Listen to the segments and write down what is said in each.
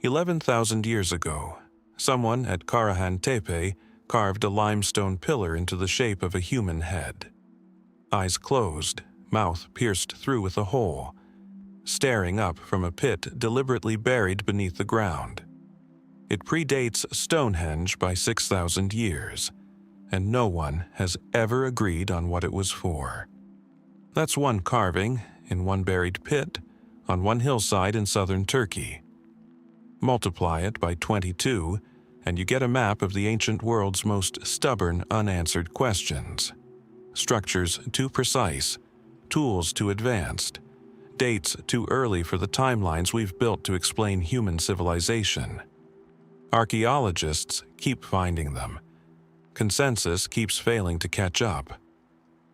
11,000 years ago, someone at Karahan Tepe carved a limestone pillar into the shape of a human head. Eyes closed, mouth pierced through with a hole, staring up from a pit deliberately buried beneath the ground. It predates Stonehenge by 6,000 years, and no one has ever agreed on what it was for. That's one carving in one buried pit on one hillside in southern Turkey. Multiply it by 22, and you get a map of the ancient world's most stubborn unanswered questions. Structures too precise, tools too advanced, dates too early for the timelines we've built to explain human civilization. Archaeologists keep finding them. Consensus keeps failing to catch up.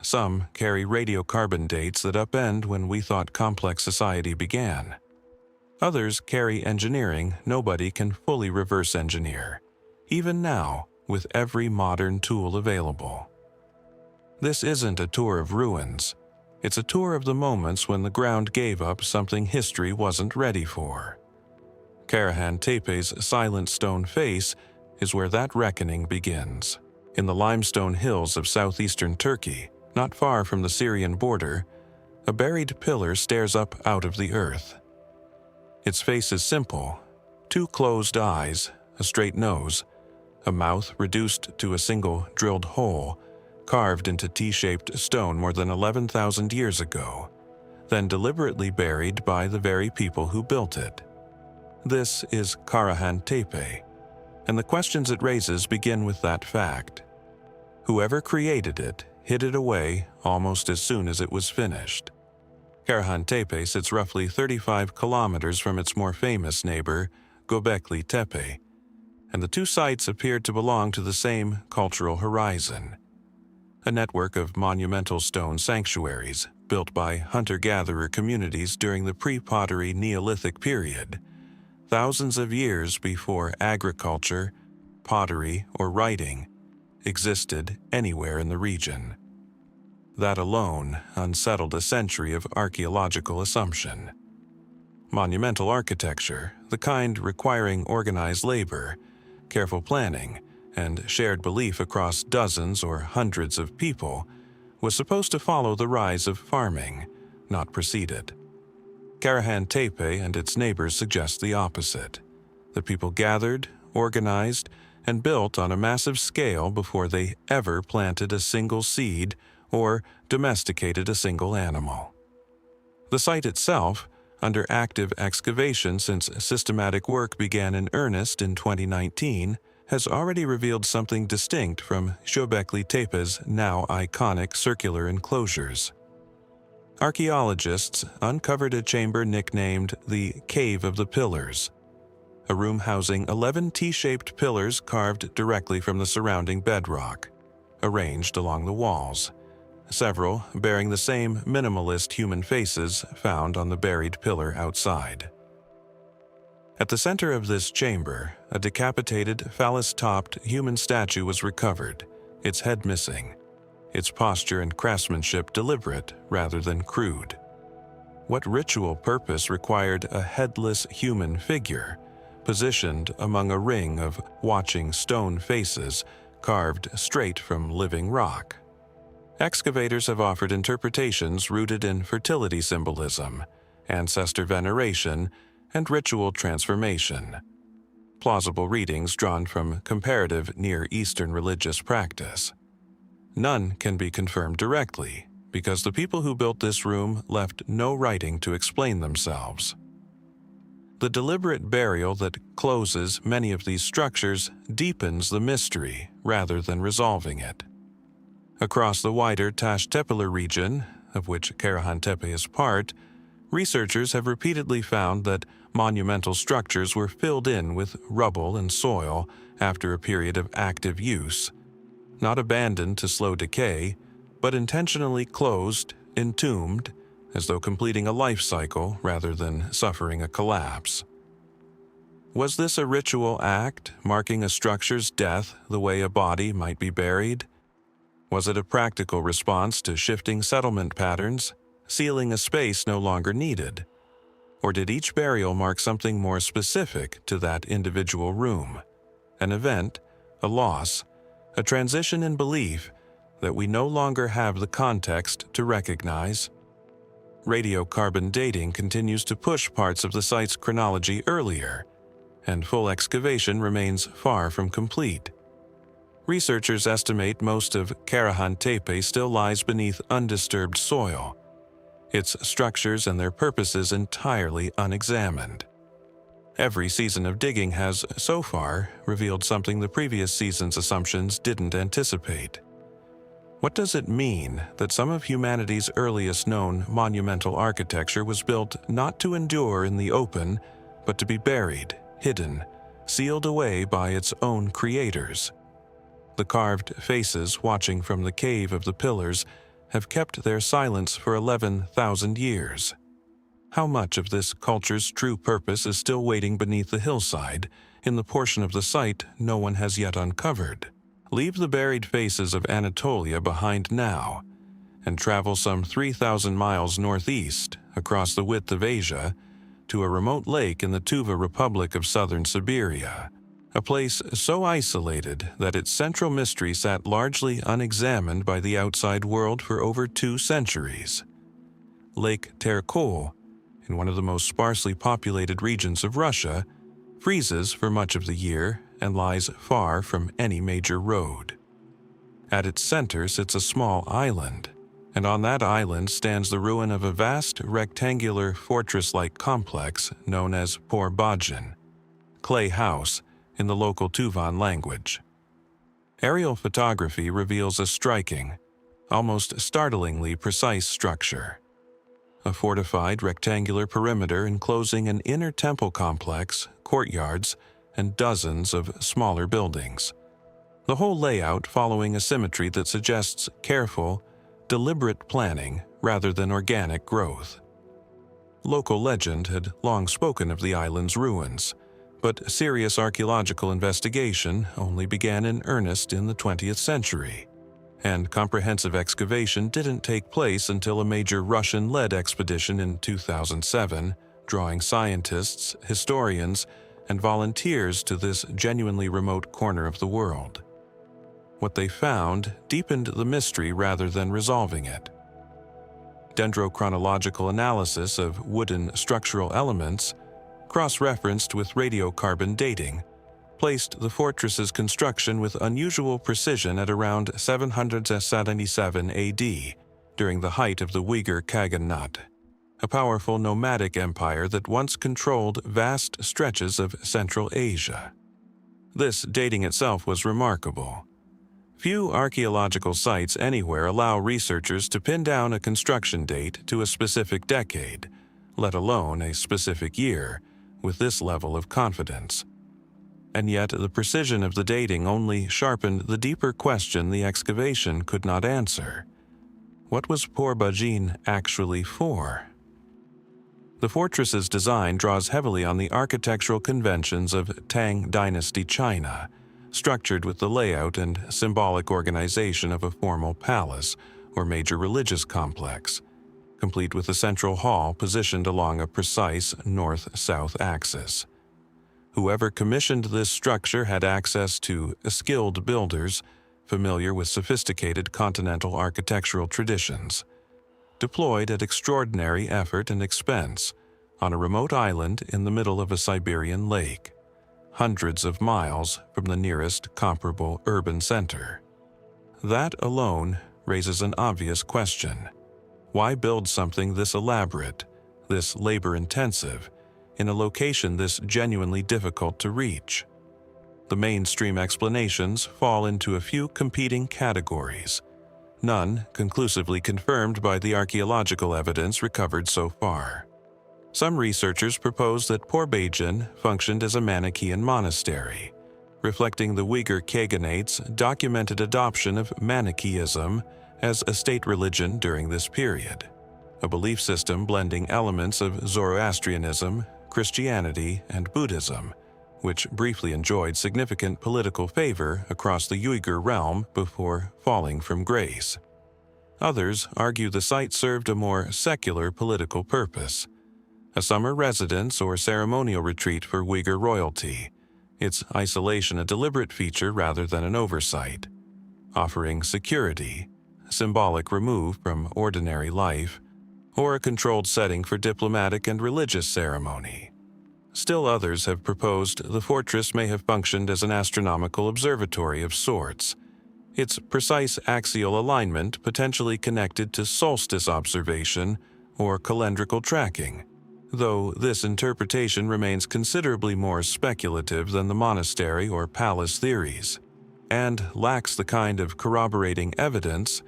Some carry radiocarbon dates that upend when we thought complex society began. Others carry engineering nobody can fully reverse engineer, even now with every modern tool available. This isn't a tour of ruins. It's a tour of the moments when the ground gave up something history wasn't ready for. Karahan Tepe's silent stone face is where that reckoning begins. In the limestone hills of southeastern Turkey, not far from the Syrian border, a buried pillar stares up out of the earth. Its face is simple: two closed eyes, a straight nose, a mouth reduced to a single drilled hole, carved into T-shaped stone more than 11,000 years ago, then deliberately buried by the very people who built it. This is Karahan Tepe, and the questions it raises begin with that fact. Whoever created it hid it away almost as soon as it was finished. Karahan Tepe sits roughly 35 kilometers from its more famous neighbor, Göbekli Tepe, and the two sites appeared to belong to the same cultural horizon. A network of monumental stone sanctuaries built by hunter-gatherer communities during the pre-pottery Neolithic period, thousands of years before agriculture, pottery, or writing existed anywhere in the region. That alone unsettled a century of archaeological assumption. Monumental architecture, the kind requiring organized labor, careful planning, and shared belief across dozens or hundreds of people, was supposed to follow the rise of farming, not precede it. Karahan Tepe and its neighbors suggest the opposite. The people gathered, organized, and built on a massive scale before they ever planted a single seed or domesticated a single animal. The site itself, under active excavation since systematic work began in earnest in 2019, has already revealed something distinct from Göbekli Tepe's now iconic circular enclosures. Archaeologists uncovered a chamber nicknamed the Cave of the Pillars, a room housing 11 T-shaped pillars carved directly from the surrounding bedrock, arranged along the walls, several bearing the same minimalist human faces found on the buried pillar outside. At the center of this chamber, a decapitated, phallus-topped human statue was recovered, its head missing, its posture and craftsmanship deliberate rather than crude. What ritual purpose required a headless human figure, positioned among a ring of watching stone faces carved straight from living rock? Excavators have offered interpretations rooted in fertility symbolism, ancestor veneration, and ritual transformation. Plausible readings drawn from comparative Near Eastern religious practice. None can be confirmed directly, because the people who built this room left no writing to explain themselves. The deliberate burial that closes many of these structures deepens the mystery rather than resolving it. Across the wider Tash Tepeler region, of which Karahan Tepe is part, researchers have repeatedly found that monumental structures were filled in with rubble and soil after a period of active use, not abandoned to slow decay, but intentionally closed, entombed, as though completing a life cycle rather than suffering a collapse. Was this a ritual act marking a structure's death the way a body might be buried? Was it a practical response to shifting settlement patterns, sealing a space no longer needed? Or did each burial mark something more specific to that individual room? An event, a loss, a transition in belief that we no longer have the context to recognize? Radiocarbon dating continues to push parts of the site's chronology earlier, and full excavation remains far from complete. Researchers estimate most of Karahan Tepe still lies beneath undisturbed soil, its structures and their purposes entirely unexamined. Every season of digging has, so far, revealed something the previous season's assumptions didn't anticipate. What does it mean that some of humanity's earliest known monumental architecture was built not to endure in the open, but to be buried, hidden, sealed away by its own creators? The carved faces watching from the cave of the pillars have kept their silence for 11,000 years. How much of this culture's true purpose is still waiting beneath the hillside, in the portion of the site no one has yet uncovered? Leave the buried faces of Anatolia behind now, and travel some 3,000 miles northeast, across the width of Asia, to a remote lake in the Tuva Republic of southern Siberia, a place so isolated that its central mystery sat largely unexamined by the outside world for over 2 centuries. Lake Terkol, in one of the most sparsely populated regions of Russia, freezes for much of the year and lies far from any major road. At its center sits a small island, and on that island stands the ruin of a vast rectangular fortress-like complex known as Por-Bajin, clay house in the local Tuvan language. Aerial photography reveals a striking, almost startlingly precise structure. A fortified rectangular perimeter enclosing an inner temple complex, courtyards, and dozens of smaller buildings. The whole layout following a symmetry that suggests careful, deliberate planning rather than organic growth. Local legend had long spoken of the island's ruins, but serious archaeological investigation only began in earnest in the 20th century, and comprehensive excavation didn't take place until a major Russian-led expedition in 2007, drawing scientists, historians, and volunteers to this genuinely remote corner of the world. What they found deepened the mystery rather than resolving it. Dendrochronological analysis of wooden structural elements, cross-referenced with radiocarbon dating, placed the fortress's construction with unusual precision at around 777 AD, during the height of the Uyghur Khaganate, a powerful nomadic empire that once controlled vast stretches of Central Asia. This dating itself was remarkable. Few archaeological sites anywhere allow researchers to pin down a construction date to a specific decade, let alone a specific year, with this level of confidence. And yet the precision of the dating only sharpened the deeper question the excavation could not answer. What was Por-Bajin actually for? The fortress's design draws heavily on the architectural conventions of Tang Dynasty China, structured with the layout and symbolic organization of a formal palace or major religious complex, complete with a central hall positioned along a precise north-south axis. Whoever commissioned this structure had access to skilled builders familiar with sophisticated continental architectural traditions, deployed at extraordinary effort and expense on a remote island in the middle of a Siberian lake, hundreds of miles from the nearest comparable urban center. That alone raises an obvious question. Why build something this elaborate, this labor-intensive, in a location this genuinely difficult to reach? The mainstream explanations fall into a few competing categories, none conclusively confirmed by the archaeological evidence recovered so far. Some researchers propose that Por-Bajin functioned as a Manichaean monastery, reflecting the Uyghur Khaganate's documented adoption of Manichaeism as a state religion during this period, a belief system blending elements of Zoroastrianism, Christianity, and Buddhism, which briefly enjoyed significant political favor across the Uyghur realm before falling from grace. Others argue the site served a more secular political purpose, a summer residence or ceremonial retreat for Uyghur royalty, its isolation a deliberate feature rather than an oversight, offering security, symbolic remove from ordinary life, or a controlled setting for diplomatic and religious ceremony. Still others have proposed the fortress may have functioned as an astronomical observatory of sorts, its precise axial alignment potentially connected to solstice observation or calendrical tracking, though this interpretation remains considerably more speculative than the monastery or palace theories, and lacks the kind of corroborating evidence,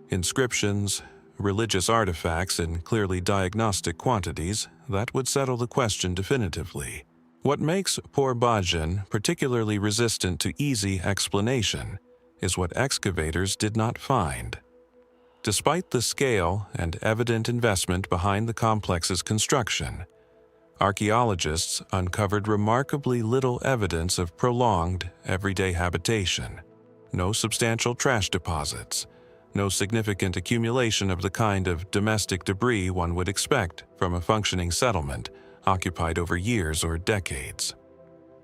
inscriptions, religious artifacts in clearly diagnostic quantities that would settle the question definitively. What makes Por-Bajin particularly resistant to easy explanation is what excavators did not find. Despite the scale and evident investment behind the complex's construction, archaeologists uncovered remarkably little evidence of prolonged, everyday habitation. No substantial trash deposits, no significant accumulation of the kind of domestic debris one would expect from a functioning settlement occupied over years or decades.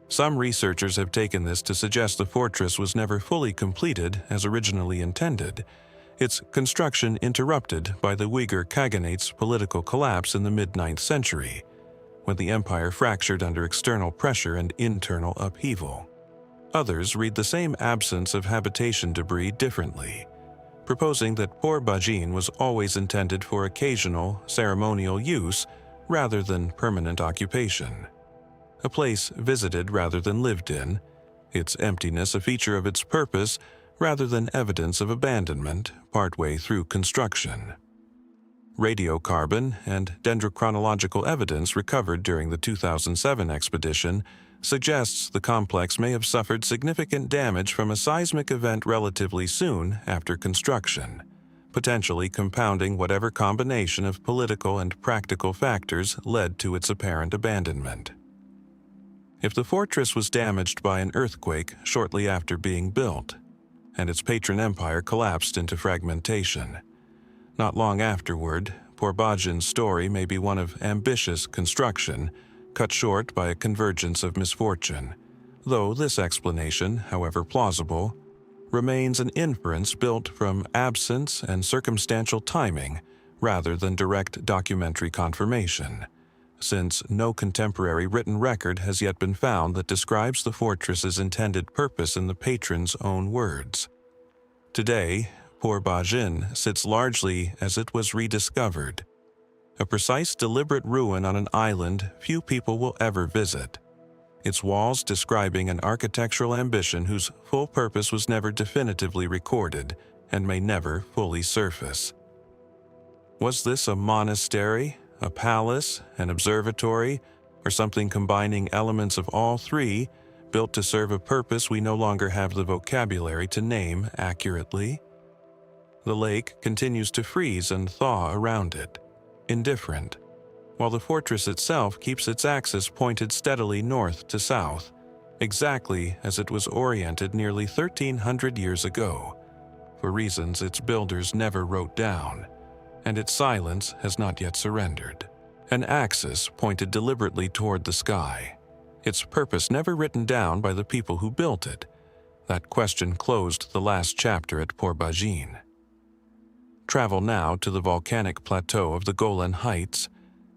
Some researchers have taken this to suggest the fortress was never fully completed as originally intended, its construction interrupted by the Uyghur Khaganate's political collapse in the mid-9th century, when the empire fractured under external pressure and internal upheaval. Others read the same absence of habitation debris differently, proposing that Por-Bajin was always intended for occasional, ceremonial use rather than permanent occupation. A place visited rather than lived in, its emptiness a feature of its purpose rather than evidence of abandonment partway through construction. Radiocarbon and dendrochronological evidence recovered during the 2007 expedition suggests the complex may have suffered significant damage from a seismic event relatively soon after construction, potentially compounding whatever combination of political and practical factors led to its apparent abandonment. If the fortress was damaged by an earthquake shortly after being built, and its patron empire collapsed into fragmentation, not long afterward, Por-Bajin's story may be one of ambitious construction, cut short by a convergence of misfortune, though this explanation, however plausible, remains an inference built from absence and circumstantial timing rather than direct documentary confirmation, since no contemporary written record has yet been found that describes the fortress's intended purpose in the patron's own words. Today, Por-Bajin sits largely as it was rediscovered, a precise, deliberate ruin on an island few people will ever visit, its walls describing an architectural ambition whose full purpose was never definitively recorded and may never fully surface. Was this a monastery, a palace, an observatory, or something combining elements of all three, built to serve a purpose we no longer have the vocabulary to name accurately? The lake continues to freeze and thaw around it, indifferent, while the fortress itself keeps its axis pointed steadily north to south, exactly as it was oriented nearly 1,300 years ago, for reasons its builders never wrote down, and its silence has not yet surrendered. An axis pointed deliberately toward the sky, its purpose never written down by the people who built it. That question closed the last chapter at Por-Bajin. Travel now to the volcanic plateau of the Golan Heights,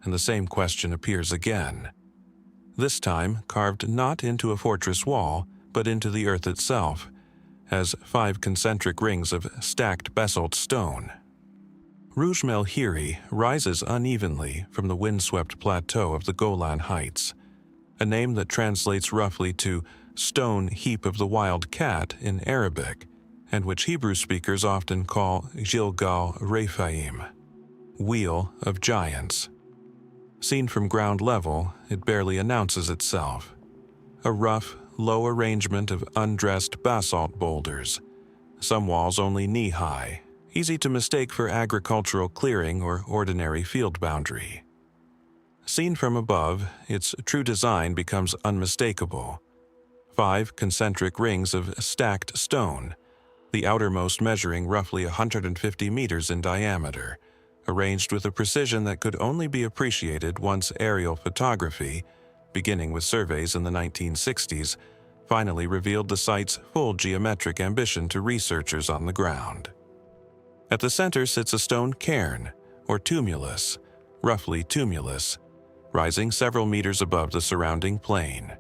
and the same question appears again. This time carved not into a fortress wall, but into the earth itself, as 5 concentric rings of stacked basalt stone. Rujm el-Hiri rises unevenly from the windswept plateau of the Golan Heights, a name that translates roughly to stone heap of the wild cat in Arabic, and which Hebrew speakers often call Gilgal Rephaim, Wheel of Giants. Seen from ground level, it barely announces itself. A rough, low arrangement of undressed basalt boulders, some walls only knee-high, easy to mistake for agricultural clearing or ordinary field boundary. Seen from above, its true design becomes unmistakable. 5 concentric rings of stacked stone, the outermost measuring roughly 150 meters in diameter, arranged with a precision that could only be appreciated once aerial photography, beginning with surveys in the 1960s, finally revealed the site's full geometric ambition to researchers on the ground. At the center sits a stone cairn, or tumulus, roughly tumulus, rising several meters above the surrounding plain.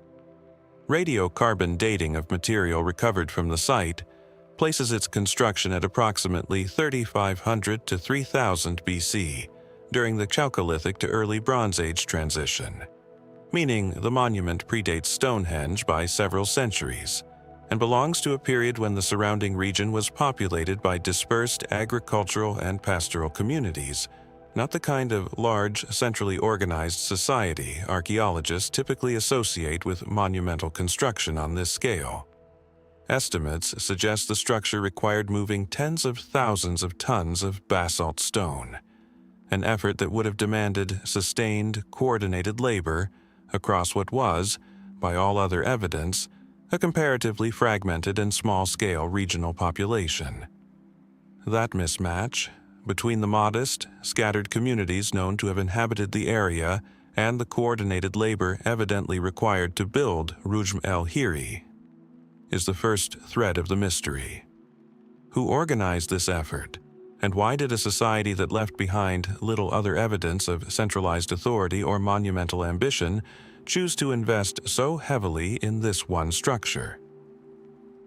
Radiocarbon dating of material recovered from the site places its construction at approximately 3500 to 3000 BC during the Chalcolithic to early Bronze Age transition, meaning the monument predates Stonehenge by several centuries and belongs to a period when the surrounding region was populated by dispersed agricultural and pastoral communities, not the kind of large, centrally organized society archaeologists typically associate with monumental construction on this scale. Estimates suggest the structure required moving tens of thousands of tons of basalt stone, an effort that would have demanded sustained, coordinated labor across what was, by all other evidence, a comparatively fragmented and small-scale regional population. That mismatch between the modest, scattered communities known to have inhabited the area and the coordinated labor evidently required to build Rujm el-Hiri is the first thread of the mystery. Who organized this effort, and why did a society that left behind little other evidence of centralized authority or monumental ambition choose to invest so heavily in this one structure?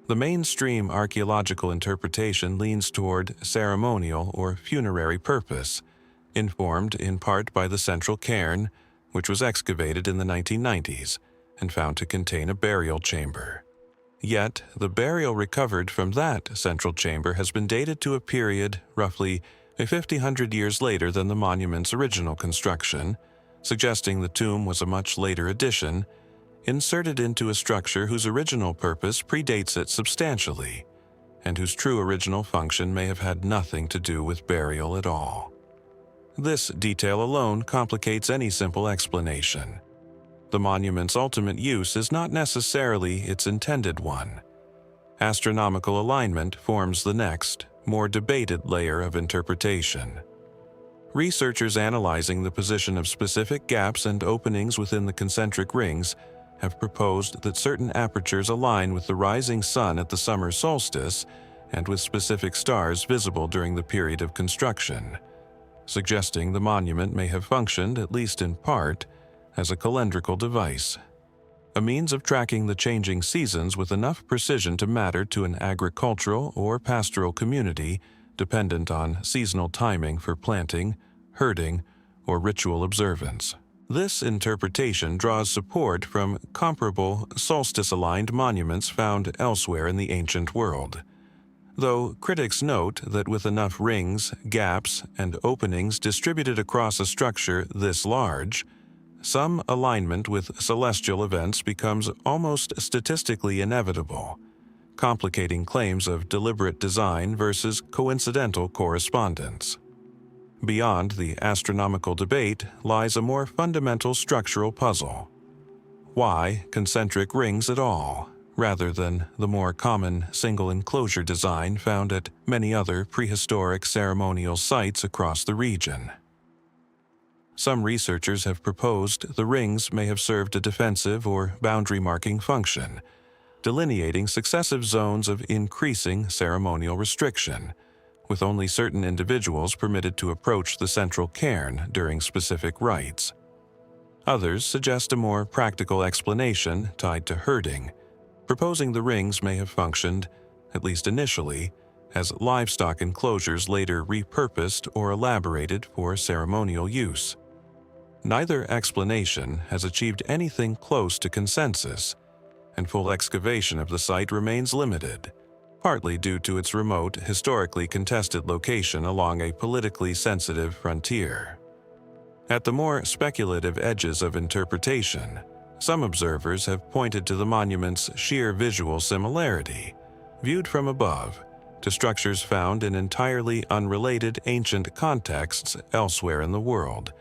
The mainstream archaeological interpretation leans toward ceremonial or funerary purpose, informed in part by the central cairn, which was excavated in the 1990s and found to contain a burial chamber. Yet, the burial recovered from that central chamber has been dated to a period roughly 50 years later than the monument's original construction, suggesting the tomb was a much later addition, inserted into a structure whose original purpose predates it substantially, and whose true original function may have had nothing to do with burial at all. This detail alone complicates any simple explanation. The monument's ultimate use is not necessarily its intended one. Astronomical alignment forms the next, more debated layer of interpretation. Researchers analyzing the position of specific gaps and openings within the concentric rings have proposed that certain apertures align with the rising sun at the summer solstice and with specific stars visible during the period of construction, suggesting the monument may have functioned, at least in part, as a calendrical device, a means of tracking the changing seasons with enough precision to matter to an agricultural or pastoral community dependent on seasonal timing for planting, herding, or ritual observance. This interpretation draws support from comparable solstice-aligned monuments found elsewhere in the ancient world, though critics note that with enough rings, gaps, and openings distributed across a structure this large, some alignment with celestial events becomes almost statistically inevitable, complicating claims of deliberate design versus coincidental correspondence. Beyond the astronomical debate lies a more fundamental structural puzzle. Why concentric rings at all, rather than the more common single enclosure design found at many other prehistoric ceremonial sites across the region? Some researchers have proposed the rings may have served a defensive or boundary-marking function, delineating successive zones of increasing ceremonial restriction, with only certain individuals permitted to approach the central cairn during specific rites. Others suggest a more practical explanation tied to herding, proposing the rings may have functioned, at least initially, as livestock enclosures later repurposed or elaborated for ceremonial use. Neither explanation has achieved anything close to consensus, and full excavation of the site remains limited, partly due to its remote, historically contested location along a politically sensitive frontier. At the more speculative edges of interpretation, some observers have pointed to the monument's sheer visual similarity, viewed from above, to structures found in entirely unrelated ancient contexts elsewhere in the world,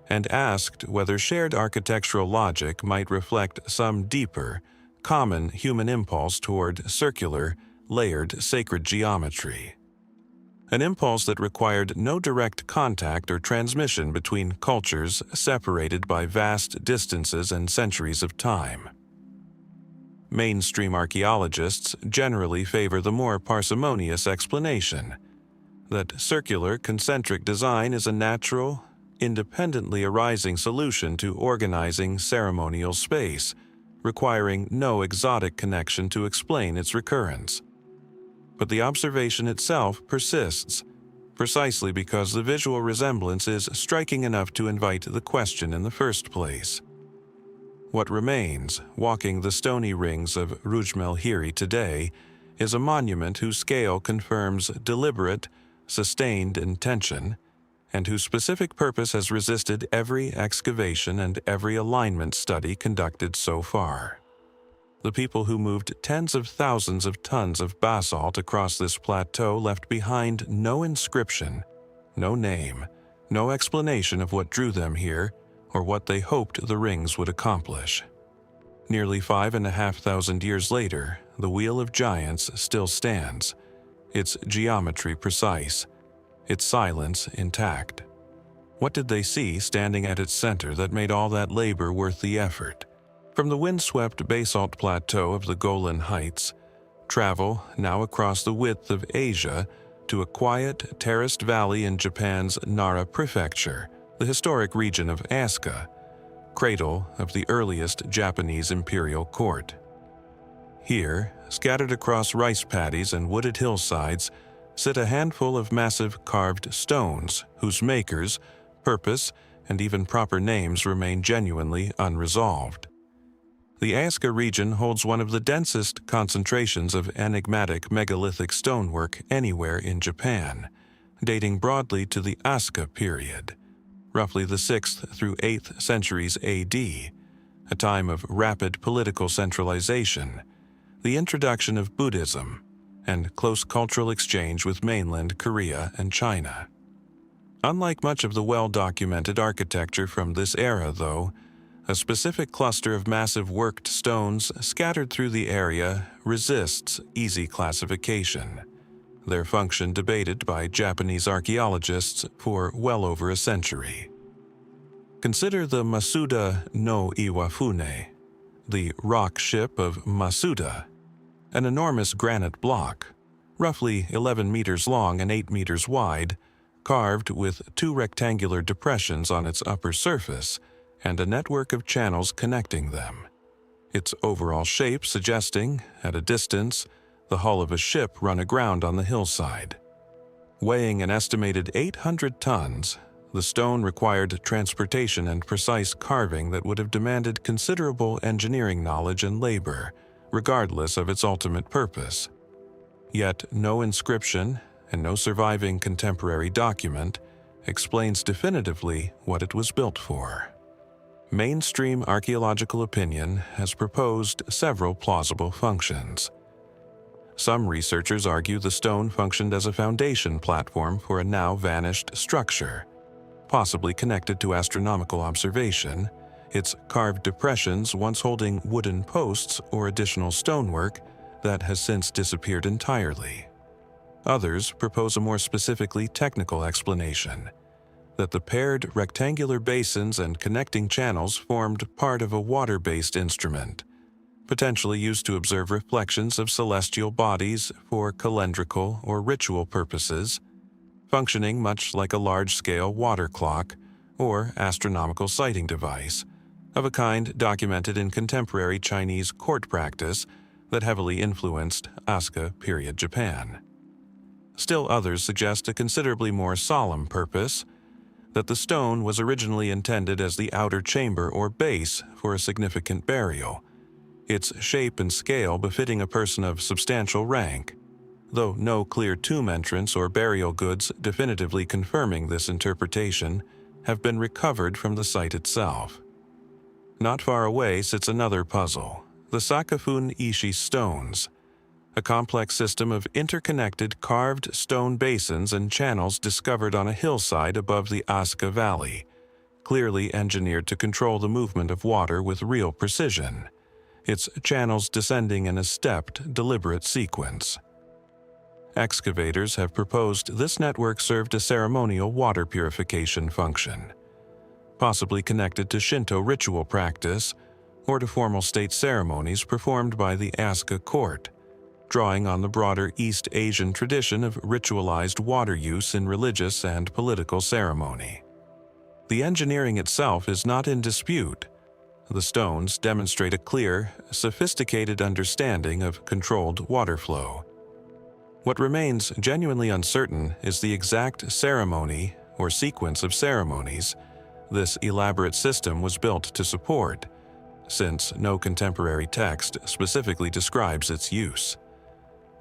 and asked whether shared architectural logic might reflect some deeper, common human impulse toward circular, layered sacred geometry. an impulse that required no direct contact or transmission between cultures separated by vast distances and centuries of time. Mainstream archaeologists generally favor the more parsimonious explanation that circular, concentric design is a natural, independently arising solution to organizing ceremonial space, requiring no exotic connection to explain its recurrence. But the observation itself persists, precisely because the visual resemblance is striking enough to invite the question in the first place. What remains, walking the stony rings of Rujm el-Hiri today, is a monument whose scale confirms deliberate, sustained intention, and whose specific purpose has resisted every excavation and every alignment study conducted so far. The people who moved tens of thousands of tons of basalt across this plateau left behind no inscription, no name, no explanation of what drew them here or what they hoped the rings would accomplish. Nearly 5,500 years later, the Wheel of Giants still stands, its geometry precise, its silence intact. What did they see standing at its center that made all that labor worth the effort? From the windswept basalt plateau of the Golan Heights, travel now across the width of Asia to a quiet, terraced valley in Japan's Nara Prefecture, the historic region of Asuka, cradle of the earliest Japanese imperial court. Here, scattered across rice paddies and wooded hillsides, sit a handful of massive carved stones whose makers, purpose, and even proper names remain genuinely unresolved. The Asuka region holds one of the densest concentrations of enigmatic megalithic stonework anywhere in Japan, dating broadly to the Asuka period, roughly the 6th through 8th centuries AD, a time of rapid political centralization, the introduction of Buddhism, and close cultural exchange with mainland Korea and China. Unlike much of the well-documented architecture from this era, though, a specific cluster of massive worked stones scattered through the area resists easy classification, their function debated by Japanese archaeologists for well over a century. Consider the Masuda no Iwafune, the rock ship of Masuda, an enormous granite block, roughly 11 meters long and 8 meters wide, carved with 2 rectangular depressions on its upper surface and a network of channels connecting them, its overall shape suggesting, at a distance, the hull of a ship run aground on the hillside. Weighing an estimated 800 tons, the stone required transportation and precise carving that would have demanded considerable engineering knowledge and labor, regardless of its ultimate purpose. Yet no inscription and no surviving contemporary document explains definitively what it was built for. Mainstream archaeological opinion has proposed several plausible functions. Some researchers argue the stone functioned as a foundation platform for a now vanished structure, possibly connected to astronomical observation, its carved depressions once holding wooden posts or additional stonework that has since disappeared entirely. Others propose a more specifically technical explanation, that the paired rectangular basins and connecting channels formed part of a water-based instrument, potentially used to observe reflections of celestial bodies for calendrical or ritual purposes, functioning much like a large-scale water clock or astronomical sighting device, of a kind documented in contemporary Chinese court practice that heavily influenced Asuka period Japan. Still others suggest a considerably more solemn purpose, that the stone was originally intended as the outer chamber or base for a significant burial, its shape and scale befitting a person of substantial rank, though no clear tomb entrance or burial goods definitively confirming this interpretation have been recovered from the site itself. Not far away sits another puzzle, the Sakafun Ishi stones, a complex system of interconnected carved stone basins and channels discovered on a hillside above the Asuka Valley, clearly engineered to control the movement of water with real precision, its channels descending in a stepped, deliberate sequence. Excavators have proposed this network served a ceremonial water purification function, possibly connected to Shinto ritual practice or to formal state ceremonies performed by the Asuka court, drawing on the broader East Asian tradition of ritualized water use in religious and political ceremony. The engineering itself is not in dispute. The stones demonstrate a clear, sophisticated understanding of controlled water flow. What remains genuinely uncertain is the exact ceremony or sequence of ceremonies this elaborate system was built to support, since no contemporary text specifically describes its use.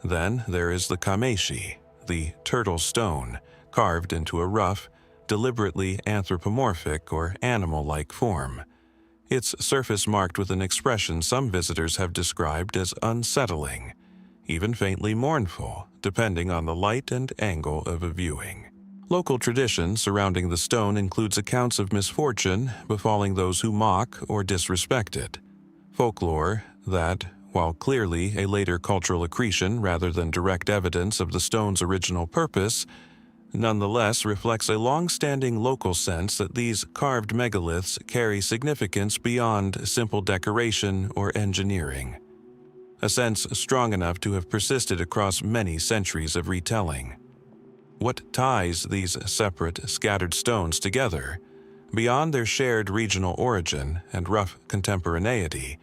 Then there is the kameshi, the turtle stone, carved into a rough, deliberately anthropomorphic or animal-like form, its surface marked with an expression some visitors have described as unsettling, even faintly mournful, depending on the light and angle of a viewing. Local tradition surrounding the stone includes accounts of misfortune befalling those who mock or disrespect it, folklore that, while clearly a later cultural accretion rather than direct evidence of the stone's original purpose, nonetheless reflects a long-standing local sense that these carved megaliths carry significance beyond simple decoration or engineering, a sense strong enough to have persisted across many centuries of retelling. What ties these separate, scattered stones together, beyond their shared regional origin and rough contemporaneity,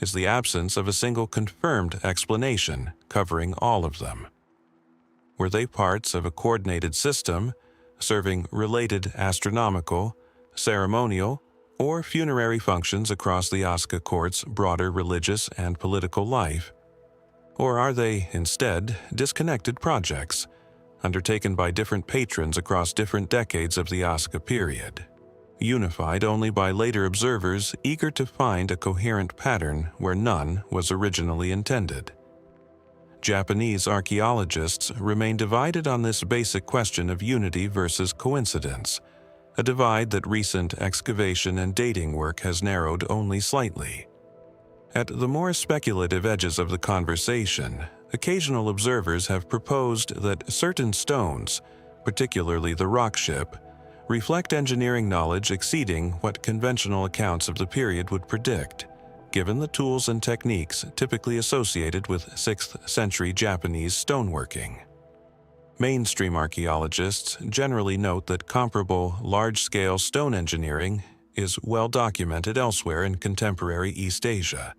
is the absence of a single confirmed explanation covering all of them. Were they parts of a coordinated system, serving related astronomical, ceremonial, or funerary functions across the Asuka court's broader religious and political life? Or are they, instead, disconnected projects, undertaken by different patrons across different decades of the Asuka period, unified only by later observers eager to find a coherent pattern where none was originally intended? Japanese archaeologists remain divided on this basic question of unity versus coincidence, a divide that recent excavation and dating work has narrowed only slightly. At the more speculative edges of the conversation, occasional observers have proposed that certain stones, particularly the rock ship, reflect engineering knowledge exceeding what conventional accounts of the period would predict, given the tools and techniques typically associated with 6th century Japanese stoneworking. Mainstream archaeologists generally note that comparable large-scale stone engineering is well documented elsewhere in contemporary East Asia,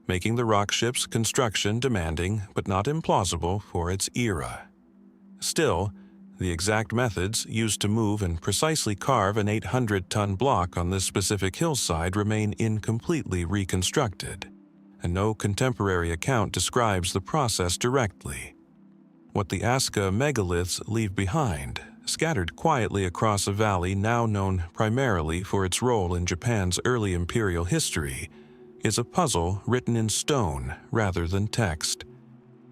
making the rock ship's construction demanding but not implausible for its era. Still, the exact methods used to move and precisely carve an 800-ton block on this specific hillside remain incompletely reconstructed, and no contemporary account describes the process directly. What the Asuka megaliths leave behind, scattered quietly across a valley now known primarily for its role in Japan's early imperial history, is a puzzle written in stone rather than text.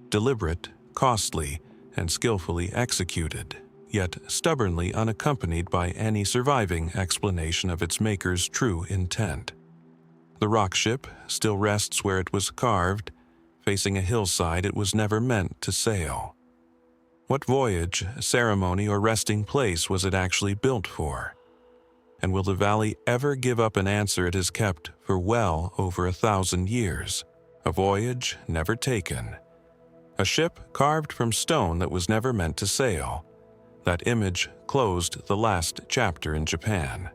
Deliberate, costly, and skillfully executed, yet stubbornly unaccompanied by any surviving explanation of its maker's true intent. The rock ship still rests where it was carved, facing a hillside it was never meant to sail. What voyage, ceremony, or resting place was it actually built for? And will the valley ever give up an answer it has kept for well over 1,000 years? A voyage never taken. A ship carved from stone that was never meant to sail. That image closed the last chapter in Japan.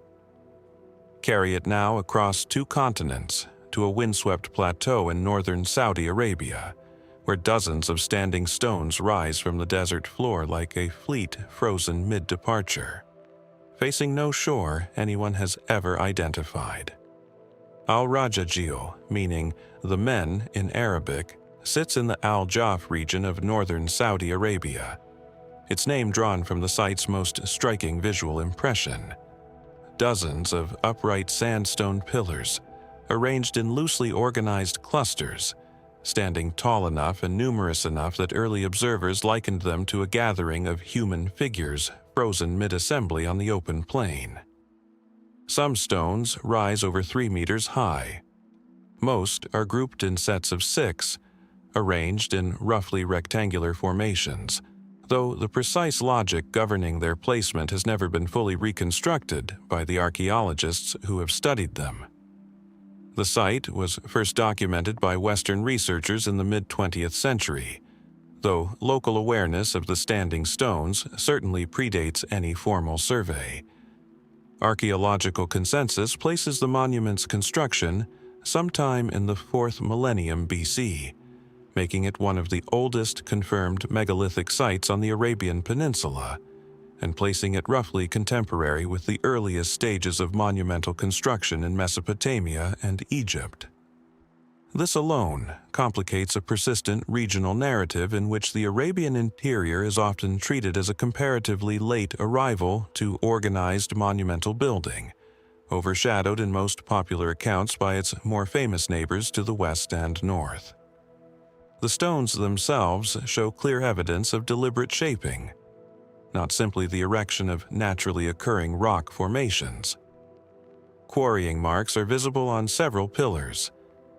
Carry it now across 2 continents to a windswept plateau in northern Saudi Arabia, where dozens of standing stones rise from the desert floor like a fleet frozen mid-departure, facing no shore anyone has ever identified. Al-Rajajil, meaning the men in Arabic, sits in the Al-Jaf region of northern Saudi Arabia, its name drawn from the site's most striking visual impression. Dozens of upright sandstone pillars, arranged in loosely organized clusters, standing tall enough and numerous enough that early observers likened them to a gathering of human figures frozen mid-assembly on the open plain. Some stones rise over 3 meters high. Most are grouped in sets of 6, arranged in roughly rectangular formations, though the precise logic governing their placement has never been fully reconstructed by the archaeologists who have studied them. The site was first documented by Western researchers in the mid-20th century, though local awareness of the standing stones certainly predates any formal survey. Archaeological consensus places the monument's construction sometime in the 4th millennium BC, making it one of the oldest confirmed megalithic sites on the Arabian Peninsula, and placing it roughly contemporary with the earliest stages of monumental construction in Mesopotamia and Egypt. This alone complicates a persistent regional narrative in which the Arabian interior is often treated as a comparatively late arrival to organized monumental building, overshadowed in most popular accounts by its more famous neighbors to the west and north. The stones themselves show clear evidence of deliberate shaping, not simply the erection of naturally occurring rock formations. Quarrying marks are visible on several pillars,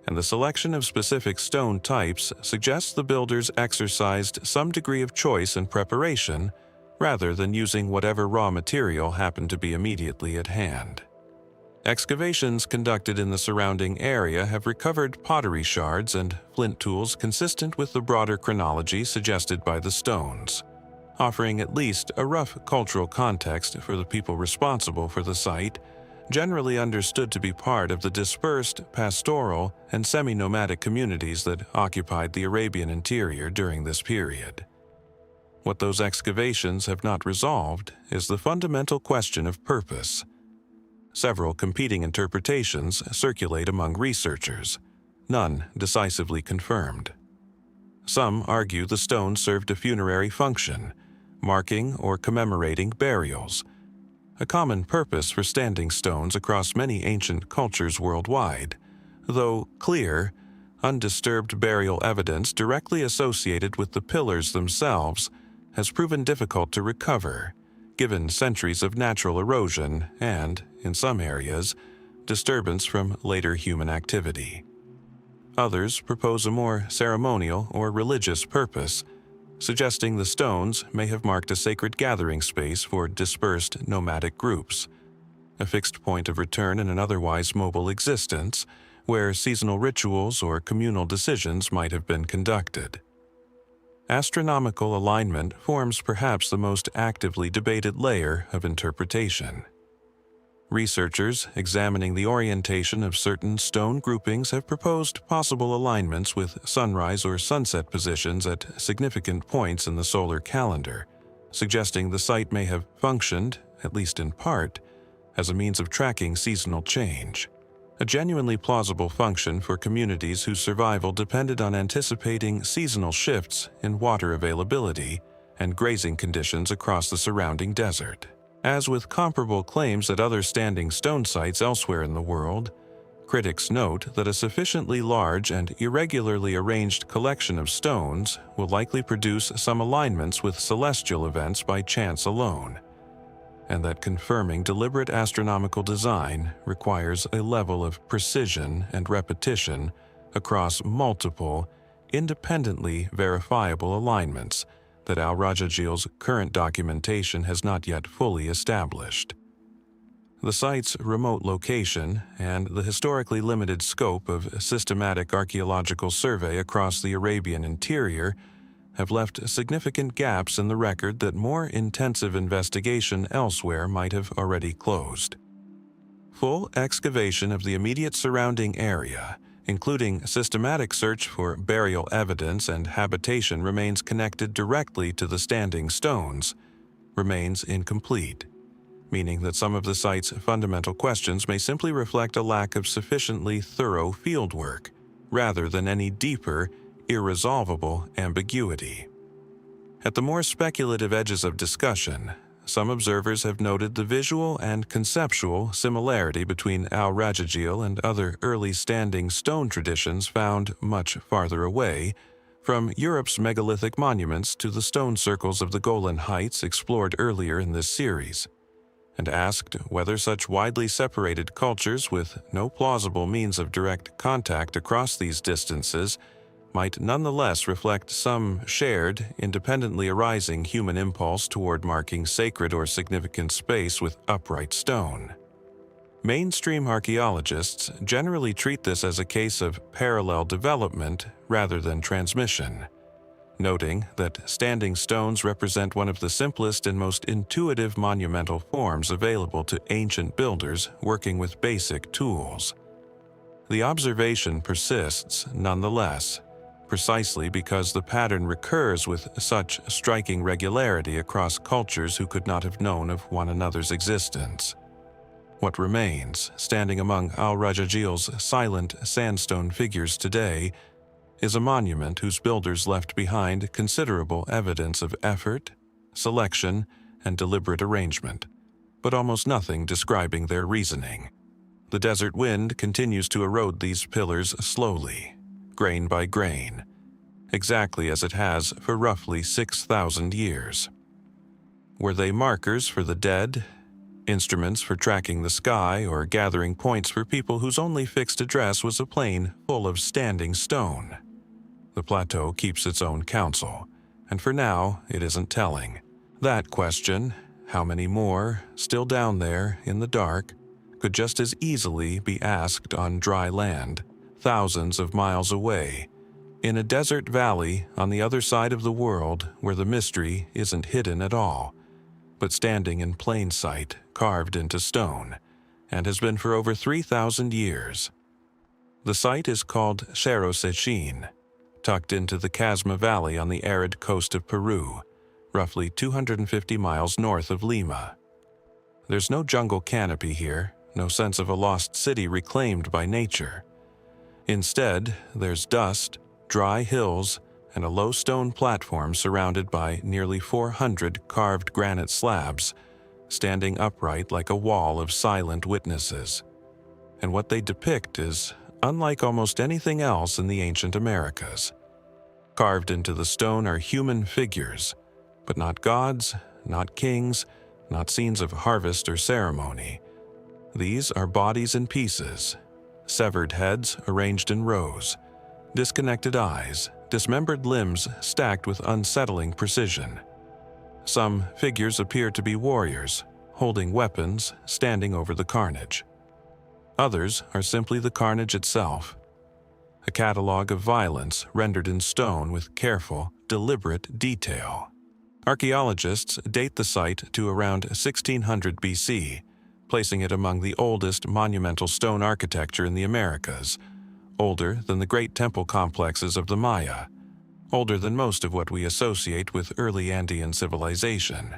and the selection of specific stone types suggests the builders exercised some degree of choice and preparation rather than using whatever raw material happened to be immediately at hand. Excavations conducted in the surrounding area have recovered pottery shards and flint tools consistent with the broader chronology suggested by the stones, offering at least a rough cultural context for the people responsible for the site, generally understood to be part of the dispersed pastoral and semi-nomadic communities that occupied the Arabian interior during this period. What those excavations have not resolved is the fundamental question of purpose. Several competing interpretations circulate among researchers, none decisively confirmed. Some argue the stones served a funerary function, marking or commemorating burials, a common purpose for standing stones across many ancient cultures worldwide, though clear, undisturbed burial evidence directly associated with the pillars themselves has proven difficult to recover, given centuries of natural erosion and, in some areas, disturbance from later human activity. Others propose a more ceremonial or religious purpose, suggesting the stones may have marked a sacred gathering space for dispersed nomadic groups, a fixed point of return in an otherwise mobile existence where seasonal rituals or communal decisions might have been conducted. Astronomical alignment forms perhaps the most actively debated layer of interpretation. Researchers examining the orientation of certain stone groupings have proposed possible alignments with sunrise or sunset positions at significant points in the solar calendar, suggesting the site may have functioned, at least in part, as a means of tracking seasonal change, a genuinely plausible function for communities whose survival depended on anticipating seasonal shifts in water availability and grazing conditions across the surrounding desert. As with comparable claims at other standing stone sites elsewhere in the world, critics note that a sufficiently large and irregularly arranged collection of stones will likely produce some alignments with celestial events by chance alone, and that confirming deliberate astronomical design requires a level of precision and repetition across multiple, independently verifiable alignments that al-Rajajil's current documentation has not yet fully established. The site's remote location and the historically limited scope of systematic archaeological survey across the Arabian interior have left significant gaps in the record that more intensive investigation elsewhere might have already closed. Full excavation of the immediate surrounding area, including systematic search for burial evidence and habitation remains connected directly to the standing stones, remains incomplete, meaning that some of the site's fundamental questions may simply reflect a lack of sufficiently thorough fieldwork, rather than any deeper, irresolvable ambiguity. At the more speculative edges of discussion, some observers have noted the visual and conceptual similarity between al-Rajajil and other early standing stone traditions found much farther away, from Europe's megalithic monuments to the stone circles of the Golan Heights explored earlier in this series, and asked whether such widely separated cultures with no plausible means of direct contact across these distances might nonetheless reflect some shared, independently arising human impulse toward marking sacred or significant space with upright stone. Mainstream archaeologists generally treat this as a case of parallel development rather than transmission, noting that standing stones represent one of the simplest and most intuitive monumental forms available to ancient builders working with basic tools. The observation persists nonetheless, precisely because the pattern recurs with such striking regularity across cultures who could not have known of one another's existence. What remains, standing among al-Rajajil's silent sandstone figures today, is a monument whose builders left behind considerable evidence of effort, selection, and deliberate arrangement, but almost nothing describing their reasoning. The desert wind continues to erode these pillars slowly, grain by grain, exactly as it has for roughly 6,000 years. Were they markers for the dead, instruments for tracking the sky, or gathering points for people whose only fixed address was a plain full of standing stone? The plateau keeps its own counsel, and for now it isn't telling. That question, how many more, still down there in the dark, could just as easily be asked on dry land, thousands of miles away, in a desert valley on the other side of the world where the mystery isn't hidden at all, but standing in plain sight, carved into stone, and has been for over 3,000 years. The site is called Cerro Sechín, tucked into the Casma Valley on the arid coast of Peru, roughly 250 miles north of Lima. There's no jungle canopy here, no sense of a lost city reclaimed by nature. Instead, there's dust, dry hills, and a low stone platform surrounded by nearly 400 carved granite slabs, standing upright like a wall of silent witnesses. And what they depict is unlike almost anything else in the ancient Americas. Carved into the stone are human figures, but not gods, not kings, not scenes of harvest or ceremony. These are bodies in pieces, severed heads arranged in rows, disconnected eyes, dismembered limbs stacked with unsettling precision. Some figures appear to be warriors, holding weapons, standing over the carnage. Others are simply the carnage itself, a catalog of violence rendered in stone with careful, deliberate detail. Archaeologists date the site to around 1600 BC, placing it among the oldest monumental stone architecture in the Americas, older than the great temple complexes of the Maya, older than most of what we associate with early Andean civilization.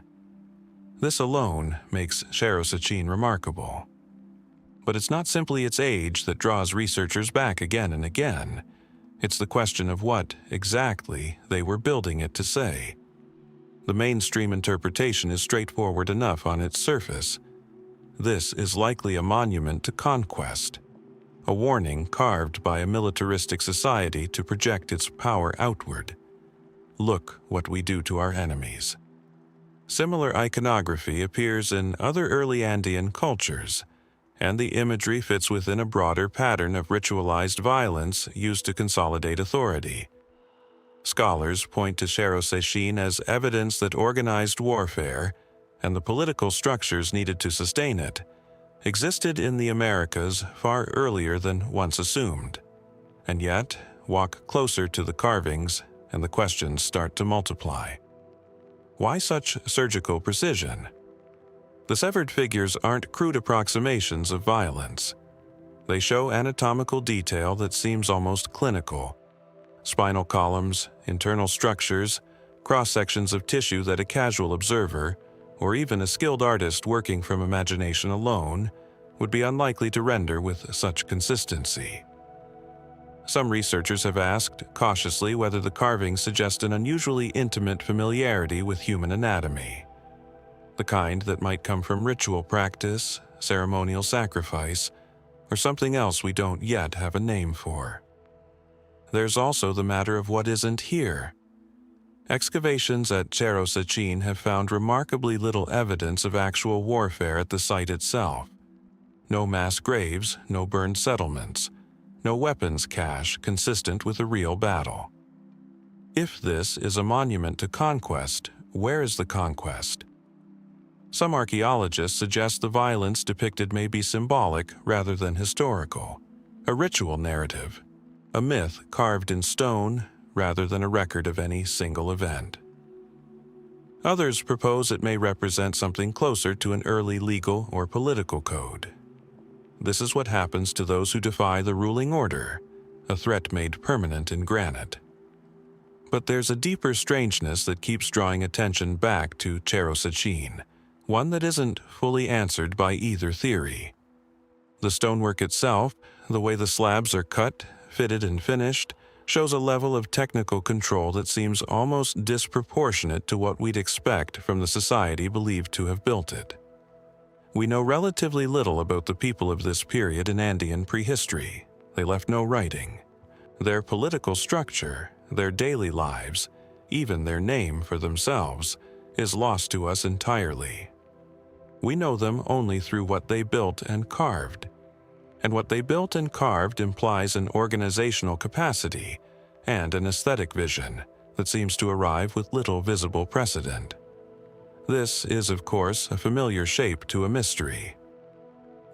This alone makes Cerro Sechín remarkable. But it's not simply its age that draws researchers back again and again. It's the question of what, exactly, they were building it to say. The mainstream interpretation is straightforward enough on its surface. This is likely a monument to conquest, a warning carved by a militaristic society to project its power outward. Look what we do to our enemies. Similar iconography appears in other early Andean cultures, and the imagery fits within a broader pattern of ritualized violence used to consolidate authority. Scholars point to Cerro Sechín as evidence that organized warfare, and the political structures needed to sustain it, existed in the Americas far earlier than once assumed. And yet, walk closer to the carvings, and the questions start to multiply. Why such surgical precision? The severed figures aren't crude approximations of violence. They show anatomical detail that seems almost clinical. Spinal columns, internal structures, cross-sections of tissue that a casual observer, or even a skilled artist working from imagination alone, would be unlikely to render with such consistency. Some researchers have asked, cautiously, whether the carvings suggest an unusually intimate familiarity with human anatomy, the kind that might come from ritual practice, ceremonial sacrifice, or something else we don't yet have a name for. There's also the matter of what isn't here. Excavations at Cerro Sechín have found remarkably little evidence of actual warfare at the site itself. No mass graves, no burned settlements, no weapons cache consistent with a real battle. If this is a monument to conquest, where is the conquest? Some archaeologists suggest the violence depicted may be symbolic rather than historical, a ritual narrative, a myth carved in stone rather than a record of any single event. Others propose it may represent something closer to an early legal or political code. This is what happens to those who defy the ruling order, a threat made permanent in granite. But there's a deeper strangeness that keeps drawing attention back to Cerro Sechín, one that isn't fully answered by either theory. The stonework itself, the way the slabs are cut, fitted and finished, shows a level of technical control that seems almost disproportionate to what we'd expect from the society believed to have built it. We know relatively little about the people of this period in Andean prehistory. They left no writing. Their political structure, their daily lives, even their name for themselves, is lost to us entirely. We know them only through what they built and carved. And what they built and carved implies an organizational capacity and an aesthetic vision that seems to arrive with little visible precedent. This is, of course, a familiar shape to a mystery.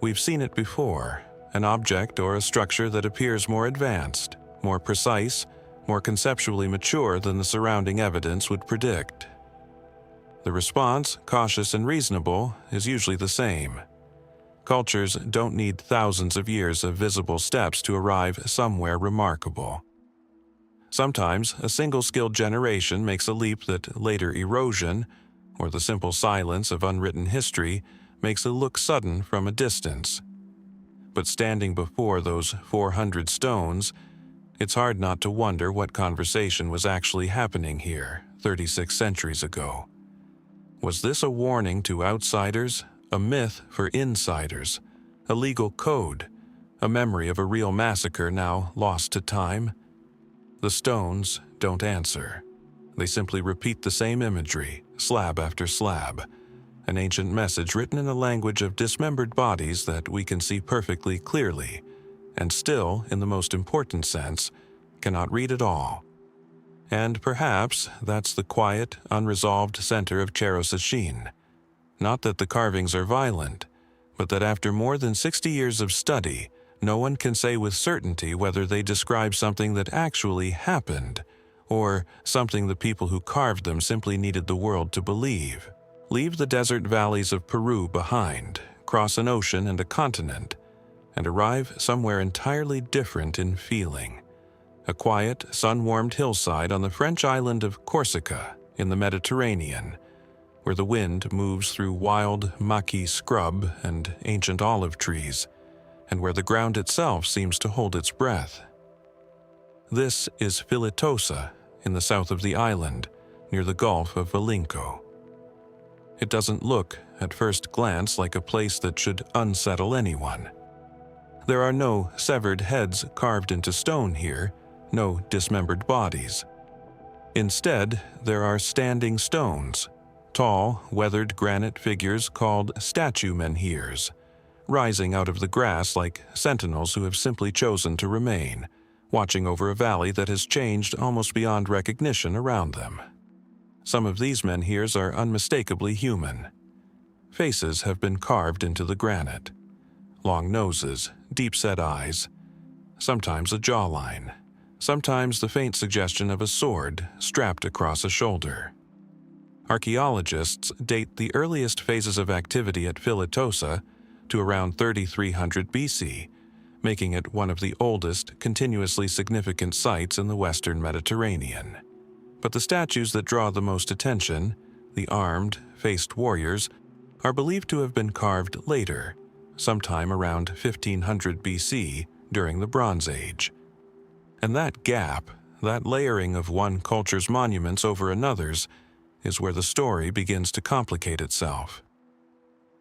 We've seen it before, an object or a structure that appears more advanced, more precise, more conceptually mature than the surrounding evidence would predict. The response, cautious and reasonable, is usually the same. Cultures don't need thousands of years of visible steps to arrive somewhere remarkable. Sometimes, a single-skilled generation makes a leap that later erosion, or the simple silence of unwritten history, makes it look sudden from a distance. But standing before those 400 stones, it's hard not to wonder what conversation was actually happening here 36 centuries ago. Was this a warning to outsiders? A myth for insiders, a legal code, a memory of a real massacre now lost to time? The stones don't answer. They simply repeat the same imagery, slab after slab, an ancient message written in a language of dismembered bodies that we can see perfectly clearly, and still, in the most important sense, cannot read at all. And perhaps that's the quiet, unresolved center of Cerro Sechín. Not that the carvings are violent, but that after more than 60 years of study, no one can say with certainty whether they describe something that actually happened, or something the people who carved them simply needed the world to believe. Leave the desert valleys of Peru behind, cross an ocean and a continent, and arrive somewhere entirely different in feeling. A quiet, sun-warmed hillside on the French island of Corsica in the Mediterranean, where the wind moves through wild maqui scrub and ancient olive trees, and where the ground itself seems to hold its breath. This is Filitosa, in the south of the island, near the Gulf of Valinco. It doesn't look, at first glance, like a place that should unsettle anyone. There are no severed heads carved into stone here, no dismembered bodies. Instead, there are standing stones, tall, weathered granite figures called statue menhirs, rising out of the grass like sentinels who have simply chosen to remain, watching over a valley that has changed almost beyond recognition around them. Some of these menhirs are unmistakably human. Faces have been carved into the granite. Long noses, deep-set eyes, sometimes a jawline, sometimes the faint suggestion of a sword strapped across a shoulder. Archaeologists date the earliest phases of activity at Filitosa to around 3300 BC, making it one of the oldest, continuously significant sites in the Western Mediterranean. But the statues that draw the most attention, the armed, faced warriors, are believed to have been carved later, sometime around 1500 BC during the Bronze Age. And that gap, that layering of one culture's monuments over another's, is where the story begins to complicate itself.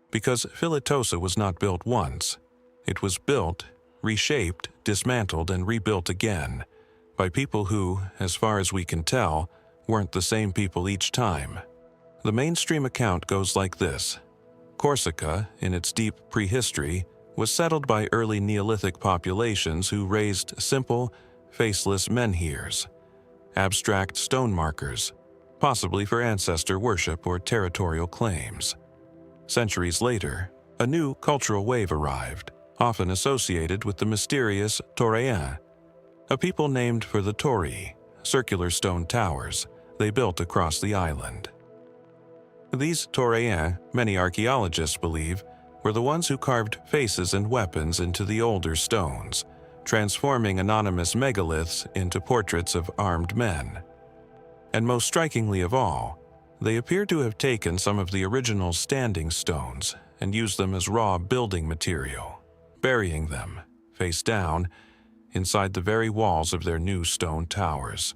Because Filitosa was not built once, it was built, reshaped, dismantled, and rebuilt again by people who, as far as we can tell, weren't the same people each time. The mainstream account goes like this. Corsica, in its deep prehistory, was settled by early Neolithic populations who raised simple, faceless menhirs, abstract stone markers, possibly for ancestor worship or territorial claims. Centuries later, a new cultural wave arrived, often associated with the mysterious Toréens, a people named for the torii, circular stone towers they built across the island. These Toréens, many archaeologists believe, were the ones who carved faces and weapons into the older stones, transforming anonymous megaliths into portraits of armed men. And most strikingly of all, they appear to have taken some of the original standing stones and used them as raw building material, burying them, face down, inside the very walls of their new stone towers.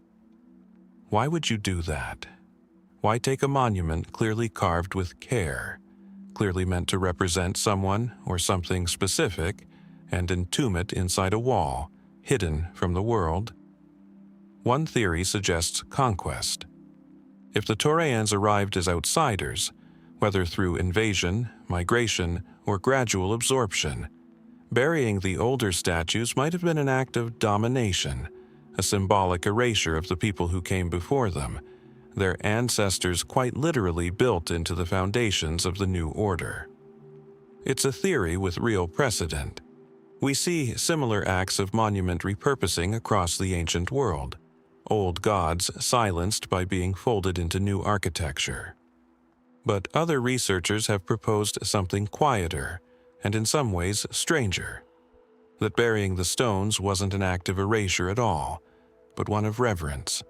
Why would you do that? Why take a monument clearly carved with care, clearly meant to represent someone or something specific, and entomb it inside a wall, hidden from the world? One theory suggests conquest. If the Toréens arrived as outsiders, whether through invasion, migration, or gradual absorption, burying the older statues might have been an act of domination, a symbolic erasure of the people who came before them, their ancestors quite literally built into the foundations of the new order. It's a theory with real precedent. We see similar acts of monument repurposing across the ancient world, old gods silenced by being folded into new architecture. But other researchers have proposed something quieter, and in some ways stranger, that burying the stones wasn't an act of erasure at all, but one of reverence,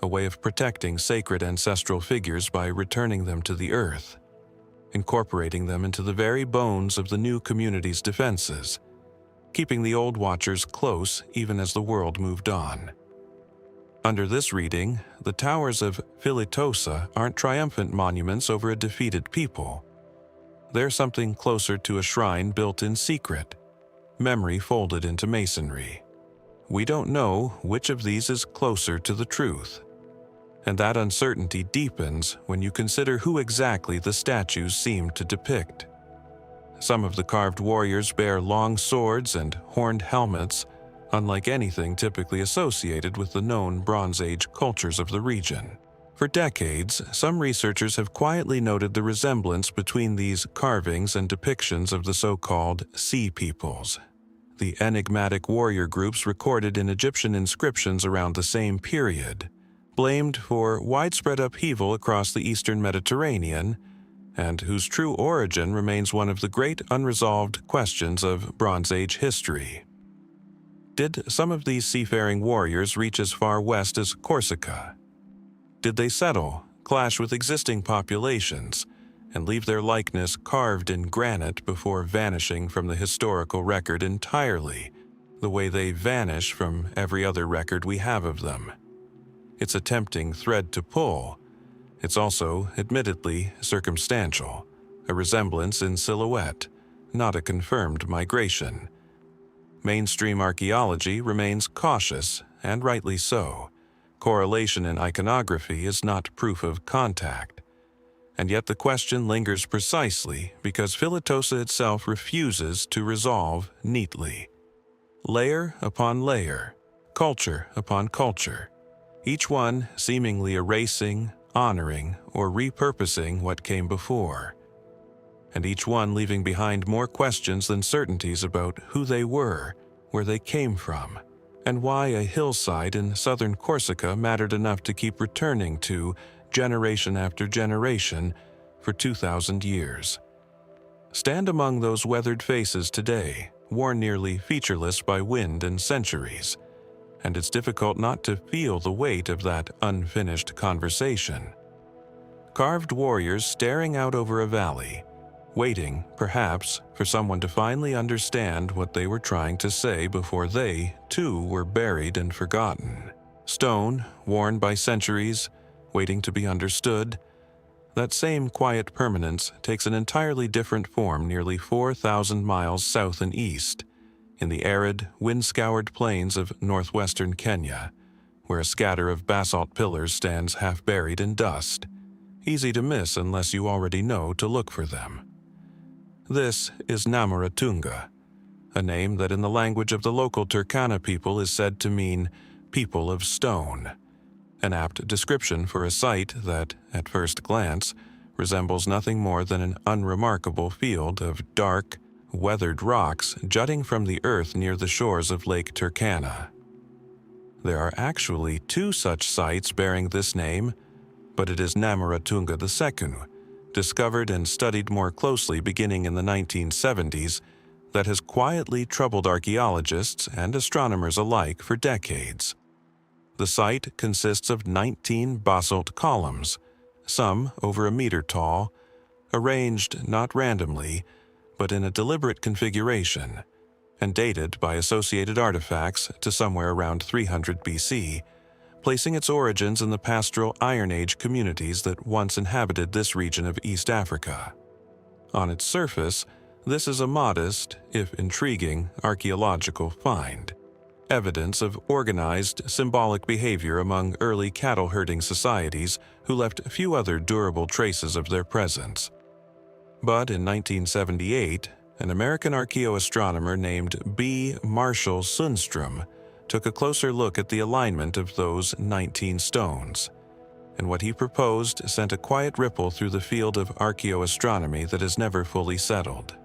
a way of protecting sacred ancestral figures by returning them to the earth, incorporating them into the very bones of the new community's defenses, keeping the old watchers close even as the world moved on. Under this reading, the towers of Filitosa aren't triumphant monuments over a defeated people. They're something closer to a shrine built in secret, memory folded into masonry. We don't know which of these is closer to the truth, and that uncertainty deepens when you consider who exactly the statues seem to depict. Some of the carved warriors bear long swords and horned helmets, unlike anything typically associated with the known Bronze Age cultures of the region. For decades, some researchers have quietly noted the resemblance between these carvings and depictions of the so-called Sea Peoples, the enigmatic warrior groups recorded in Egyptian inscriptions around the same period, blamed for widespread upheaval across the eastern Mediterranean, and whose true origin remains one of the great unresolved questions of Bronze Age history. Did some of these seafaring warriors reach as far west as Corsica? Did they settle, clash with existing populations, and leave their likeness carved in granite before vanishing from the historical record entirely, the way they vanish from every other record we have of them? It's a tempting thread to pull. It's also, admittedly, circumstantial, a resemblance in silhouette, not a confirmed migration. Mainstream archaeology remains cautious, and rightly so. Correlation in iconography is not proof of contact. And yet the question lingers precisely because Filitosa itself refuses to resolve neatly. Layer upon layer, culture upon culture, each one seemingly erasing, honoring, or repurposing what came before, and each one leaving behind more questions than certainties about who they were, where they came from, and why a hillside in southern Corsica mattered enough to keep returning to generation after generation for 2,000 years. Stand among those weathered faces today, worn nearly featureless by wind and centuries, and it's difficult not to feel the weight of that unfinished conversation. Carved warriors staring out over a valley, waiting, perhaps, for someone to finally understand what they were trying to say before they, too, were buried and forgotten. Stone, worn by centuries, waiting to be understood. That same quiet permanence takes an entirely different form nearly 4,000 miles south and east, in the arid, wind-scoured plains of northwestern Kenya, where a scatter of basalt pillars stands half buried in dust, easy to miss unless you already know to look for them. This is Namoratunga, a name that in the language of the local Turkana people is said to mean people of stone, an apt description for a site that, at first glance, resembles nothing more than an unremarkable field of dark, weathered rocks jutting from the earth near the shores of Lake Turkana. There are actually two such sites bearing this name, but it is Namoratunga II, discovered and studied more closely beginning in the 1970s, that has quietly troubled archaeologists and astronomers alike for decades. The site consists of 19 basalt columns, some over a meter tall, arranged not randomly, but in a deliberate configuration, and dated by associated artifacts to somewhere around 300 BC, placing its origins in the pastoral Iron Age communities that once inhabited this region of East Africa. On its surface, this is a modest, if intriguing, archaeological find, evidence of organized, symbolic behavior among early cattle-herding societies who left few other durable traces of their presence. But in 1978, an American archaeoastronomer named B. Marshall Sundstrom took a closer look at the alignment of those 19 stones, and what he proposed sent a quiet ripple through the field of archaeoastronomy that has never fully settled.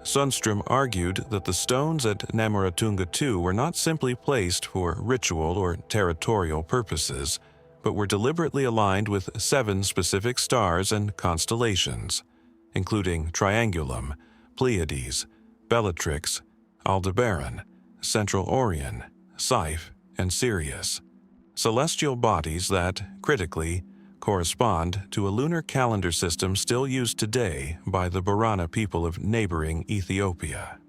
Sundstrom argued that the stones at Namoratunga II were not simply placed for ritual or territorial purposes, but were deliberately aligned with 7 specific stars and constellations, including Triangulum, Pleiades, Bellatrix, Aldebaran, Central Orion, Siph, and Sirius, celestial bodies that, critically, correspond to a lunar calendar system still used today by the Borana people of neighboring Ethiopia.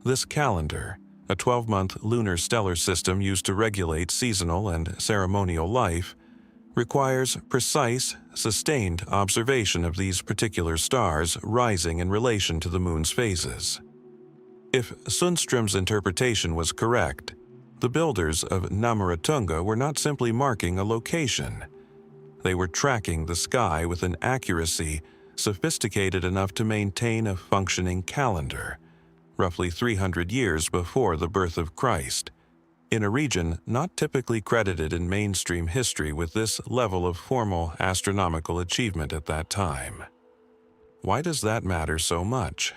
This calendar, a 12-month lunar stellar system used to regulate seasonal and ceremonial life, requires precise, sustained observation of these particular stars rising in relation to the moon's phases. If Sundstrom's interpretation was correct, the builders of Namoratunga were not simply marking a location. They were tracking the sky with an accuracy sophisticated enough to maintain a functioning calendar, roughly 300 years before the birth of Christ, in a region not typically credited in mainstream history with this level of formal astronomical achievement at that time. Why does that matter so much?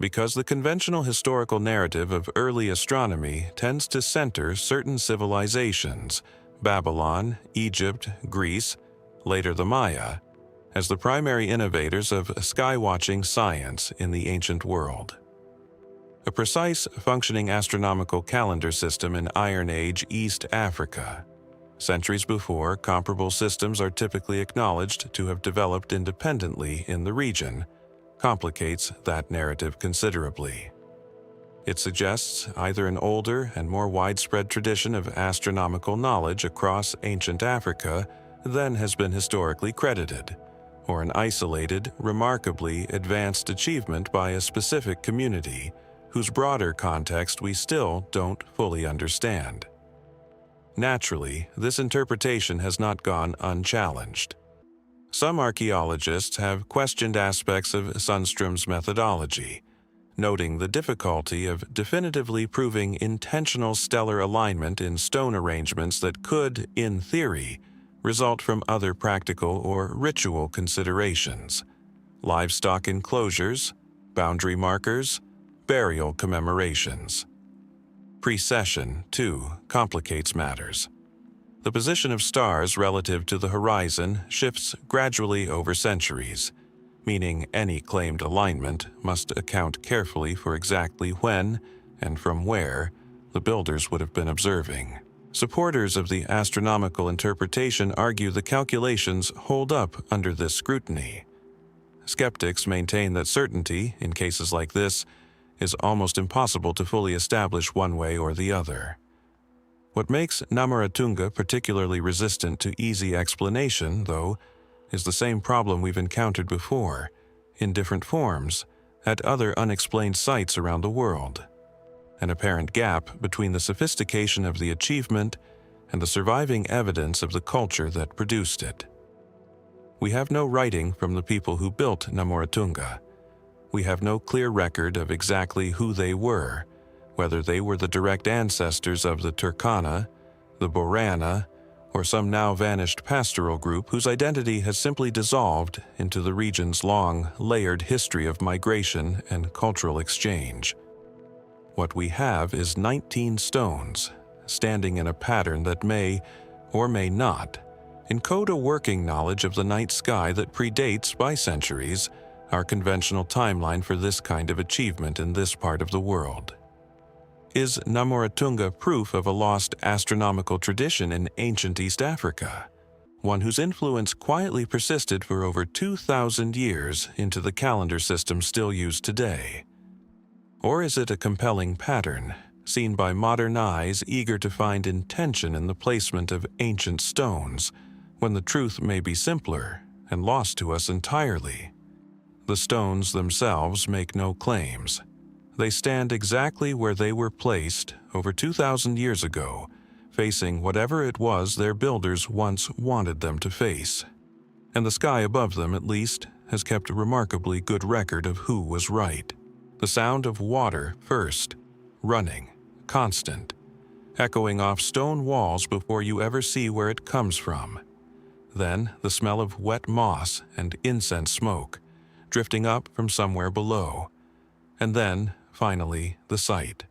Because the conventional historical narrative of early astronomy tends to center certain civilizations, Babylon, Egypt, Greece, later the Maya, as the primary innovators of skywatching science in the ancient world. A precise, functioning astronomical calendar system in Iron Age East Africa. Centuries before, comparable systems are typically acknowledged to have developed independently in the region, complicates that narrative considerably. It suggests either an older and more widespread tradition of astronomical knowledge across ancient Africa than has been historically credited, or an isolated, remarkably advanced achievement by a specific community whose broader context we still don't fully understand. Naturally, this interpretation has not gone unchallenged. Some archaeologists have questioned aspects of Sundstrom's methodology, noting the difficulty of definitively proving intentional stellar alignment in stone arrangements that could, in theory, result from other practical or ritual considerations: livestock enclosures, boundary markers, burial commemorations. Precession, too, complicates matters. The position of stars relative to the horizon shifts gradually over centuries, meaning any claimed alignment must account carefully for exactly when and from where the builders would have been observing. Supporters of the astronomical interpretation argue the calculations hold up under this scrutiny. Skeptics maintain that certainty, in cases like this, is almost impossible to fully establish one way or the other. What makes Namoratunga particularly resistant to easy explanation, though, is the same problem we've encountered before, in different forms, at other unexplained sites around the world: an apparent gap between the sophistication of the achievement and the surviving evidence of the culture that produced it. We have no writing from the people who built Namoratunga, we have no clear record of exactly who they were, whether they were the direct ancestors of the Turkana, the Borana, or some now vanished pastoral group whose identity has simply dissolved into the region's long, layered history of migration and cultural exchange. What we have is 19 stones, standing in a pattern that may, or may not, encode a working knowledge of the night sky that predates, by centuries, our conventional timeline for this kind of achievement in this part of the world. Is Namoratunga proof of a lost astronomical tradition in ancient East Africa, one whose influence quietly persisted for over 2,000 years into the calendar system still used today? Or is it a compelling pattern, seen by modern eyes eager to find intention in the placement of ancient stones, when the truth may be simpler and lost to us entirely? The stones themselves make no claims. They stand exactly where they were placed over 2,000 years ago, facing whatever it was their builders once wanted them to face. And the sky above them, at least, has kept a remarkably good record of who was right. The sound of water first, running, constant, echoing off stone walls before you ever see where it comes from. Then the smell of wet moss and incense smoke, drifting up from somewhere below. And then, finally, the sight.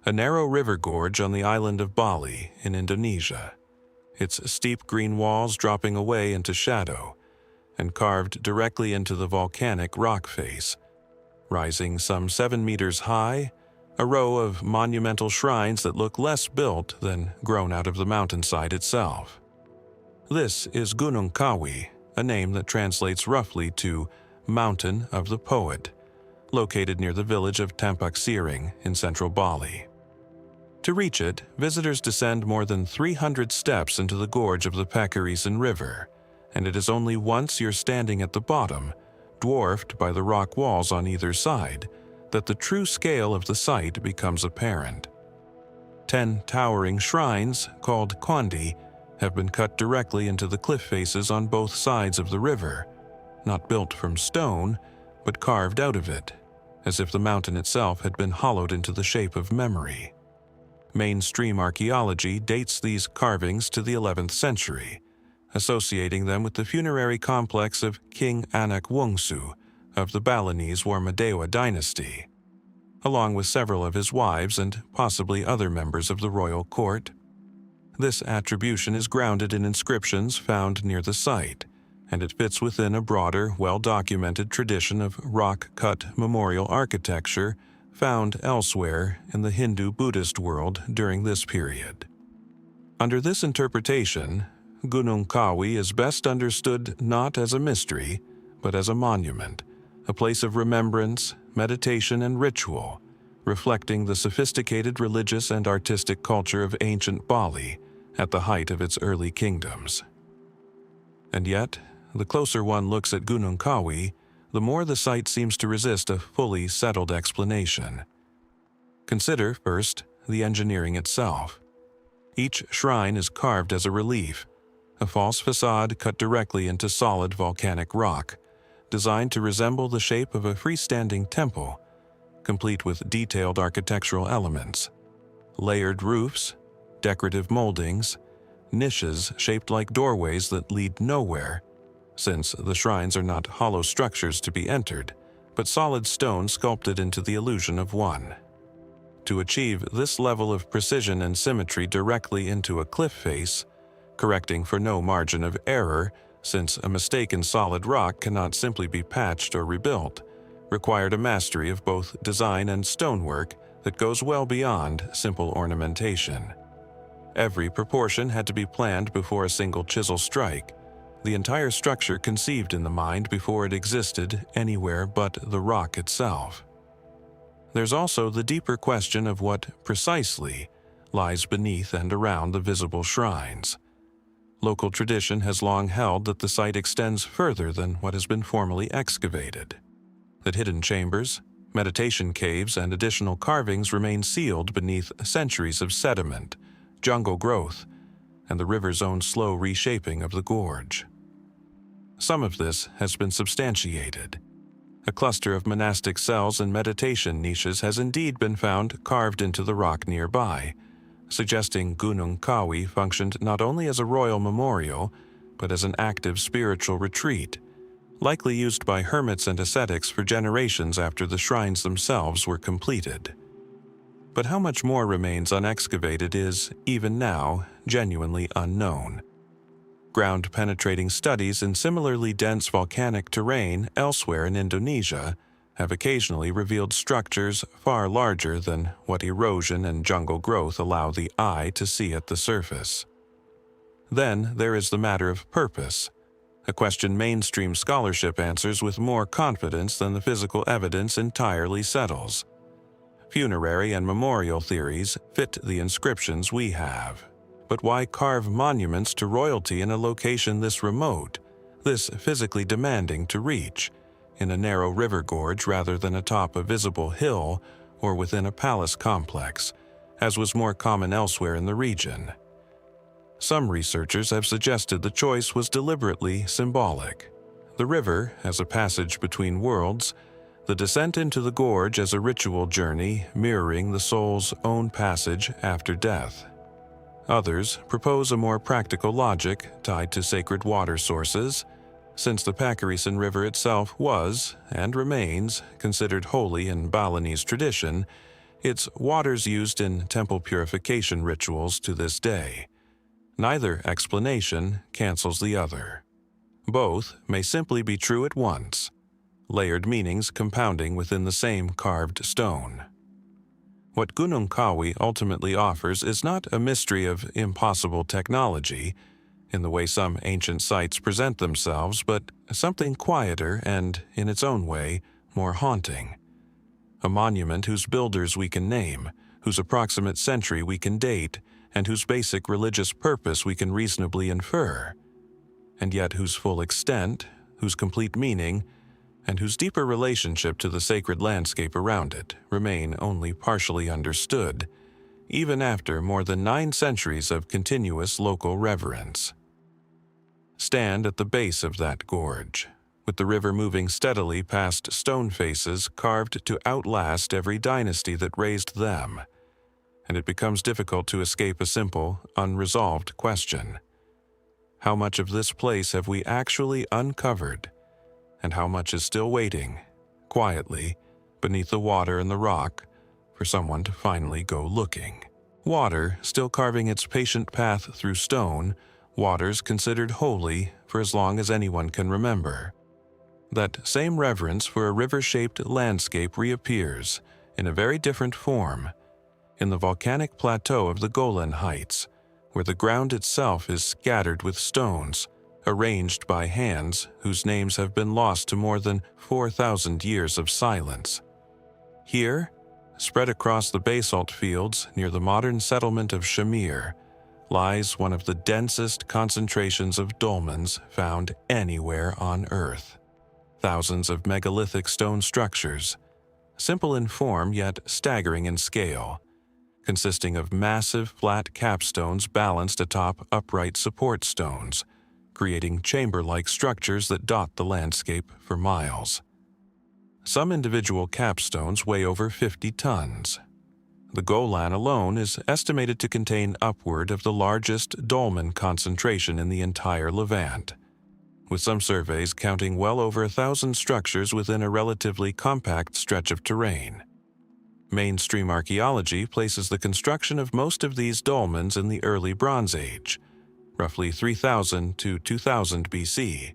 A narrow river gorge on the island of Bali in Indonesia, its steep green walls dropping away into shadow and carved directly into the volcanic rock face. Rising some 7 meters high, a row of monumental shrines that look less built than grown out of the mountainside itself. This is Gunung Kawi, a name that translates roughly to Mountain of the Poet, located near the village of Tampak Siring in central Bali. To reach it, visitors descend more than 300 steps into the gorge of the Pakirisan River, and it is only once you're standing at the bottom, dwarfed by the rock walls on either side, that the true scale of the site becomes apparent. 10 towering shrines, called Kondi, have been cut directly into the cliff faces on both sides of the river, not built from stone, but carved out of it, as if the mountain itself had been hollowed into the shape of memory. Mainstream archaeology dates these carvings to the 11th century, associating them with the funerary complex of King Anak Wungsu of the Balinese Warmadewa dynasty, along with several of his wives and possibly other members of the royal court. This attribution is grounded in inscriptions found near the site, and it fits within a broader, well-documented tradition of rock-cut memorial architecture found elsewhere in the Hindu-Buddhist world during this period. Under this interpretation, Gunung Kawi is best understood not as a mystery, but as a monument, a place of remembrance, meditation, and ritual, reflecting the sophisticated religious and artistic culture of ancient Bali at the height of its early kingdoms. And yet, the closer one looks at Gunung Kawi, the more the site seems to resist a fully settled explanation. Consider, first, the engineering itself. Each shrine is carved as a relief, a false facade cut directly into solid volcanic rock, designed to resemble the shape of a freestanding temple, complete with detailed architectural elements, layered roofs, decorative moldings, niches shaped like doorways that lead nowhere, since the shrines are not hollow structures to be entered, but solid stone sculpted into the illusion of one. To achieve this level of precision and symmetry directly into a cliff face, correcting for no margin of error, since a mistake in solid rock cannot simply be patched or rebuilt, required a mastery of both design and stonework that goes well beyond simple ornamentation. Every proportion had to be planned before a single chisel strike, the entire structure conceived in the mind before it existed anywhere but the rock itself. There's also the deeper question of what, precisely, lies beneath and around the visible shrines. Local tradition has long held that the site extends further than what has been formally excavated, that hidden chambers, meditation caves, and additional carvings remain sealed beneath centuries of sediment, jungle growth, and the river's own slow reshaping of the gorge. Some of this has been substantiated. A cluster of monastic cells and meditation niches has indeed been found carved into the rock nearby, suggesting Gunung Kawi functioned not only as a royal memorial, but as an active spiritual retreat, likely used by hermits and ascetics for generations after the shrines themselves were completed. But how much more remains unexcavated is, even now, genuinely unknown. Ground-penetrating studies in similarly dense volcanic terrain elsewhere in Indonesia have occasionally revealed structures far larger than what erosion and jungle growth allow the eye to see at the surface. Then there is the matter of purpose, a question mainstream scholarship answers with more confidence than the physical evidence entirely settles. Funerary and memorial theories fit the inscriptions we have. But why carve monuments to royalty in a location this remote, this physically demanding to reach, in a narrow river gorge rather than atop a visible hill or within a palace complex, as was more common elsewhere in the region? Some researchers have suggested the choice was deliberately symbolic. The river as a passage between worlds, the descent into the gorge as a ritual journey mirroring the soul's own passage after death. Others propose a more practical logic tied to sacred water sources, since the Pakirisan River itself was, and remains, considered holy in Balinese tradition, its waters used in temple purification rituals to this day. Neither explanation cancels the other. Both may simply be true at once, layered meanings compounding within the same carved stone. What Gunung Kawi ultimately offers is not a mystery of impossible technology, in the way some ancient sites present themselves, but something quieter and, in its own way, more haunting. A monument whose builders we can name, whose approximate century we can date, and whose basic religious purpose we can reasonably infer, and yet whose full extent, whose complete meaning, and whose deeper relationship to the sacred landscape around it remain only partially understood, even after more than 9 centuries of continuous local reverence. Stand at the base of that gorge, with the river moving steadily past stone faces carved to outlast every dynasty that raised them, and it becomes difficult to escape a simple, unresolved question. How much of this place have we actually uncovered, and how much is still waiting, quietly, beneath the water and the rock, for someone to finally go looking? Water still carving its patient path through stone, waters considered holy for as long as anyone can remember. That same reverence for a river-shaped landscape reappears, in a very different form, in the volcanic plateau of the Golan Heights, where the ground itself is scattered with stones, arranged by hands whose names have been lost to more than 4,000 years of silence. Here, spread across the basalt fields near the modern settlement of Shamir, lies one of the densest concentrations of dolmens found anywhere on Earth. Thousands of megalithic stone structures, simple in form yet staggering in scale, consisting of massive flat capstones balanced atop upright support stones, creating chamber-like structures that dot the landscape for miles. Some individual capstones weigh over 50 tons. The Golan alone is estimated to contain upward of the largest dolmen concentration in the entire Levant, with some surveys counting well over 1,000 structures within a relatively compact stretch of terrain. Mainstream archaeology places the construction of most of these dolmens in the early Bronze Age, roughly 3000 to 2000 BC,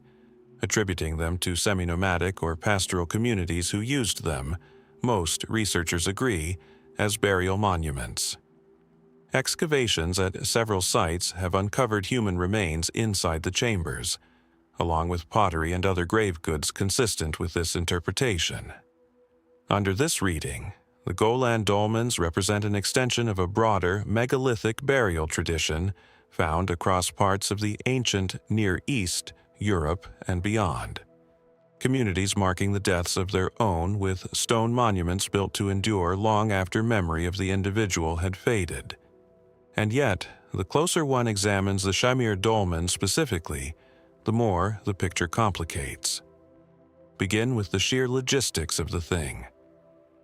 attributing them to semi-nomadic or pastoral communities who used them, most researchers agree, as burial monuments. Excavations at several sites have uncovered human remains inside the chambers, along with pottery and other grave goods consistent with this interpretation. Under this reading, the Golan dolmens represent an extension of a broader megalithic burial tradition found across parts of the ancient Near East, Europe, and beyond. Communities marking the deaths of their own with stone monuments built to endure long after memory of the individual had faded. And yet, the closer one examines the Shamir dolmen specifically, the more the picture complicates. begin with the sheer logistics of the thing.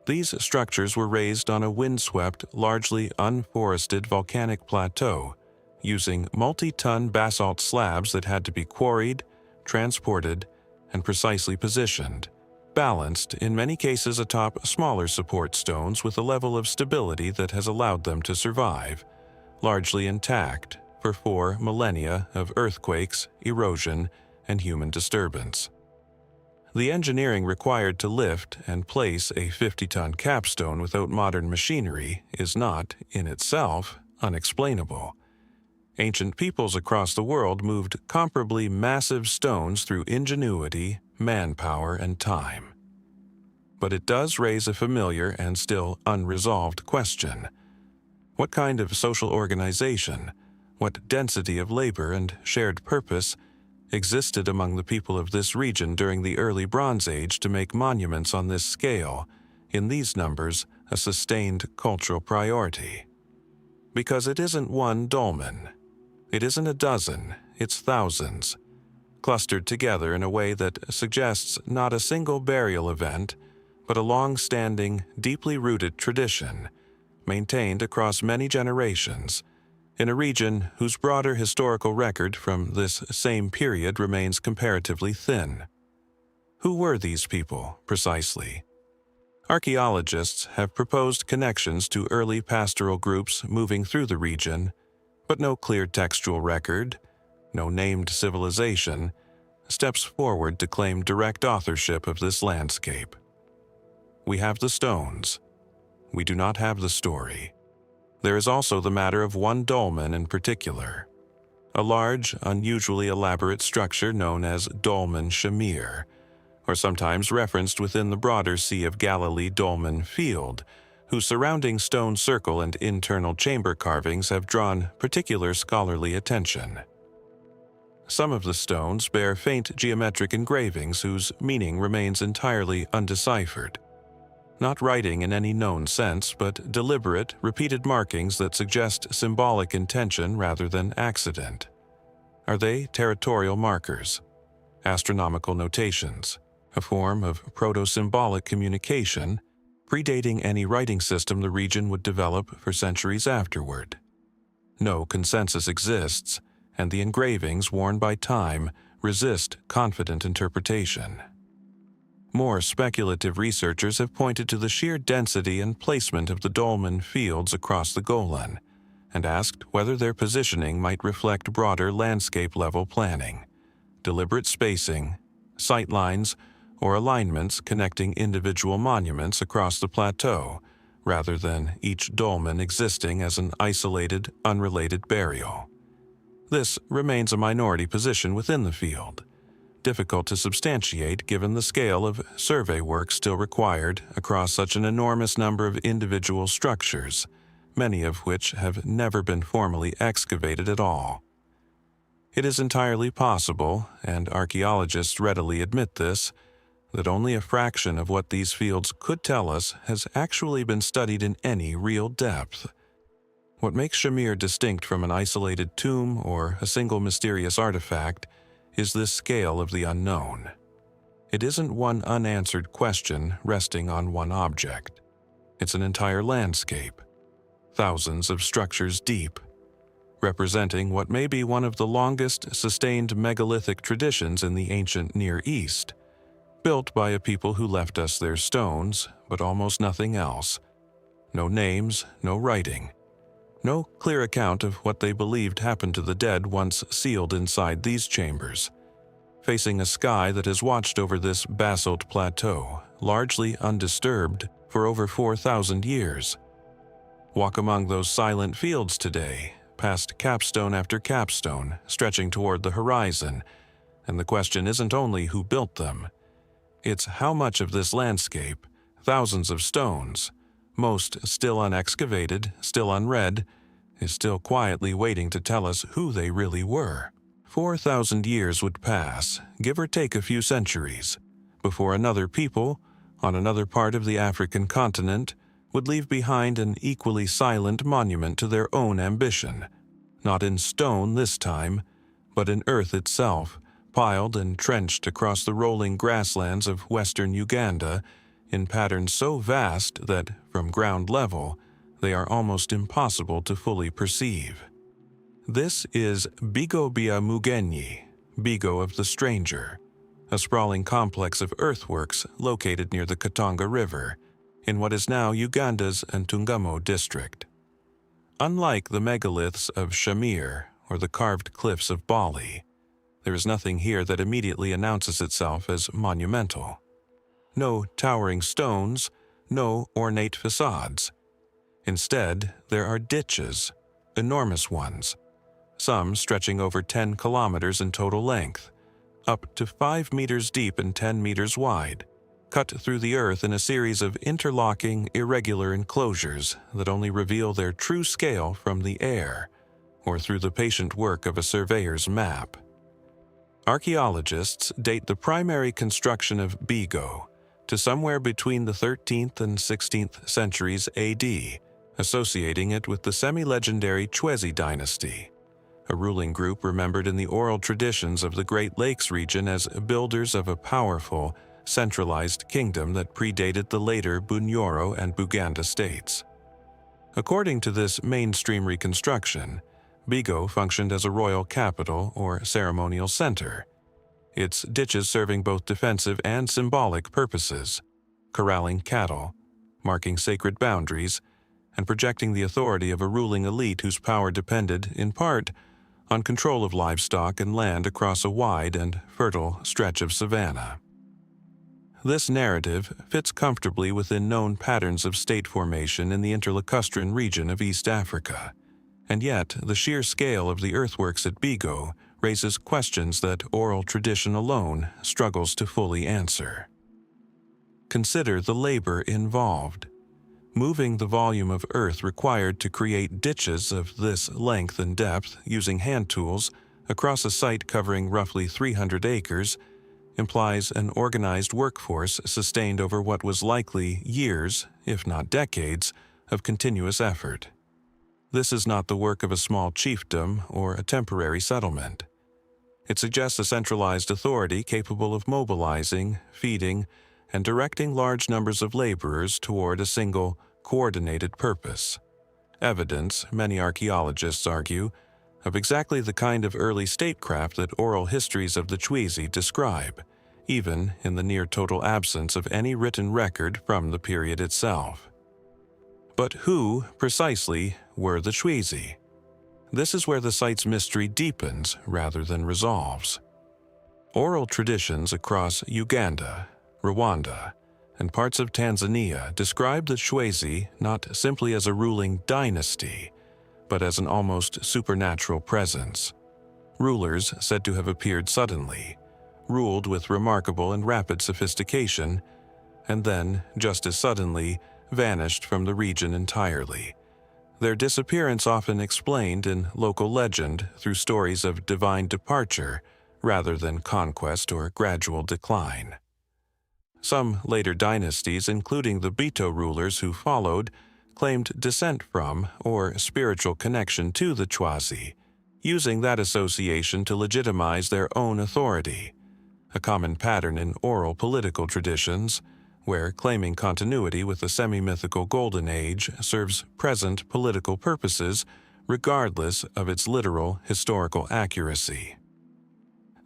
These structures were raised on a windswept, largely unforested volcanic plateau, using multi-ton basalt slabs that had to be quarried, transported, and precisely positioned, balanced in many cases atop smaller support stones with a level of stability that has allowed them to survive, largely intact, for 4 millennia of earthquakes, erosion, and human disturbance. The engineering required to lift and place a 50-ton capstone without modern machinery is not, in itself, unexplainable. Ancient peoples across the world moved comparably massive stones through ingenuity, manpower, and time. But it does raise a familiar and still unresolved question. What kind of social organization, what density of labor and shared purpose existed among the people of this region during the early Bronze Age to make monuments on this scale, in these numbers, a sustained cultural priority? Because it isn't one dolmen. It isn't a dozen, it's thousands, clustered together in a way that suggests not a single burial event, but a long-standing, deeply rooted tradition, maintained across many generations, in a region whose broader historical record from this same period remains comparatively thin. Who were these people, precisely? Archaeologists have proposed connections to early pastoral groups moving through the region, but no clear textual record, no named civilization, steps forward to claim direct authorship of this landscape. We have the stones. We do not have the story. There is also the matter of one dolmen in particular, a large, unusually elaborate structure known as Dolmen Shamir, or sometimes referenced within the broader Sea of Galilee dolmen field, whose surrounding stone circle and internal chamber carvings have drawn particular scholarly attention. Some of the stones bear faint geometric engravings whose meaning remains entirely undeciphered. Not writing in any known sense, but deliberate, repeated markings that suggest symbolic intention rather than accident. Are they territorial markers? Astronomical notations, a form of proto-symbolic communication, predating any writing system the region would develop for centuries afterward? No consensus exists, and the engravings worn by time resist confident interpretation. More speculative researchers have pointed to the sheer density and placement of the dolmen fields across the Golan, and asked whether their positioning might reflect broader landscape-level planning, deliberate spacing, sightlines, or alignments connecting individual monuments across the plateau, rather than each dolmen existing as an isolated, unrelated burial. This remains a minority position within the field, difficult to substantiate given the scale of survey work still required across such an enormous number of individual structures, many of which have never been formally excavated at all. It is entirely possible, and archaeologists readily admit this, that only a fraction of what these fields could tell us has actually been studied in any real depth. What makes Shamir distinct from an isolated tomb or a single mysterious artifact is this scale of the unknown. It isn't one unanswered question resting on one object. It's an entire landscape, thousands of structures deep, representing what may be one of the longest sustained megalithic traditions in the ancient Near East, built by a people who left us their stones, but almost nothing else. No names, no writing. No clear account of what they believed happened to the dead once sealed inside these chambers, facing a sky that has watched over this basalt plateau, largely undisturbed, for over 4,000 years. Walk among those silent fields today, past capstone after capstone, stretching toward the horizon, and the question isn't only who built them. It's how much of this landscape, thousands of stones, most still unexcavated, still unread, is still quietly waiting to tell us who they really were. 4,000 years would pass, give or take a few centuries, before another people, on another part of the African continent, would leave behind an equally silent monument to their own ambition, not in stone this time, but in earth itself, piled and trenched across the rolling grasslands of western Uganda in patterns so vast that, from ground level, they are almost impossible to fully perceive. This is Bigo bya Mugenyi, Bigo of the Stranger, a sprawling complex of earthworks located near the Katanga River, in what is now Uganda's Ntungamo district. Unlike the megaliths of Shamir or the carved cliffs of Bali, there is nothing here that immediately announces itself as monumental. No towering stones, no ornate facades. Instead, there are ditches, enormous ones, some stretching over 10 kilometers in total length, up to 5 meters deep and 10 meters wide, cut through the earth in a series of interlocking, irregular enclosures that only reveal their true scale from the air or through the patient work of a surveyor's map. Archaeologists date the primary construction of Bigo to somewhere between the 13th and 16th centuries AD, associating it with the semi-legendary Chwezi dynasty, a ruling group remembered in the oral traditions of the Great Lakes region as builders of a powerful, centralized kingdom that predated the later Bunyoro and Buganda states. According to this mainstream reconstruction, Bigo functioned as a royal capital or ceremonial center, its ditches serving both defensive and symbolic purposes, corralling cattle, marking sacred boundaries, and projecting the authority of a ruling elite whose power depended, in part, on control of livestock and land across a wide and fertile stretch of savanna. This narrative fits comfortably within known patterns of state formation in the interlacustrine region of East Africa, and yet the sheer scale of the earthworks at Bigo raises questions that oral tradition alone struggles to fully answer. Consider the labor involved. Moving the volume of earth required to create ditches of this length and depth using hand tools across a site covering roughly 300 acres implies an organized workforce sustained over what was likely years, if not decades, of continuous effort. This is not the work of a small chiefdom or a temporary settlement. It suggests a centralized authority capable of mobilizing, feeding, and directing large numbers of laborers toward a single, coordinated purpose. Evidence, many archaeologists argue, of exactly the kind of early statecraft that oral histories of the Chwezi describe, even in the near-total absence of any written record from the period itself. But who, precisely, were the Chwezi? This is where the site's mystery deepens rather than resolves. Oral traditions across Uganda, Rwanda, and parts of Tanzania describe the Chwezi not simply as a ruling dynasty, but as an almost supernatural presence. Rulers said to have appeared suddenly, ruled with remarkable and rapid sophistication, and then, just as suddenly, vanished from the region entirely. Their disappearance often explained in local legend through stories of divine departure rather than conquest or gradual decline. Some later dynasties, including the Bito rulers who followed, claimed descent from or spiritual connection to the Chwezi, using that association to legitimize their own authority, a common pattern in oral political traditions, where claiming continuity with the semi-mythical Golden Age serves present political purposes regardless of its literal historical accuracy.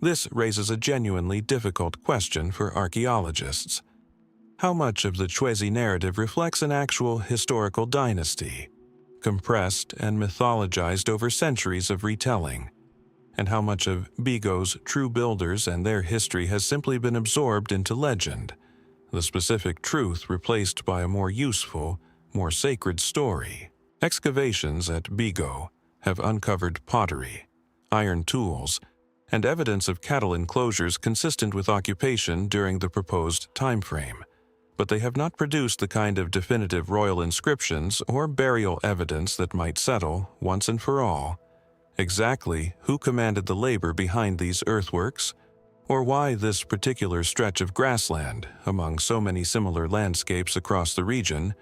This raises a genuinely difficult question for archaeologists. How much of the Chwezi narrative reflects an actual historical dynasty, compressed and mythologized over centuries of retelling, and how much of Bigo's true builders and their history has simply been absorbed into legend, the specific truth replaced by a more useful, more sacred story? Excavations at Bigo have uncovered pottery, iron tools, and evidence of cattle enclosures consistent with occupation during the proposed timeframe, but they have not produced the kind of definitive royal inscriptions or burial evidence that might settle, once and for all, exactly who commanded the labor behind these earthworks, or why this particular stretch of grassland, among so many similar landscapes across the region,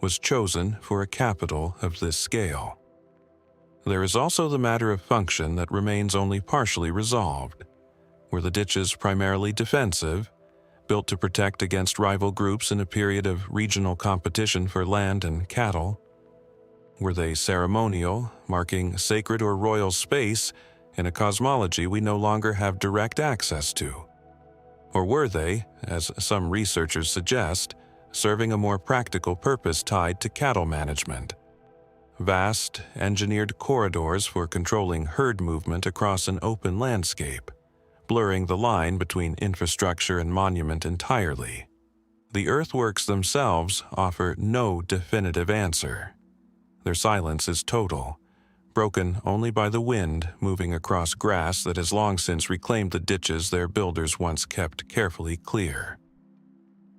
was chosen for a capital of this scale. There is also the matter of function that remains only partially resolved. Were the ditches primarily defensive, built to protect against rival groups in a period of regional competition for land and cattle? Were they ceremonial, marking sacred or royal space in a cosmology we no longer have direct access to? Or were they, as some researchers suggest, serving a more practical purpose tied to cattle management? Vast, engineered corridors for controlling herd movement across an open landscape, blurring the line between infrastructure and monument entirely. The earthworks themselves offer no definitive answer. Their silence is total, broken only by the wind moving across grass that has long since reclaimed the ditches their builders once kept carefully clear.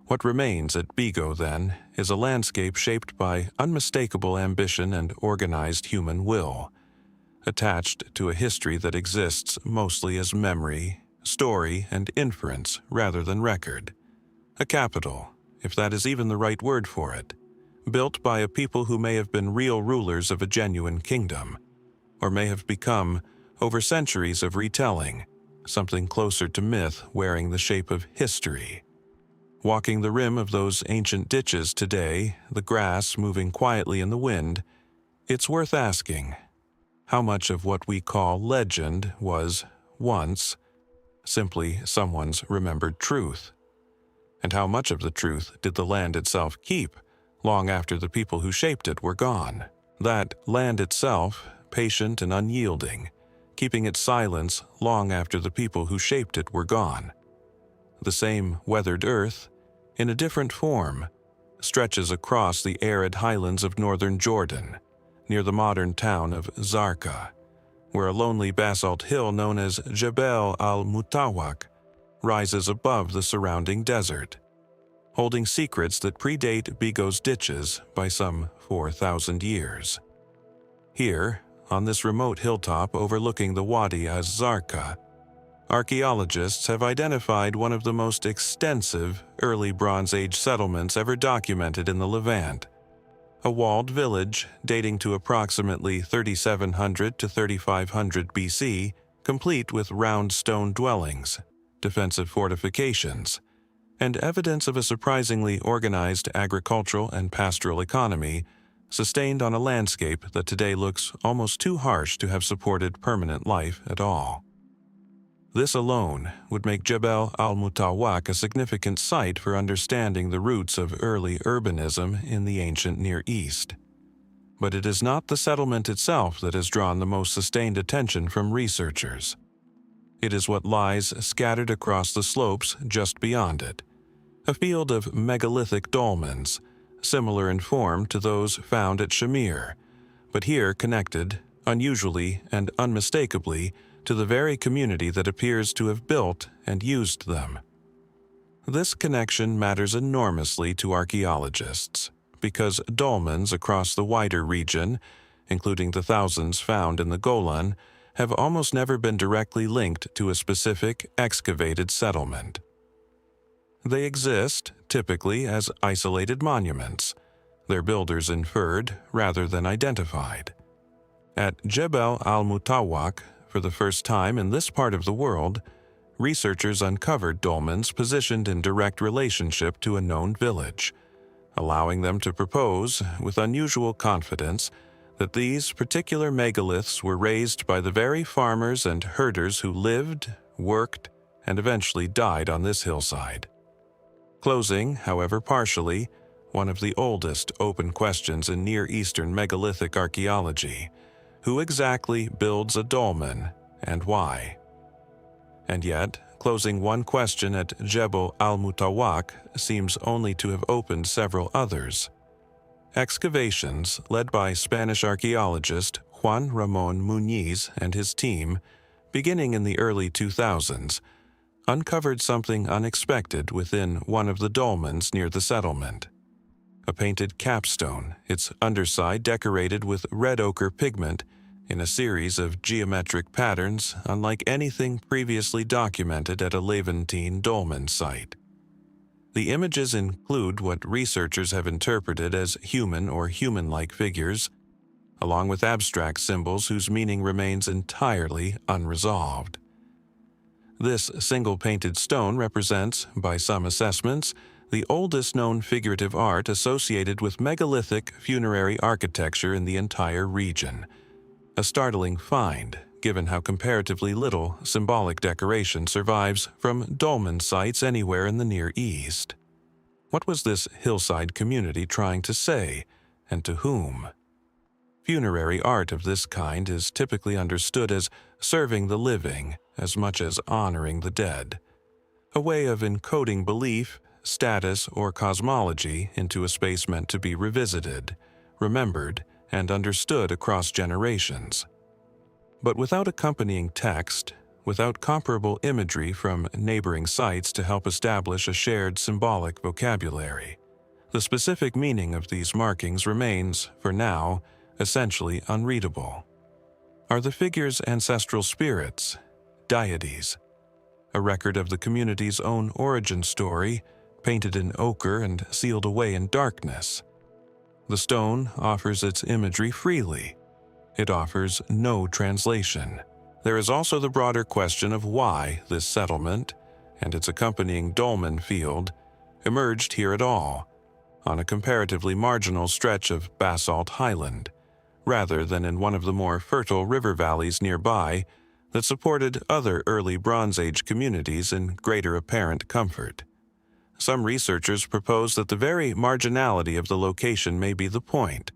What remains at Bigo, then, is a landscape shaped by unmistakable ambition and organized human will, attached to a history that exists mostly as memory, story, and inference rather than record. A capital, if that is even the right word for it, built by a people who may have been real rulers of a genuine kingdom, or may have become, over centuries of retelling, something closer to myth wearing the shape of history. Walking the rim of those ancient ditches today, the grass moving quietly in the wind, it's worth asking, how much of what we call legend was, once, simply someone's remembered truth? And how much of the truth did the land itself keep, long after the people who shaped it were gone? That land itself, patient and unyielding, keeping its silence long after the people who shaped it were gone. The same weathered earth, in a different form, stretches across the arid highlands of northern Jordan, near the modern town of Zarqa, where a lonely basalt hill known as Jebel al-Mutawwaq rises above the surrounding desert, holding secrets that predate Bigo's ditches by some 4,000 years. Here, on this remote hilltop overlooking the Wadi az-Zarqa, archaeologists have identified one of the most extensive early Bronze Age settlements ever documented in the Levant, a walled village dating to approximately 3700 to 3500 BC, complete with round stone dwellings, defensive fortifications, and evidence of a surprisingly organized agricultural and pastoral economy sustained on a landscape that today looks almost too harsh to have supported permanent life at all. This alone would make Jebel al-Mutawwaq a significant site for understanding the roots of early urbanism in the ancient Near East. But it is not the settlement itself that has drawn the most sustained attention from researchers. It is what lies scattered across the slopes just beyond it, a field of megalithic dolmens, similar in form to those found at Shamir, but here connected, unusually and unmistakably, to the very community that appears to have built and used them. This connection matters enormously to archaeologists, because dolmens across the wider region, including the thousands found in the Golan, have almost never been directly linked to a specific excavated settlement. They exist, typically, as isolated monuments, their builders inferred rather than identified. At Jebel al-Mutawwaq, for the first time in this part of the world, researchers uncovered dolmens positioned in direct relationship to a known village, allowing them to propose, with unusual confidence, that these particular megaliths were raised by the very farmers and herders who lived, worked, and eventually died on this hillside. Closing, however partially, one of the oldest open questions in Near Eastern megalithic archaeology: who exactly builds a dolmen, and why? And yet, closing one question at Jebel al-Mutawwaq seems only to have opened several others. Excavations, led by Spanish archaeologist Juan Ramón Muñiz and his team, beginning in the early 2000s, uncovered something unexpected within one of the dolmens near the settlement. A painted capstone, its underside decorated with red ochre pigment in a series of geometric patterns unlike anything previously documented at a Levantine dolmen site. The images include what researchers have interpreted as human or human-like figures, along with abstract symbols whose meaning remains entirely unresolved. This single painted stone represents, by some assessments, the oldest known figurative art associated with megalithic funerary architecture in the entire region. A startling find, given how comparatively little symbolic decoration survives from dolmen sites anywhere in the Near East. What was this hillside community trying to say, and to whom? Funerary art of this kind is typically understood as serving the living as much as honoring the dead, a way of encoding belief, status, or cosmology into a space meant to be revisited, remembered, and understood across generations. But without accompanying text, without comparable imagery from neighboring sites to help establish a shared symbolic vocabulary, the specific meaning of these markings remains, for now, essentially unreadable. Are the figures ancestral spirits, deities, a record of the community's own origin story, painted in ochre and sealed away in darkness? The stone offers its imagery freely. It offers no translation. There is also the broader question of why this settlement, and its accompanying dolmen field, emerged here at all, on a comparatively marginal stretch of basalt highland, rather than in one of the more fertile river valleys nearby that supported other early Bronze Age communities in greater apparent comfort. Some researchers propose that the very marginality of the location may be the point,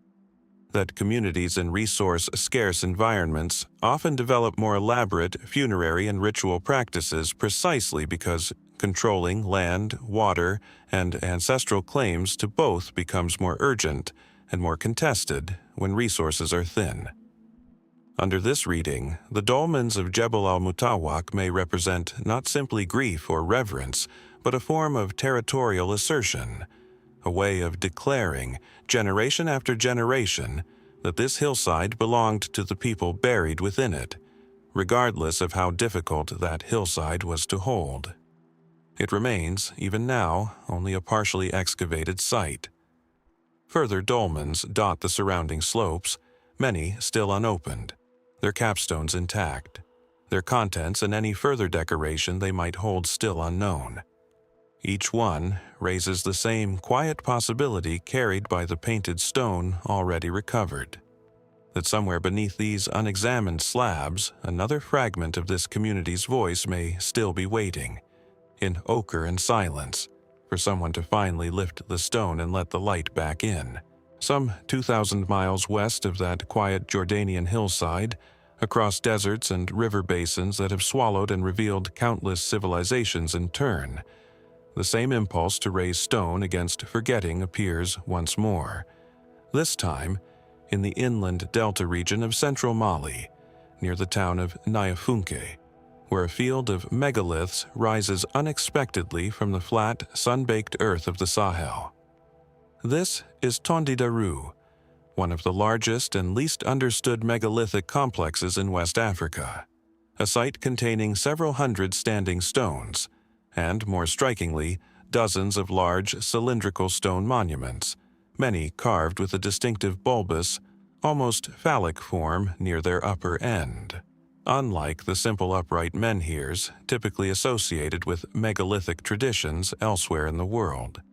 that communities in resource-scarce environments often develop more elaborate funerary and ritual practices precisely because controlling land, water, and ancestral claims to both becomes more urgent and more contested when resources are thin. Under this reading, the dolmens of Jebel al-Mutawwaq may represent not simply grief or reverence, but a form of territorial assertion, a way of declaring, generation after generation, that this hillside belonged to the people buried within it, regardless of how difficult that hillside was to hold. It remains, even now, only a partially excavated site. Further dolmens dot the surrounding slopes, many still unopened, their capstones intact, their contents and any further decoration they might hold still unknown. Each one raises the same quiet possibility carried by the painted stone already recovered, that somewhere beneath these unexamined slabs, another fragment of this community's voice may still be waiting, in ochre and silence, for someone to finally lift the stone and let the light back in. Some 2,000 miles west of that quiet Jordanian hillside, across deserts and river basins that have swallowed and revealed countless civilizations in turn, the same impulse to raise stone against forgetting appears once more, this time in the inland delta region of central Mali, near the town of Nyafunke, where a field of megaliths rises unexpectedly from the flat, sun-baked earth of the Sahel. This is Tondidarou, one of the largest and least understood megalithic complexes in West Africa, a site containing several hundred standing stones, and, more strikingly, dozens of large cylindrical stone monuments, many carved with a distinctive bulbous, almost phallic form near their upper end, unlike the simple upright menhirs typically associated with megalithic traditions elsewhere in the world.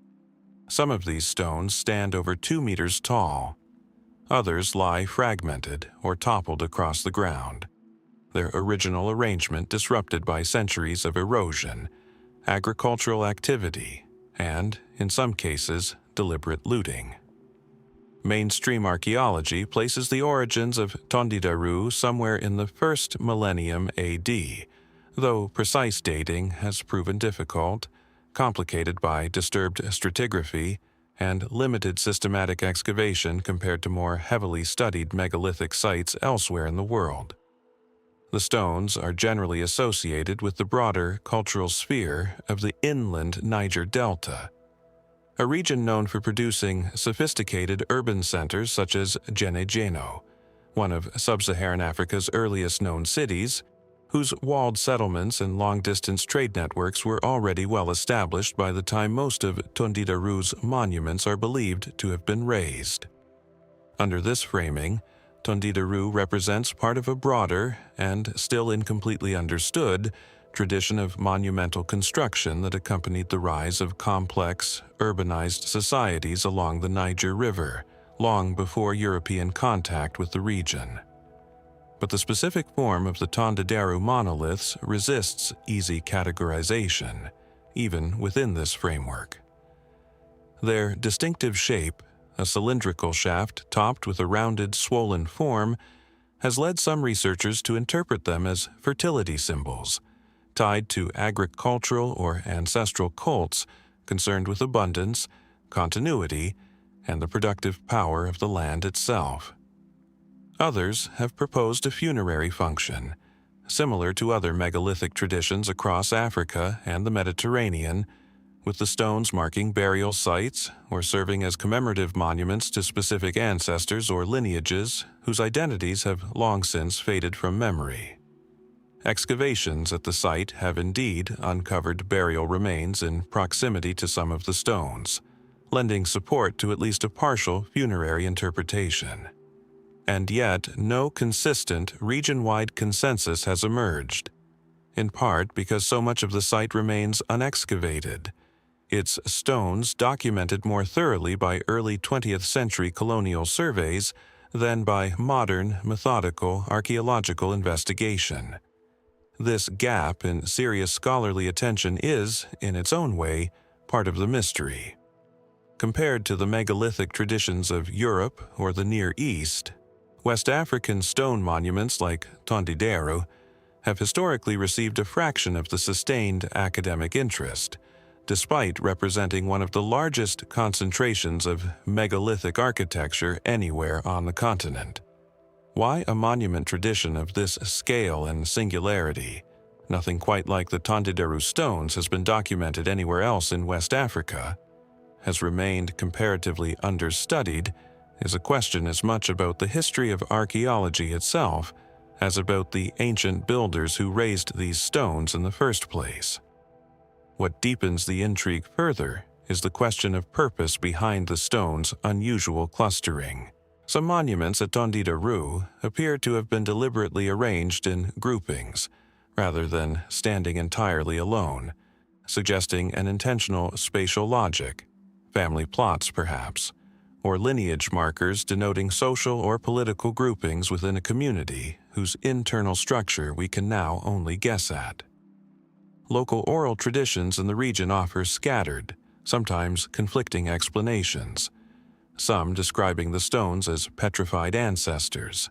Some of these stones stand over 2 meters tall. Others lie fragmented or toppled across the ground, their original arrangement disrupted by centuries of erosion, agricultural activity, and, in some cases, deliberate looting. Mainstream archaeology places the origins of Tondidarou somewhere in the 1st millennium AD, though precise dating has proven difficult, complicated by disturbed stratigraphy and limited systematic excavation compared to more heavily studied megalithic sites elsewhere in the world. The stones are generally associated with the broader cultural sphere of the inland Niger Delta, a region known for producing sophisticated urban centers such as Djenné, one of sub-Saharan Africa's earliest known cities, whose walled settlements and long-distance trade networks were already well established by the time most of Tondidarou's monuments are believed to have been raised. Under this framing, Tondidarou represents part of a broader, and still incompletely understood, tradition of monumental construction that accompanied the rise of complex, urbanized societies along the Niger River, long before European contact with the region. But the specific form of the Tondidarou monoliths resists easy categorization, even within this framework. Their distinctive shape, a cylindrical shaft topped with a rounded, swollen form, has led some researchers to interpret them as fertility symbols, tied to agricultural or ancestral cults concerned with abundance, continuity, and the productive power of the land itself. Others have proposed a funerary function, similar to other megalithic traditions across Africa and the Mediterranean, with the stones marking burial sites or serving as commemorative monuments to specific ancestors or lineages whose identities have long since faded from memory. Excavations at the site have indeed uncovered burial remains in proximity to some of the stones, lending support to at least a partial funerary interpretation. And yet, no consistent region-wide consensus has emerged, in part because so much of the site remains unexcavated, its stones documented more thoroughly by early 20th century colonial surveys than by modern, methodical archaeological investigation. This gap in serious scholarly attention is, in its own way, part of the mystery. Compared to the megalithic traditions of Europe or the Near East, West African stone monuments like Tondidarou have historically received a fraction of the sustained academic interest, despite representing one of the largest concentrations of megalithic architecture anywhere on the continent. Why a monument tradition of this scale and singularity, nothing quite like the Tondidarou stones has been documented anywhere else in West Africa, has remained comparatively understudied, is a question as much about the history of archaeology itself as about the ancient builders who raised these stones in the first place. What deepens the intrigue further is the question of purpose behind the stones' unusual clustering. Some monuments at Tondidarou appear to have been deliberately arranged in groupings, rather than standing entirely alone, suggesting an intentional spatial logic, family plots perhaps, or lineage markers denoting social or political groupings within a community whose internal structure we can now only guess at. Local oral traditions in the region offer scattered, sometimes conflicting explanations, some describing the stones as petrified ancestors,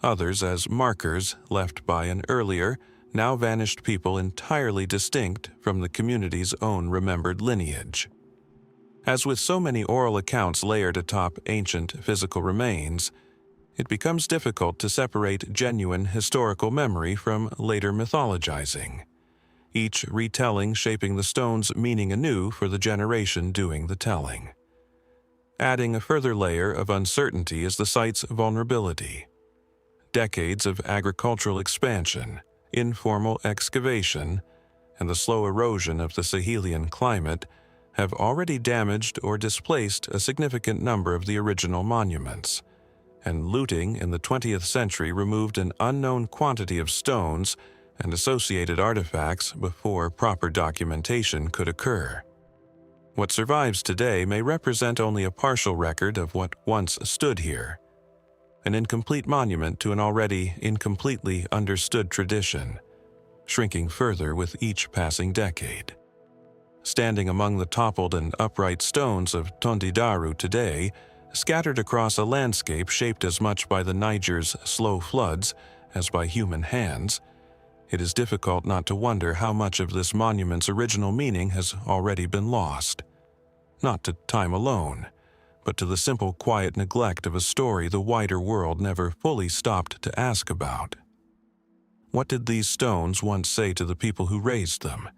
others as markers left by an earlier, now vanished people entirely distinct from the community's own remembered lineage. As with so many oral accounts layered atop ancient physical remains, it becomes difficult to separate genuine historical memory from later mythologizing, each retelling shaping the stone's meaning anew for the generation doing the telling. Adding a further layer of uncertainty is the site's vulnerability. Decades of agricultural expansion, informal excavation, and the slow erosion of the Sahelian climate have already damaged or displaced a significant number of the original monuments, and looting in the 20th century removed an unknown quantity of stones and associated artifacts before proper documentation could occur. What survives today may represent only a partial record of what once stood here, an incomplete monument to an already incompletely understood tradition, shrinking further with each passing decade. Standing among the toppled and upright stones of Tondidarou today, scattered across a landscape shaped as much by the Niger's slow floods as by human hands, it is difficult not to wonder how much of this monument's original meaning has already been lost. Not to time alone, but to the simple quiet neglect of a story the wider world never fully stopped to ask about. What did these stones once say to the people who raised them,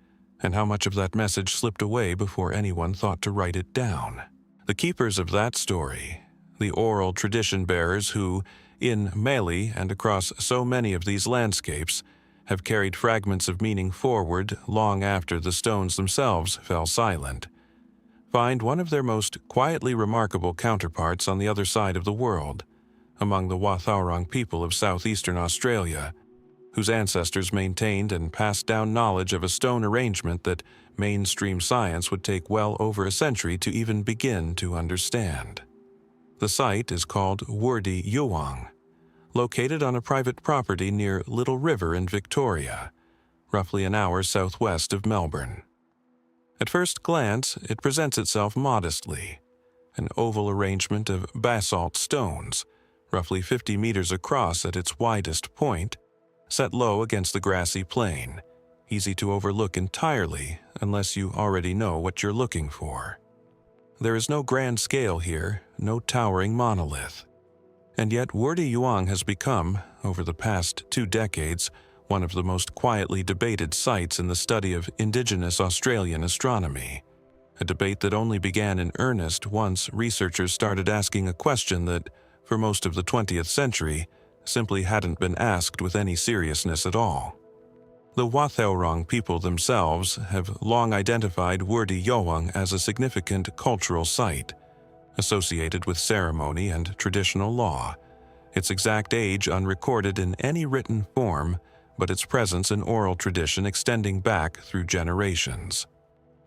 and how much of that message slipped away before anyone thought to write it down? The keepers of that story, the oral tradition bearers who, in Mali and across so many of these landscapes, have carried fragments of meaning forward long after the stones themselves fell silent, find one of their most quietly remarkable counterparts on the other side of the world, among the Wathaurong people of southeastern Australia, whose ancestors maintained and passed down knowledge of a stone arrangement that mainstream science would take well over a century to even begin to understand. The site is called Wurdi Youang, located on a private property near Little River in Victoria, roughly an hour southwest of Melbourne. At first glance, it presents itself modestly, an oval arrangement of basalt stones, roughly 50 meters across at its widest point, set low against the grassy plain, easy to overlook entirely unless you already know what you're looking for. There is no grand scale here, no towering monolith. And yet Wurdi Youang has become, over the past 2 decades, one of the most quietly debated sites in the study of indigenous Australian astronomy, a debate that only began in earnest once researchers started asking a question that, for most of the 20th century, simply hadn't been asked with any seriousness at all. The Wathaurong people themselves have long identified Wurdi Youang as a significant cultural site, associated with ceremony and traditional law, its exact age unrecorded in any written form, but its presence in oral tradition extending back through generations.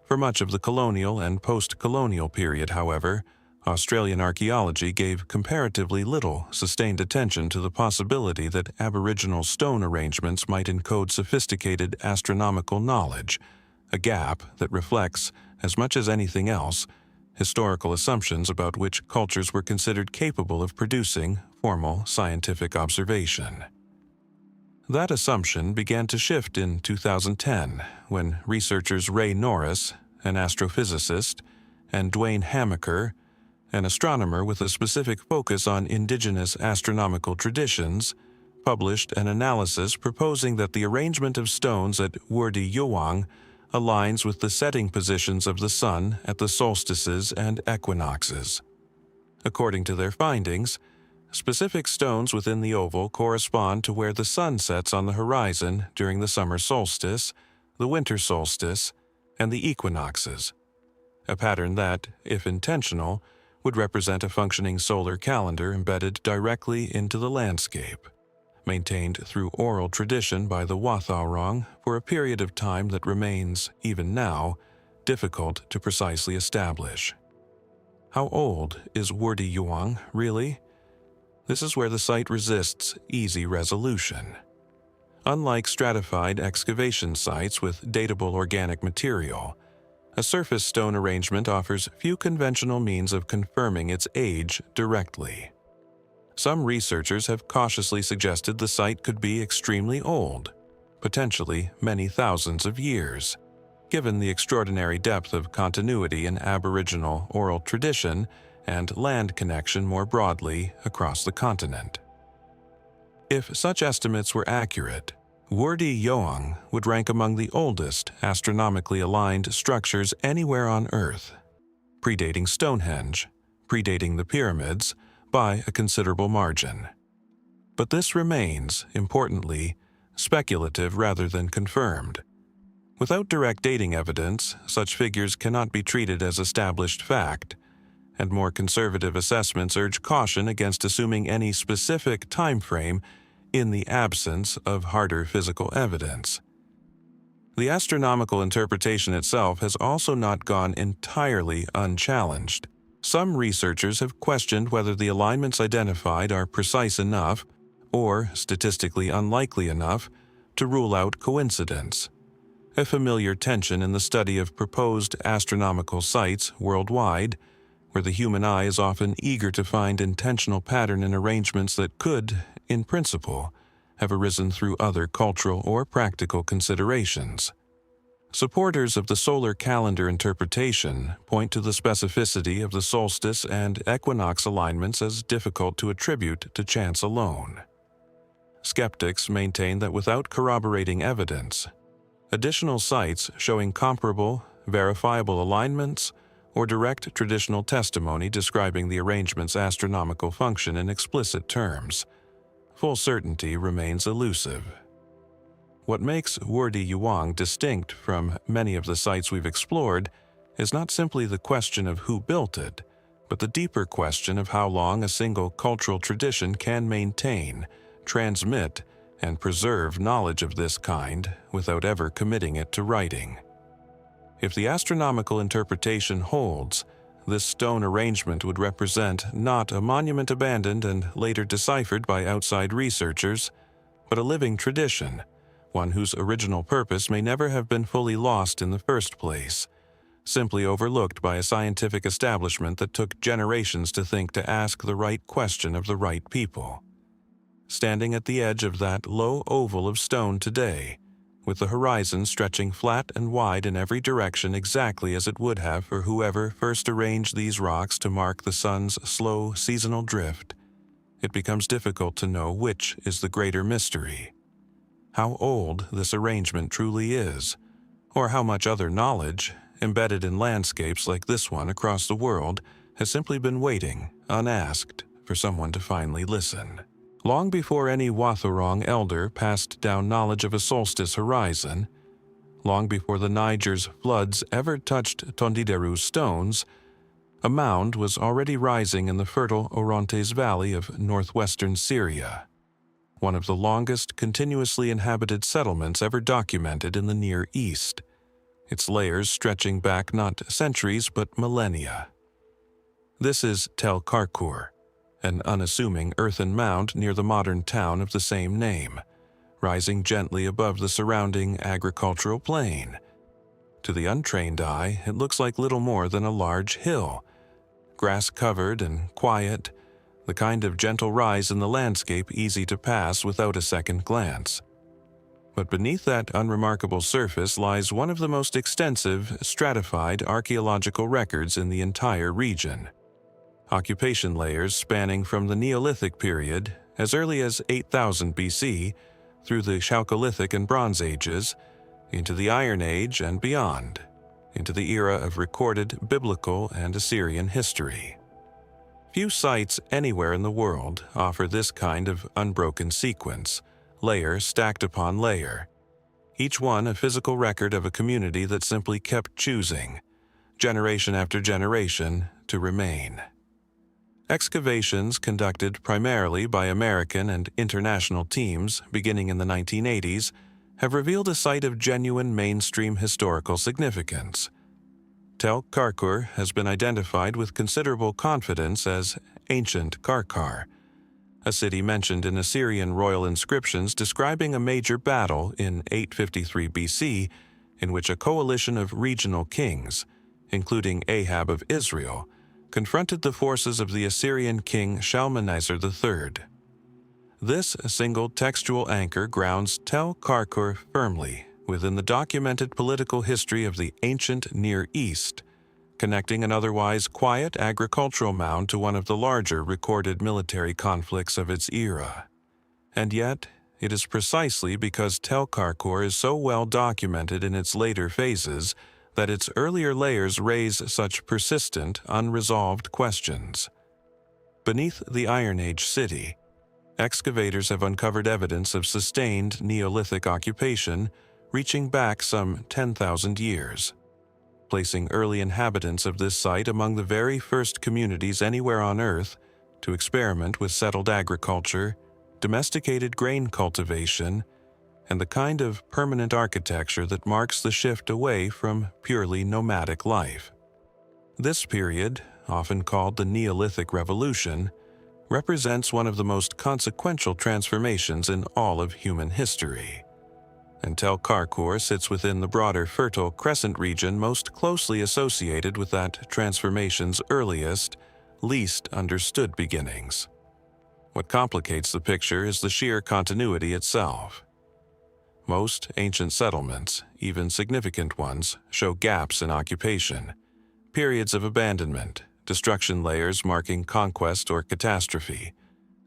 For much of the colonial and post-colonial period, however, Australian archaeology gave comparatively little sustained attention to the possibility that Aboriginal stone arrangements might encode sophisticated astronomical knowledge, a gap that reflects, as much as anything else, historical assumptions about which cultures were considered capable of producing formal scientific observation. That assumption began to shift in 2010 when researchers Ray Norris, an astrophysicist, and Dwayne Hamaker, an astronomer with a specific focus on indigenous astronomical traditions, published an analysis proposing that the arrangement of stones at Wurdi Youang aligns with the setting positions of the sun at the solstices and equinoxes. According to their findings, specific stones within the oval correspond to where the sun sets on the horizon during the summer solstice, the winter solstice, and the equinoxes, a pattern that, if intentional, would represent a functioning solar calendar embedded directly into the landscape, maintained through oral tradition by the Wathaurong for a period of time that remains, even now, difficult to precisely establish. How old is Wurdi Youang, really? This is where the site resists easy resolution. Unlike stratified excavation sites with datable organic material, a surface stone arrangement offers few conventional means of confirming its age directly. Some researchers have cautiously suggested the site could be extremely old, potentially many thousands of years, given the extraordinary depth of continuity in Aboriginal oral tradition and land connection more broadly across the continent. If such estimates were accurate, Wurdi Youang would rank among the oldest astronomically aligned structures anywhere on Earth, predating Stonehenge, predating the pyramids, by a considerable margin. But this remains, importantly, speculative rather than confirmed. Without direct dating evidence, such figures cannot be treated as established fact, and more conservative assessments urge caution against assuming any specific time frame in the absence of harder physical evidence. The astronomical interpretation itself has also not gone entirely unchallenged. Some researchers have questioned whether the alignments identified are precise enough or statistically unlikely enough to rule out coincidence, a familiar tension in the study of proposed astronomical sites worldwide, where the human eye is often eager to find intentional pattern in arrangements that could, in principle, have arisen through other cultural or practical considerations. Supporters of the solar calendar interpretation point to the specificity of the solstice and equinox alignments as difficult to attribute to chance alone. Skeptics maintain that without corroborating evidence, additional sites showing comparable, verifiable alignments or direct traditional testimony describing the arrangement's astronomical function in explicit terms, full certainty remains elusive. What makes Wurdi Youang distinct from many of the sites we've explored is not simply the question of who built it, but the deeper question of how long a single cultural tradition can maintain, transmit, and preserve knowledge of this kind without ever committing it to writing. If the astronomical interpretation holds, this stone arrangement would represent not a monument abandoned and later deciphered by outside researchers, but a living tradition, one whose original purpose may never have been fully lost in the first place, simply overlooked by a scientific establishment that took generations to think to ask the right question of the right people. Standing at the edge of that low oval of stone today, with the horizon stretching flat and wide in every direction exactly as it would have for whoever first arranged these rocks to mark the sun's slow seasonal drift, it becomes difficult to know which is the greater mystery: how old this arrangement truly is, or how much other knowledge, embedded in landscapes like this one across the world, has simply been waiting, unasked, for someone to finally listen. Long before any Wathaurong elder passed down knowledge of a solstice horizon, long before the Niger's floods ever touched Tondidarou's stones, a mound was already rising in the fertile Orontes Valley of northwestern Syria, one of the longest continuously inhabited settlements ever documented in the Near East, its layers stretching back not centuries but millennia. This is Tel Qarqur, an unassuming earthen mound near the modern town of the same name, rising gently above the surrounding agricultural plain. To the untrained eye, it looks like little more than a large hill, grass-covered and quiet, the kind of gentle rise in the landscape easy to pass without a second glance. But beneath that unremarkable surface lies one of the most extensive, stratified archaeological records in the entire region. Occupation layers spanning from the Neolithic period, as early as 8000 BC, through the Chalcolithic and Bronze Ages, into the Iron Age and beyond, into the era of recorded biblical and Assyrian history. Few sites anywhere in the world offer this kind of unbroken sequence, layer stacked upon layer, each one a physical record of a community that simply kept choosing, generation after generation, to remain. Excavations conducted primarily by American and international teams beginning in the 1980s have revealed a site of genuine mainstream historical significance. Tel Qarqur has been identified with considerable confidence as Ancient Qarqar, a city mentioned in Assyrian royal inscriptions describing a major battle in 853 BC in which a coalition of regional kings, including Ahab of Israel, confronted the forces of the Assyrian king Shalmaneser III. This single textual anchor grounds Tel Qarqur firmly within the documented political history of the ancient Near East, connecting an otherwise quiet agricultural mound to one of the larger recorded military conflicts of its era. And yet, it is precisely because Tel Qarqur is so well documented in its later phases that its earlier layers raise such persistent, unresolved questions. Beneath the Iron Age city, excavators have uncovered evidence of sustained Neolithic occupation reaching back some 10,000 years, placing early inhabitants of this site among the very first communities anywhere on Earth to experiment with settled agriculture, domesticated grain cultivation, and the kind of permanent architecture that marks the shift away from purely nomadic life. This period, often called the Neolithic Revolution, represents one of the most consequential transformations in all of human history. And Tel Qarqur sits within the broader Fertile Crescent region most closely associated with that transformation's earliest, least understood beginnings. What complicates the picture is the sheer continuity itself. Most ancient settlements, even significant ones, show gaps in occupation, periods of abandonment, destruction layers marking conquest or catastrophe,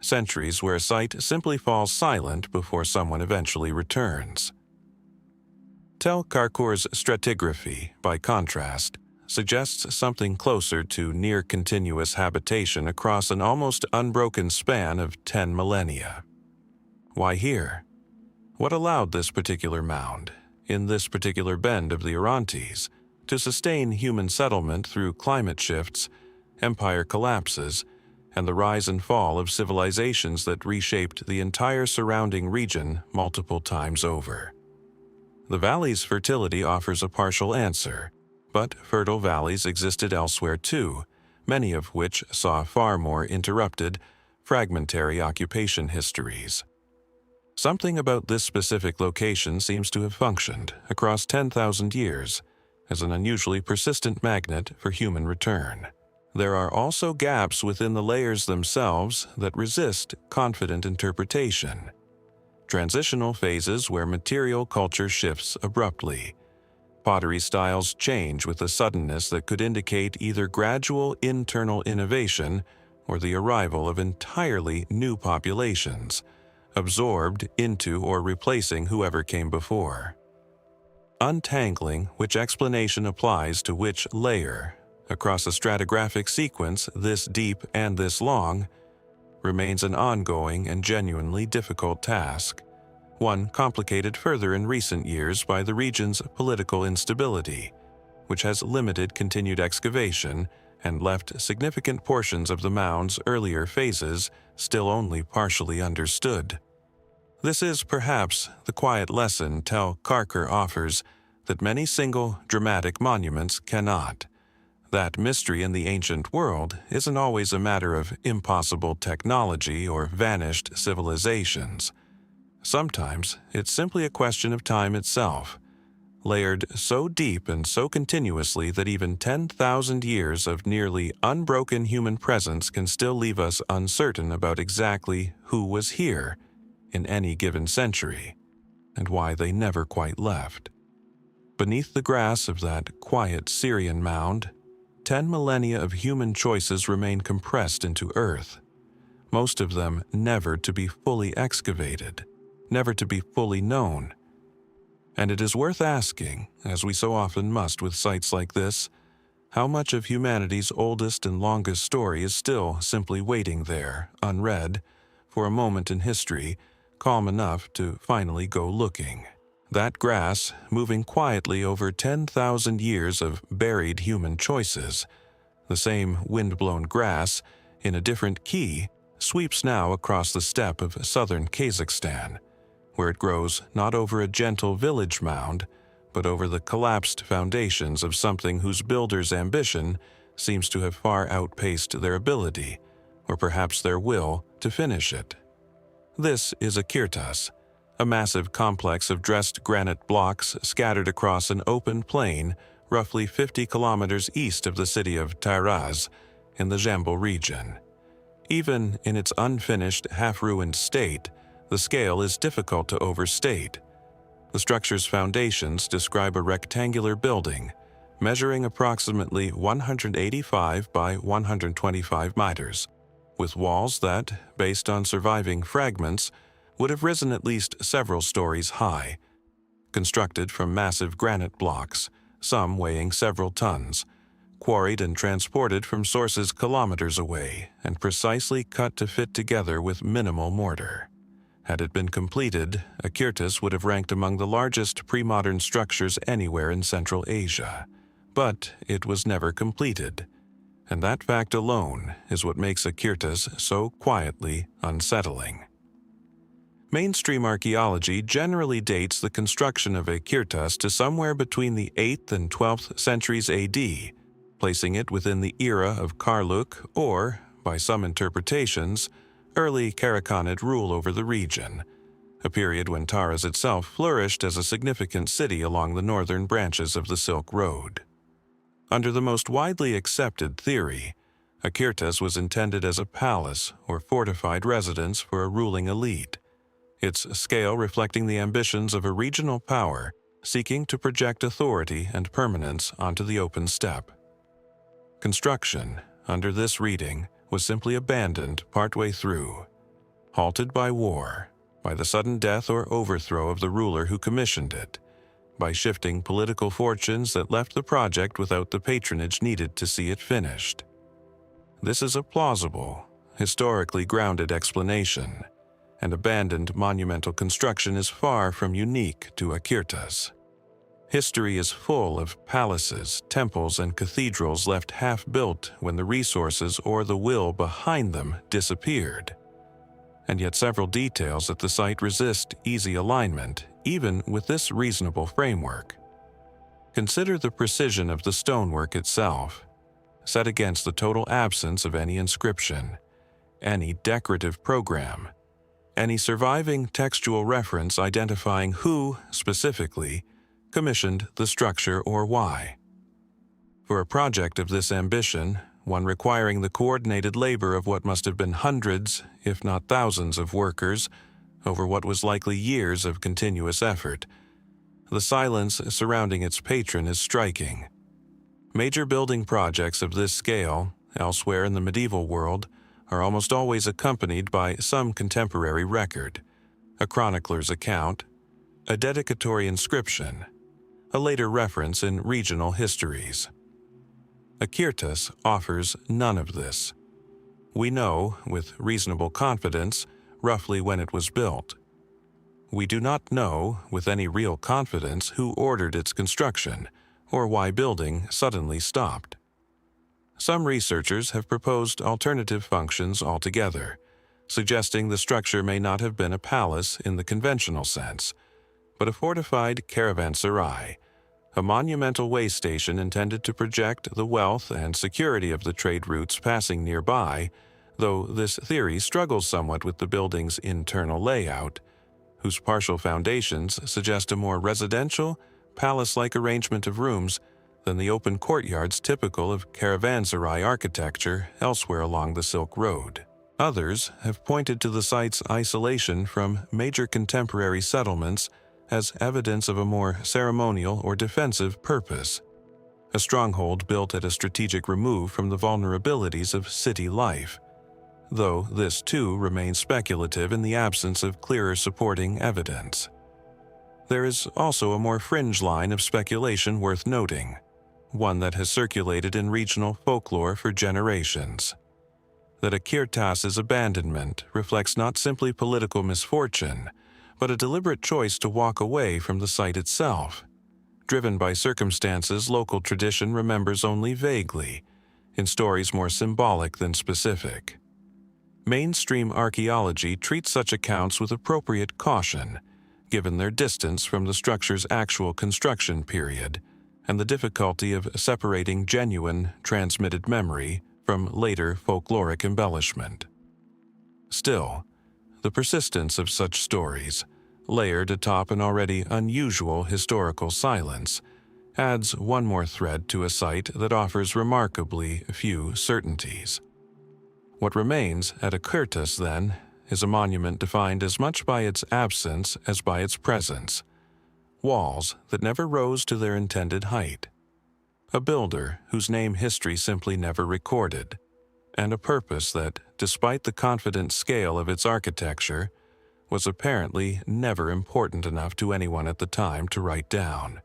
centuries where a site simply falls silent before someone eventually returns. Tel Qarqur's stratigraphy, by contrast, suggests something closer to near-continuous habitation across an almost unbroken span of 10 millennia. Why here? What allowed this particular mound, in this particular bend of the Orontes, to sustain human settlement through climate shifts, empire collapses, and the rise and fall of civilizations that reshaped the entire surrounding region multiple times over. The valley's fertility offers a partial answer, but fertile valleys existed elsewhere too, many of which saw far more interrupted, fragmentary occupation histories. Something about this specific location seems to have functioned across 10,000 years as an unusually persistent magnet for human return. There are also gaps within the layers themselves that resist confident interpretation. Transitional phases where material culture shifts abruptly. Pottery styles change with a suddenness that could indicate either gradual internal innovation or the arrival of entirely new populations, absorbed into or replacing whoever came before. Untangling which explanation applies to which layer, across a stratigraphic sequence this deep and this long, remains an ongoing and genuinely difficult task, one complicated further in recent years by the region's political instability, which has limited continued excavation and left significant portions of the mound's earlier phases still only partially understood. This is perhaps the quiet lesson Tel Qarqur offers that many single dramatic monuments cannot. That mystery in the ancient world isn't always a matter of impossible technology or vanished civilizations. Sometimes it's simply a question of time itself, layered so deep and so continuously that even 10,000 years of nearly unbroken human presence can still leave us uncertain about exactly who was here in any given century, and why they never quite left. Beneath the grass of that quiet Syrian mound, 10 millennia of human choices remain compressed into earth, most of them never to be fully excavated, never to be fully known. And it is worth asking, as we so often must with sites like this, how much of humanity's oldest and longest story is still simply waiting there, unread, for a moment in history, calm enough to finally go looking. That grass, moving quietly over 10,000 years of buried human choices, the same wind-blown grass, in a different key, sweeps now across the steppe of southern Kazakhstan, where it grows not over a gentle village mound, but over the collapsed foundations of something whose builder's ambition seems to have far outpaced their ability, or perhaps their will, to finish it. This is Akyrtas, a massive complex of dressed granite blocks scattered across an open plain roughly 50 kilometers east of the city of Taraz in the Jebel region. Even in its unfinished, half-ruined state, the scale is difficult to overstate. The structure's foundations describe a rectangular building, measuring approximately 185 by 125 meters, with walls that, based on surviving fragments, would have risen at least several stories high. Constructed from massive granite blocks, some weighing several tons, quarried and transported from sources kilometers away, and precisely cut to fit together with minimal mortar. Had it been completed, Akyrtas would have ranked among the largest pre-modern structures anywhere in Central Asia. But it was never completed, and that fact alone is what makes Akyrtas so quietly unsettling. Mainstream archaeology generally dates the construction of Akyrtas to somewhere between the 8th and 12th centuries AD, placing it within the era of Qarqur or, by some interpretations, early Karakhanid rule over the region, a period when Taraz itself flourished as a significant city along the northern branches of the Silk Road. Under the most widely accepted theory, Akyrtas was intended as a palace or fortified residence for a ruling elite, its scale reflecting the ambitions of a regional power seeking to project authority and permanence onto the open steppe. Construction, under this reading, was simply abandoned partway through, halted by war, by the sudden death or overthrow of the ruler who commissioned it, by shifting political fortunes that left the project without the patronage needed to see it finished. This is a plausible, historically grounded explanation, and abandoned monumental construction is far from unique to Akyrtas. History is full of palaces, temples, and cathedrals left half-built when the resources or the will behind them disappeared. And yet several details at the site resist easy alignment, even with this reasonable framework. Consider the precision of the stonework itself, set against the total absence of any inscription, any decorative program, any surviving textual reference identifying who, specifically, commissioned the structure or why. For a project of this ambition, one requiring the coordinated labor of what must have been hundreds, if not thousands of workers, over what was likely years of continuous effort, the silence surrounding its patron is striking. Major building projects of this scale, elsewhere in the medieval world, are almost always accompanied by some contemporary record, a chronicler's account, a dedicatory inscription, a later reference in regional histories. Akyrtas offers none of this. We know, with reasonable confidence, roughly when it was built. We do not know, with any real confidence, who ordered its construction, or why building suddenly stopped. Some researchers have proposed alternative functions altogether, suggesting the structure may not have been a palace in the conventional sense, but a fortified caravanserai, a monumental way station intended to project the wealth and security of the trade routes passing nearby, though this theory struggles somewhat with the building's internal layout, whose partial foundations suggest a more residential, palace-like arrangement of rooms than the open courtyards typical of caravanserai architecture elsewhere along the Silk Road. Others have pointed to the site's isolation from major contemporary settlements as evidence of a more ceremonial or defensive purpose, a stronghold built at a strategic remove from the vulnerabilities of city life, though this too remains speculative in the absence of clearer supporting evidence. There is also a more fringe line of speculation worth noting, one that has circulated in regional folklore for generations. That Akyrtas's abandonment reflects not simply political misfortune, but a deliberate choice to walk away from the site itself, driven by circumstances local tradition remembers only vaguely, in stories more symbolic than specific. Mainstream archaeology treats such accounts with appropriate caution, given their distance from the structure's actual construction period and the difficulty of separating genuine, transmitted memory from later folkloric embellishment. Still, the persistence of such stories, layered atop an already unusual historical silence, adds one more thread to a site that offers remarkably few certainties. What remains at Akyrtas, then, is a monument defined as much by its absence as by its presence, walls that never rose to their intended height, a builder whose name history simply never recorded, and a purpose that, despite the confident scale of its architecture, was apparently never important enough to anyone at the time to write down.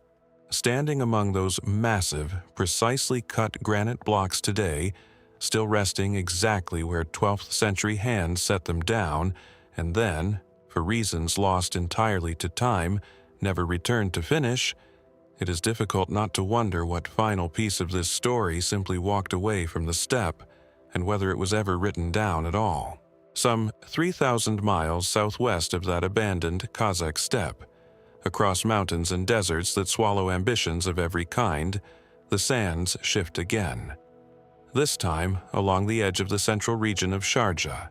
Standing among those massive, precisely cut granite blocks today, still resting exactly where 12th century hands set them down, and then, for reasons lost entirely to time, never returned to finish, it is difficult not to wonder what final piece of this story simply walked away from the steppe, and whether it was ever written down at all. Some 3,000 miles southwest of that abandoned Kazakh steppe, across mountains and deserts that swallow ambitions of every kind, the sands shift again. This time along the edge of the central region of Sharjah,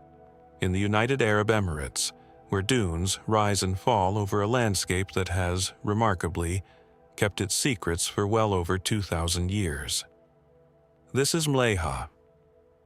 in the United Arab Emirates, where dunes rise and fall over a landscape that has, remarkably, kept its secrets for well over 2,000 years. This is Mleha,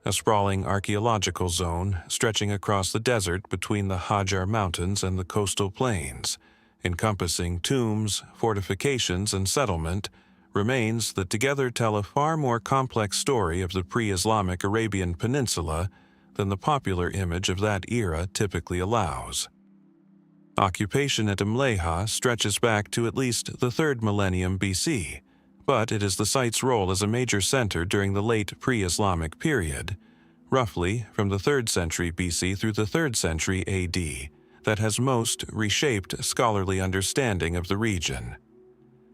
a sprawling archaeological zone stretching across the desert between the Hajar Mountains and the coastal plains, encompassing tombs, fortifications, and settlement, remains that together tell a far more complex story of the pre-Islamic Arabian Peninsula than the popular image of that era typically allows. Occupation at Mleha stretches back to at least the 3rd millennium BC, but it is the site's role as a major center during the late pre-Islamic period, roughly from the 3rd century BC through the 3rd century AD, that has most reshaped scholarly understanding of the region.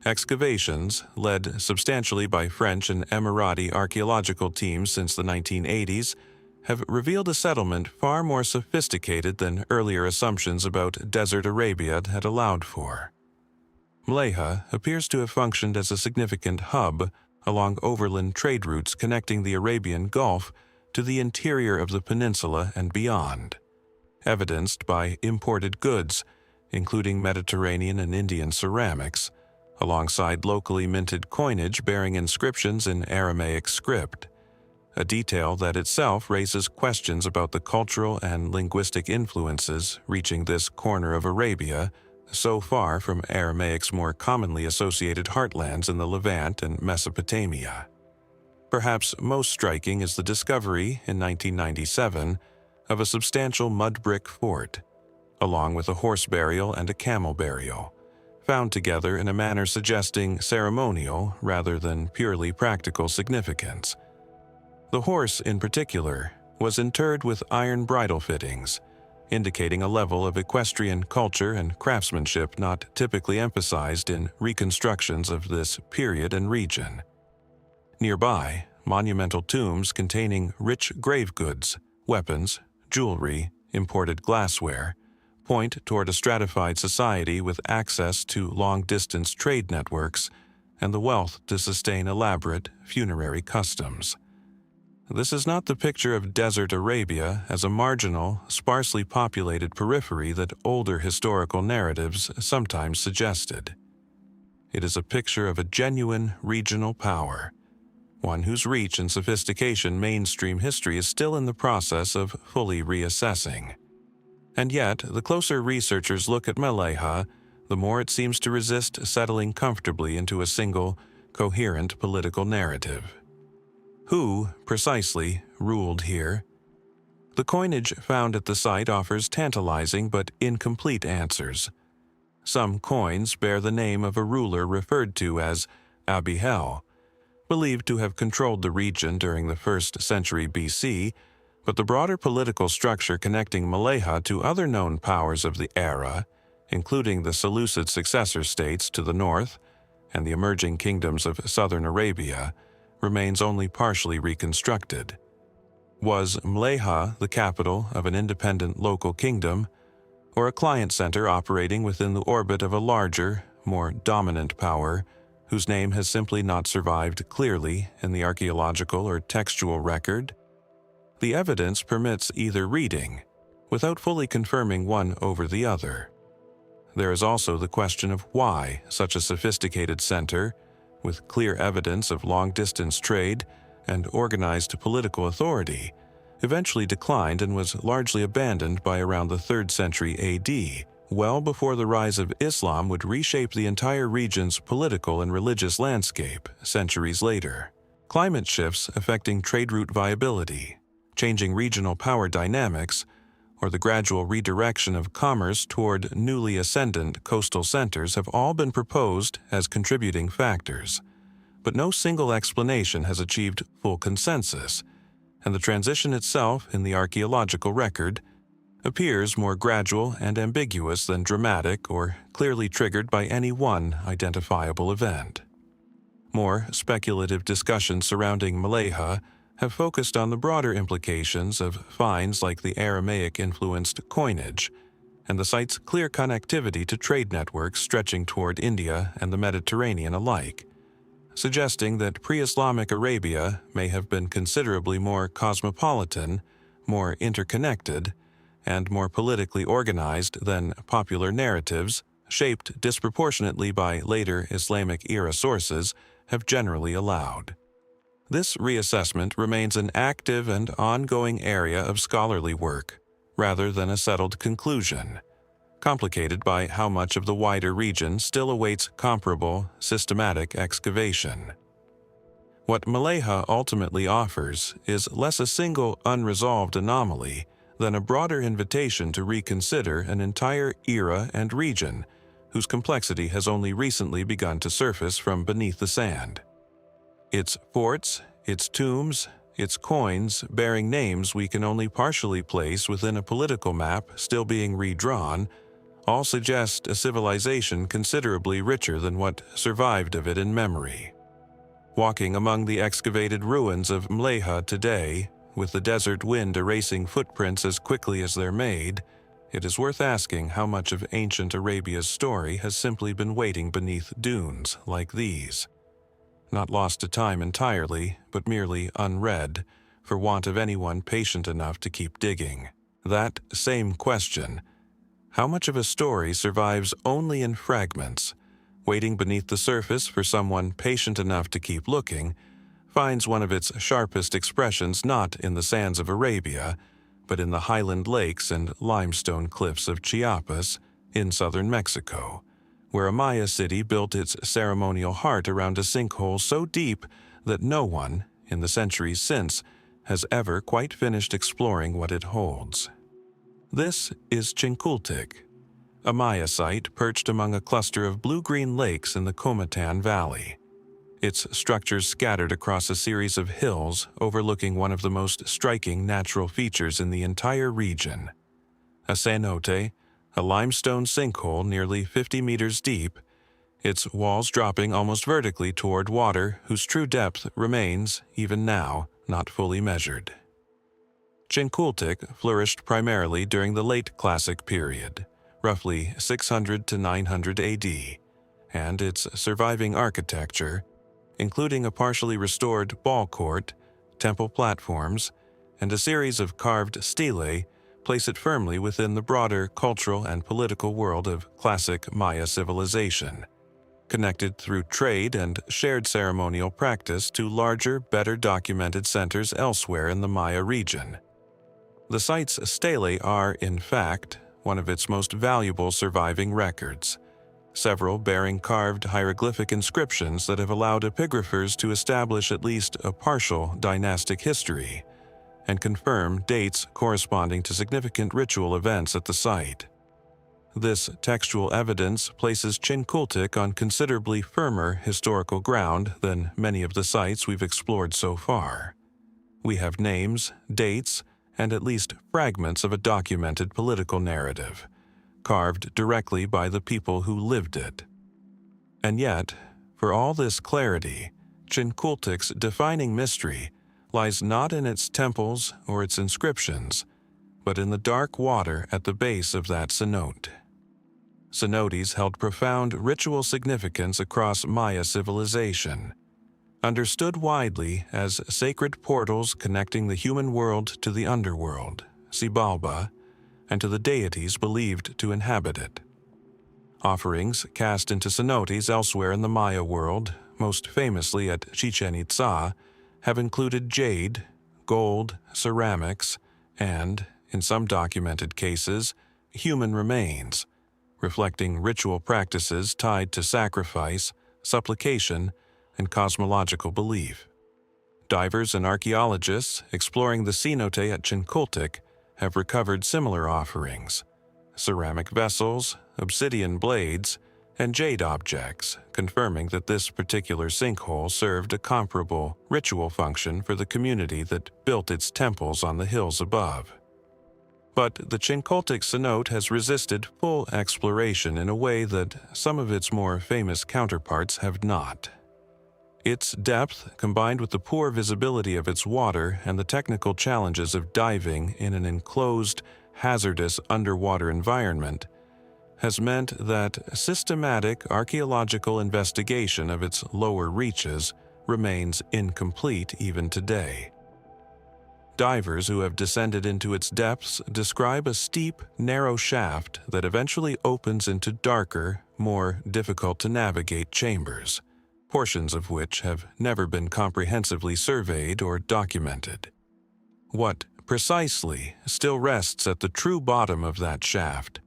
Excavations, led substantially by French and Emirati archaeological teams since the 1980s, have revealed a settlement far more sophisticated than earlier assumptions about desert Arabia had allowed for. Mleha appears to have functioned as a significant hub along overland trade routes connecting the Arabian Gulf to the interior of the peninsula and beyond, evidenced by imported goods, including Mediterranean and Indian ceramics, alongside locally minted coinage bearing inscriptions in Aramaic script, a detail that itself raises questions about the cultural and linguistic influences reaching this corner of Arabia, so far from Aramaic's more commonly associated heartlands in the Levant and Mesopotamia. Perhaps most striking is the discovery, in 1997, of a substantial mud brick fort, along with a horse burial and a camel burial, found together in a manner suggesting ceremonial rather than purely practical significance. The horse, in particular, was interred with iron bridle fittings, indicating a level of equestrian culture and craftsmanship not typically emphasized in reconstructions of this period and region. Nearby, monumental tombs containing rich grave goods, weapons, jewelry, imported glassware, point toward a stratified society with access to long-distance trade networks and the wealth to sustain elaborate funerary customs. This is not the picture of desert Arabia as a marginal, sparsely populated periphery that older historical narratives sometimes suggested. It is a picture of a genuine regional power, one whose reach and sophistication mainstream history is still in the process of fully reassessing. And yet, the closer researchers look at Mleha, the more it seems to resist settling comfortably into a single, coherent political narrative. Who, precisely, ruled here? The coinage found at the site offers tantalizing but incomplete answers. Some coins bear the name of a ruler referred to as Abihel, believed to have controlled the region during the 1st century BC, but the broader political structure connecting Mleha to other known powers of the era, including the Seleucid successor states to the north and the emerging kingdoms of southern Arabia, remains only partially reconstructed. Was Mleha the capital of an independent local kingdom, or a client center operating within the orbit of a larger, more dominant power, whose name has simply not survived clearly in the archaeological or textual record? The evidence permits either reading, without fully confirming one over the other. There is also the question of why such a sophisticated center, with clear evidence of long-distance trade and organized political authority, eventually declined and was largely abandoned by around the 3rd century AD, well before the rise of Islam would reshape the entire region's political and religious landscape centuries later. Climate shifts affecting trade route viability, changing regional power dynamics, or the gradual redirection of commerce toward newly ascendant coastal centers have all been proposed as contributing factors, but no single explanation has achieved full consensus, and the transition itself in the archaeological record appears more gradual and ambiguous than dramatic or clearly triggered by any one identifiable event. More speculative discussions surrounding Mleha have focused on the broader implications of finds like the Aramaic-influenced coinage and the site's clear connectivity to trade networks stretching toward India and the Mediterranean alike, suggesting that pre-Islamic Arabia may have been considerably more cosmopolitan, more interconnected, and more politically organized than popular narratives, shaped disproportionately by later Islamic-era sources, have generally allowed. This reassessment remains an active and ongoing area of scholarly work, rather than a settled conclusion, complicated by how much of the wider region still awaits comparable, systematic excavation. What Mleha ultimately offers is less a single unresolved anomaly than a broader invitation to reconsider an entire era and region whose complexity has only recently begun to surface from beneath the sand. Its forts, its tombs, its coins bearing names we can only partially place within a political map still being redrawn, all suggest a civilization considerably richer than what survived of it in memory. Walking among the excavated ruins of Mleha today, with the desert wind erasing footprints as quickly as they're made, it is worth asking how much of ancient Arabia's story has simply been waiting beneath dunes like these. Not lost to time entirely, but merely unread, for want of anyone patient enough to keep digging. That same question, how much of a story survives only in fragments, waiting beneath the surface for someone patient enough to keep looking, finds one of its sharpest expressions not in the sands of Arabia, but in the highland lakes and limestone cliffs of Chiapas in southern Mexico, where a Maya city built its ceremonial heart around a sinkhole so deep that no one, in the centuries since, has ever quite finished exploring what it holds. This is Chincultic, a Maya site perched among a cluster of blue-green lakes in the Comitan Valley. Its structures scattered across a series of hills overlooking one of the most striking natural features in the entire region. A cenote, a limestone sinkhole nearly 50 meters deep, its walls dropping almost vertically toward water whose true depth remains, even now, not fully measured. Chincultic flourished primarily during the late Classic period, roughly 600 to 900 AD, and its surviving architecture, including a partially restored ball court, temple platforms, and a series of carved stelae, place it firmly within the broader cultural and political world of classic Maya civilization, connected through trade and shared ceremonial practice to larger, better documented centers elsewhere in the Maya region. The site's stelae are, in fact, one of its most valuable surviving records, several bearing carved hieroglyphic inscriptions that have allowed epigraphers to establish at least a partial dynastic history and confirm dates corresponding to significant ritual events at the site. This textual evidence places Chincultic on considerably firmer historical ground than many of the sites we've explored so far. We have names, dates, and at least fragments of a documented political narrative, carved directly by the people who lived it. And yet, for all this clarity, Chincultic's defining mystery lies not in its temples or its inscriptions, but in the dark water at the base of that cenote. Cenotes held profound ritual significance across Maya civilization, understood widely as sacred portals connecting the human world to the underworld, Xibalba, and to the deities believed to inhabit it. Offerings cast into cenotes elsewhere in the Maya world, most famously at Chichen Itza, have included jade, gold, ceramics, and, in some documented cases, human remains, reflecting ritual practices tied to sacrifice, supplication, and cosmological belief. Divers and archaeologists exploring the cenote at Chincultic have recovered similar offerings: ceramic vessels, obsidian blades, and jade objects, confirming that this particular sinkhole served a comparable ritual function for the community that built its temples on the hills above. But the Chincultic cenote has resisted full exploration in a way that some of its more famous counterparts have not. Its depth, combined with the poor visibility of its water and the technical challenges of diving in an enclosed, hazardous underwater environment, has meant that systematic archaeological investigation of its lower reaches remains incomplete even today. Divers who have descended into its depths describe a steep, narrow shaft that eventually opens into darker, more difficult-to-navigate chambers, portions of which have never been comprehensively surveyed or documented. What, precisely, still rests at the true bottom of that shaft?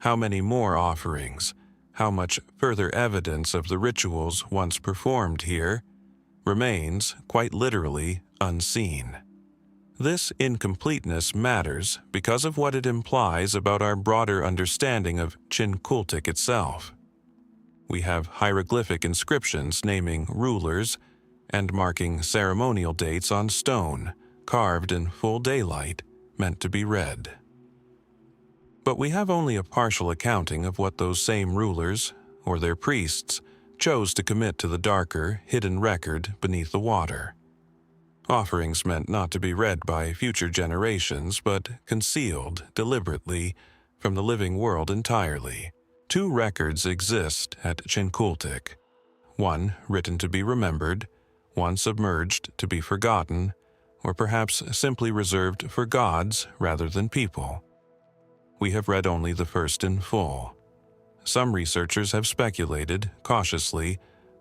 How many more offerings, how much further evidence of the rituals once performed here, remains, quite literally, unseen. This incompleteness matters because of what it implies about our broader understanding of Chincultic itself. We have hieroglyphic inscriptions naming rulers and marking ceremonial dates on stone, carved in full daylight, meant to be read. But we have only a partial accounting of what those same rulers, or their priests, chose to commit to the darker, hidden record beneath the water. Offerings meant not to be read by future generations, but concealed, deliberately, from the living world entirely. 2 records exist at Chincooltic. One written to be remembered, one submerged to be forgotten, or perhaps simply reserved for gods rather than people. We have read only the first in full. Some researchers have speculated, cautiously,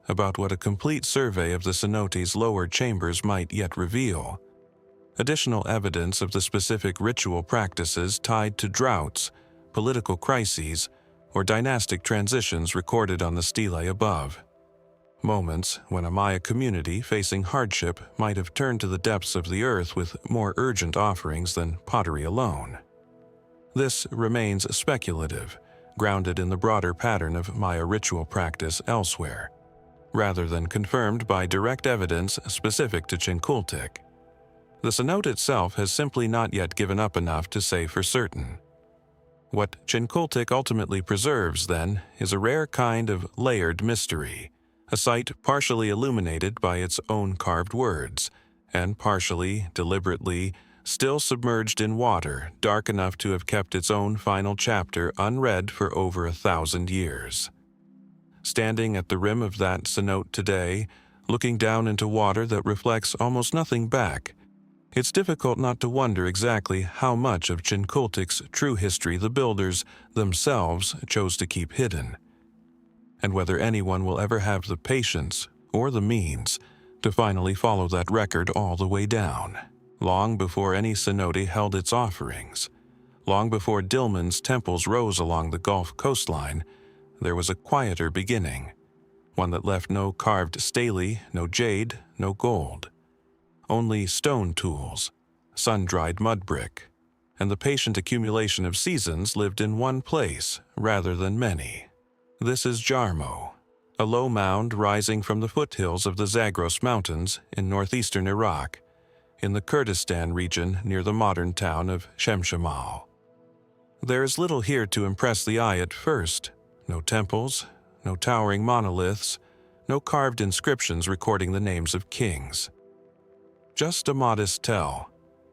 about what a complete survey of the cenote's lower chambers might yet reveal. Additional evidence of the specific ritual practices tied to droughts, political crises, or dynastic transitions recorded on the stelae above. Moments when a Maya community facing hardship might have turned to the depths of the earth with more urgent offerings than pottery alone. This remains speculative, grounded in the broader pattern of Maya ritual practice elsewhere, rather than confirmed by direct evidence specific to Chincooltic. The cenote itself has simply not yet given up enough to say for certain. What Chincooltic ultimately preserves, then, is a rare kind of layered mystery, a site partially illuminated by its own carved words, and partially, deliberately, still submerged in water dark enough to have kept its own final chapter unread for over 1,000 years. Standing at the rim of that cenote today, looking down into water that reflects almost nothing back, it's difficult not to wonder exactly how much of Chincooltic's true history the builders themselves chose to keep hidden, and whether anyone will ever have the patience or the means to finally follow that record all the way down. Long before any cenote held its offerings, long before Dolmens temples rose along the Gulf coastline, there was a quieter beginning, one that left no carved stele, no jade, no gold. Only stone tools, sun-dried mud brick, and the patient accumulation of seasons lived in one place rather than many. This is Jarmo, a low mound rising from the foothills of the Zagros Mountains in northeastern Iraq, in the Kurdistan region near the modern town of Shemshamal. There is little here to impress the eye at first. No temples, no towering monoliths, no carved inscriptions recording the names of kings. Just a modest tell,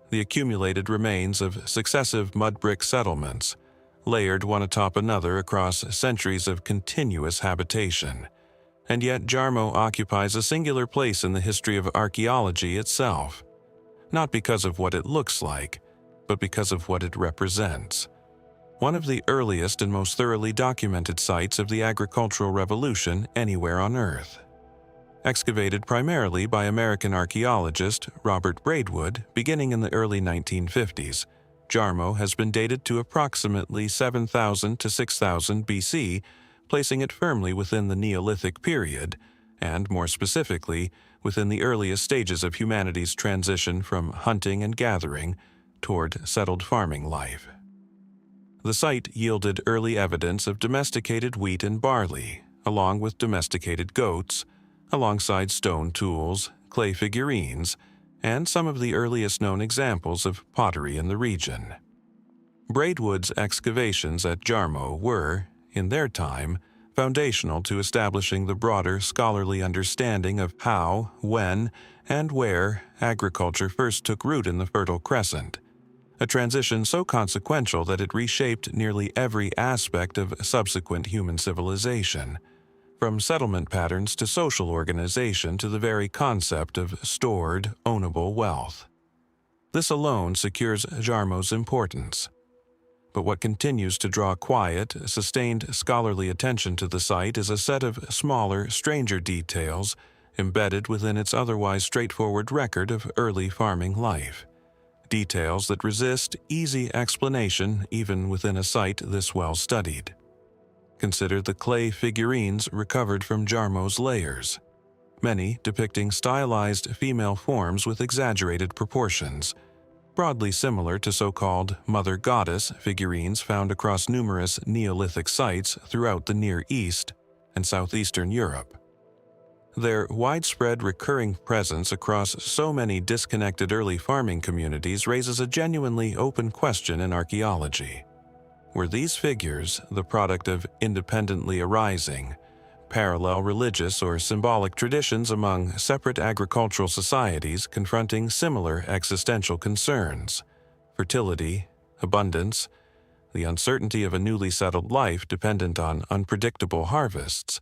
the accumulated remains of successive mud brick settlements, layered one atop another across centuries of continuous habitation. And yet Jarmo occupies a singular place in the history of archaeology itself, not because of what it looks like, but because of what it represents. One of the earliest and most thoroughly documented sites of the agricultural revolution anywhere on Earth. Excavated primarily by American archaeologist Robert Braidwood beginning in the early 1950s, Jarmo has been dated to approximately 7,000 to 6,000 BC, placing it firmly within the Neolithic period, and more specifically, within the earliest stages of humanity's transition from hunting and gathering toward settled farming life. The site yielded early evidence of domesticated wheat and barley, along with domesticated goats, alongside stone tools, clay figurines, and some of the earliest known examples of pottery in the region. Braidwood's excavations at Jarmo were, in their time, foundational to establishing the broader scholarly understanding of how, when, and where agriculture first took root in the Fertile Crescent, a transition so consequential that it reshaped nearly every aspect of subsequent human civilization, from settlement patterns to social organization to the very concept of stored, ownable wealth. This alone secures Jarmo's importance. But what continues to draw quiet, sustained scholarly attention to the site is a set of smaller, stranger details embedded within its otherwise straightforward record of early farming life. Details that resist easy explanation even within a site this well studied. Consider the clay figurines recovered from Jarmo's layers, many depicting stylized female forms with exaggerated proportions, broadly similar to so-called Mother Goddess figurines found across numerous Neolithic sites throughout the Near East and southeastern Europe. Their widespread recurring presence across so many disconnected early farming communities raises a genuinely open question in archaeology. Were these figures the product of independently arising, parallel religious or symbolic traditions among separate agricultural societies confronting similar existential concerns: fertility, abundance, the uncertainty of a newly settled life dependent on unpredictable harvests?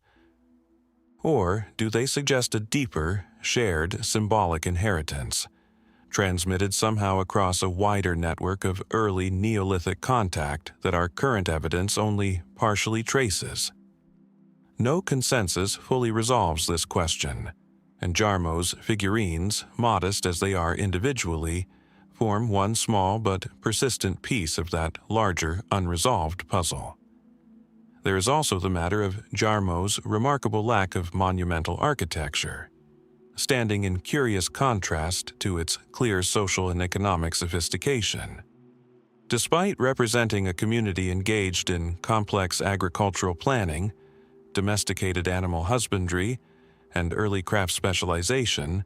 Or do they suggest a deeper, shared symbolic inheritance, transmitted somehow across a wider network of early Neolithic contact that our current evidence only partially traces? No consensus fully resolves this question, and Jarmo's figurines, modest as they are individually, form one small but persistent piece of that larger unresolved puzzle. There is also the matter of Jarmo's remarkable lack of monumental architecture, standing in curious contrast to its clear social and economic sophistication. Despite representing a community engaged in complex agricultural planning, domesticated animal husbandry, and early craft specialization,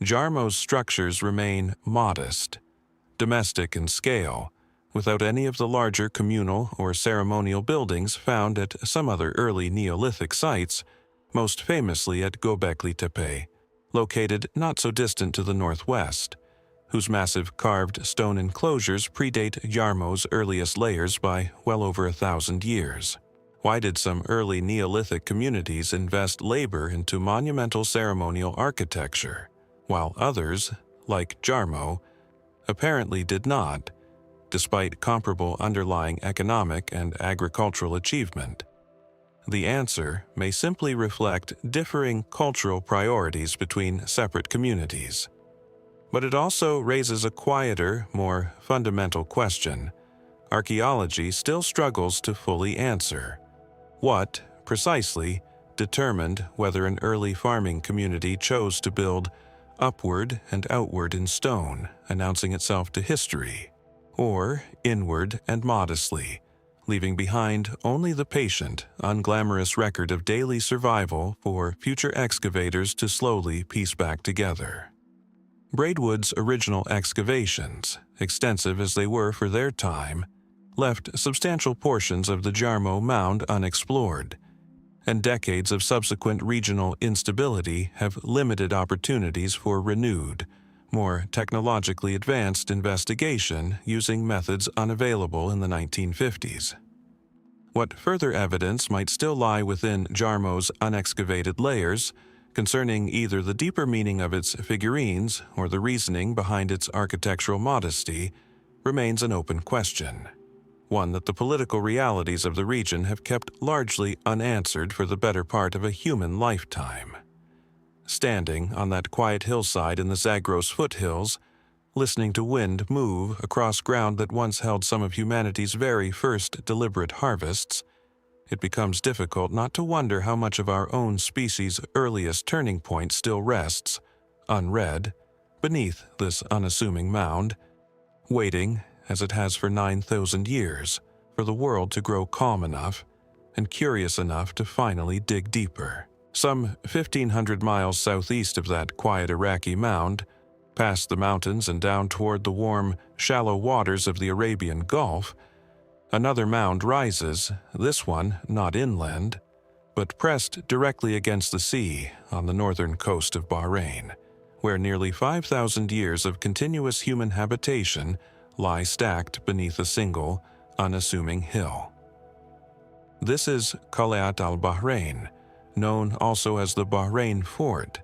Jarmo's structures remain modest, domestic in scale, without any of the larger communal or ceremonial buildings found at some other early Neolithic sites, most famously at Göbekli Tepe, located not so distant to the northwest, whose massive carved stone enclosures predate Jarmo's earliest layers by well over 1,000 years. Why did some early Neolithic communities invest labor into monumental ceremonial architecture, while others, like Jarmo, apparently did not, despite comparable underlying economic and agricultural achievement? The answer may simply reflect differing cultural priorities between separate communities. But it also raises a quieter, more fundamental question archaeology still struggles to fully answer. What, precisely, determined whether an early farming community chose to build upward and outward in stone, announcing itself to history, or inward and modestly, leaving behind only the patient, unglamorous record of daily survival for future excavators to slowly piece back together? Braidwood's original excavations, extensive as they were for their time, left substantial portions of the Jarmo mound unexplored, and decades of subsequent regional instability have limited opportunities for renewed, more technologically advanced investigation using methods unavailable in the 1950s. What further evidence might still lie within Jarmo's unexcavated layers concerning either the deeper meaning of its figurines or the reasoning behind its architectural modesty remains an open question, one that the political realities of the region have kept largely unanswered for the better part of a human lifetime. Standing on that quiet hillside in the Zagros foothills, listening to wind move across ground that once held some of humanity's very first deliberate harvests, it becomes difficult not to wonder how much of our own species' earliest turning point still rests, unread, beneath this unassuming mound, waiting, as it has for 9,000 years, for the world to grow calm enough and curious enough to finally dig deeper. Some 1,500 miles southeast of that quiet Iraqi mound, past the mountains and down toward the warm, shallow waters of the Arabian Gulf, another mound rises, this one not inland, but pressed directly against the sea on the northern coast of Bahrain, where nearly 5,000 years of continuous human habitation lie stacked beneath a single, unassuming hill. This is Qalat al-Bahrain, known also as the Bahrain Fort,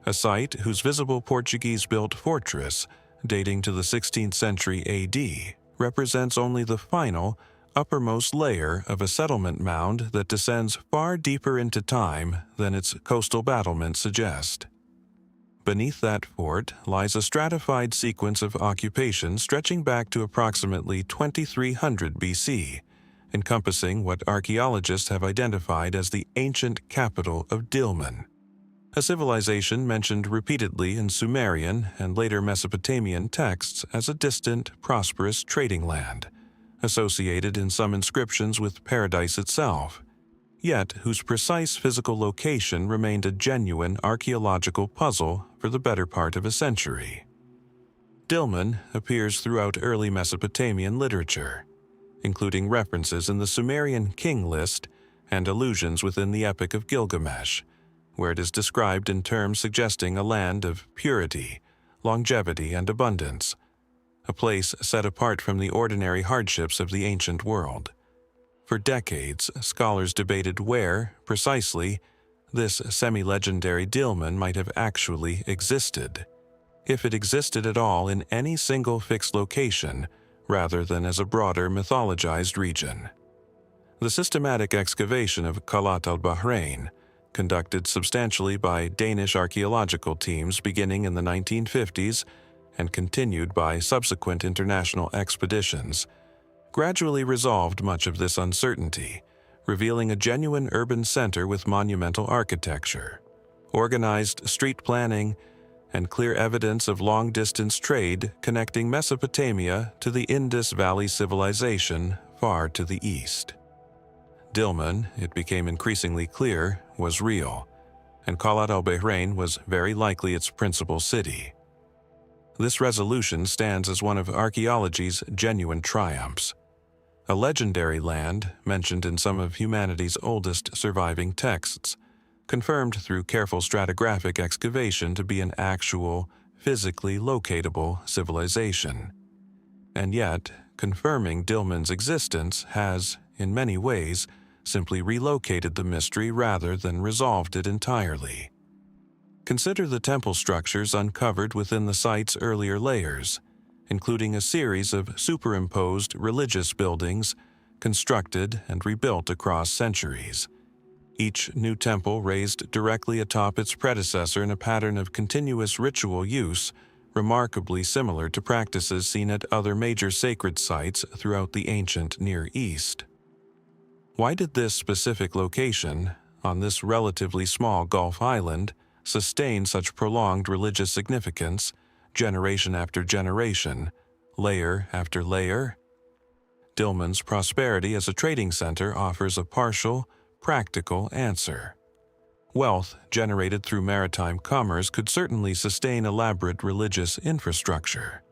a site whose visible Portuguese-built fortress, dating to the 16th century AD, represents only the final, uppermost layer of a settlement mound that descends far deeper into time than its coastal battlements suggest. Beneath that fort lies a stratified sequence of occupation stretching back to approximately 2300 BC, encompassing what archaeologists have identified as the ancient capital of Dolmens, a civilization mentioned repeatedly in Sumerian and later Mesopotamian texts as a distant, prosperous trading land, associated in some inscriptions with paradise itself, yet whose precise physical location remained a genuine archaeological puzzle for the better part of a century. Dolmens appears throughout early Mesopotamian literature. including references in the Sumerian king list and allusions within the Epic of Gilgamesh, where it is described in terms suggesting a land of purity, longevity, and abundance, a place set apart from the ordinary hardships of the ancient world. For decades, scholars debated where, precisely, this semi-legendary Dolmen might have actually existed, if it existed at all in any single fixed location rather than as a broader mythologized region. The systematic excavation of Qalat al-Bahrain, conducted substantially by Danish archaeological teams beginning in the 1950s and continued by subsequent international expeditions, gradually resolved much of this uncertainty, revealing a genuine urban center with monumental architecture, organized street planning, and clear evidence of long-distance trade connecting Mesopotamia to the Indus Valley civilization far to the east. Dolmen, it became increasingly clear, was real, and Qalat al-Bahrain was very likely its principal city. This resolution stands as one of archaeology's genuine triumphs. A legendary land, mentioned in some of humanity's oldest surviving texts, confirmed through careful stratigraphic excavation to be an actual, physically locatable civilization. And yet, confirming Dolmen's existence has, in many ways, simply relocated the mystery rather than resolved it entirely. Consider the temple structures uncovered within the site's earlier layers, including a series of superimposed religious buildings constructed and rebuilt across centuries. Each new temple raised directly atop its predecessor in a pattern of continuous ritual use, remarkably similar to practices seen at other major sacred sites throughout the ancient Near East. Why did this specific location, on this relatively small Gulf island, sustain such prolonged religious significance, generation after generation, layer after layer? Dolmen's prosperity as a trading center offers a partial, practical answer. Wealth generated through maritime commerce could certainly sustain elaborate religious infrastructure.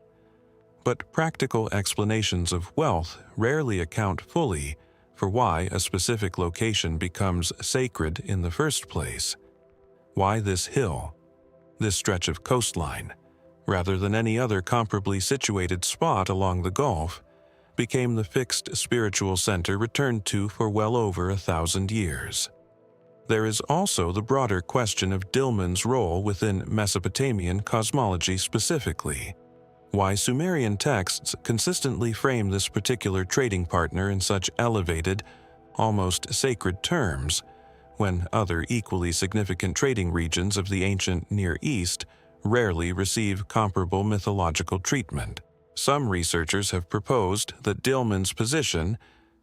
But practical explanations of wealth rarely account fully for why a specific location becomes sacred in the first place. Why this hill, this stretch of coastline, rather than any other comparably situated spot along the Gulf, became the fixed spiritual center returned to for well over 1,000 years. There is also the broader question of Dolmen's role within Mesopotamian cosmology specifically. Why Sumerian texts consistently frame this particular trading partner in such elevated, almost sacred terms, when other equally significant trading regions of the ancient Near East rarely receive comparable mythological treatment. Some researchers have proposed that Dolmen's position,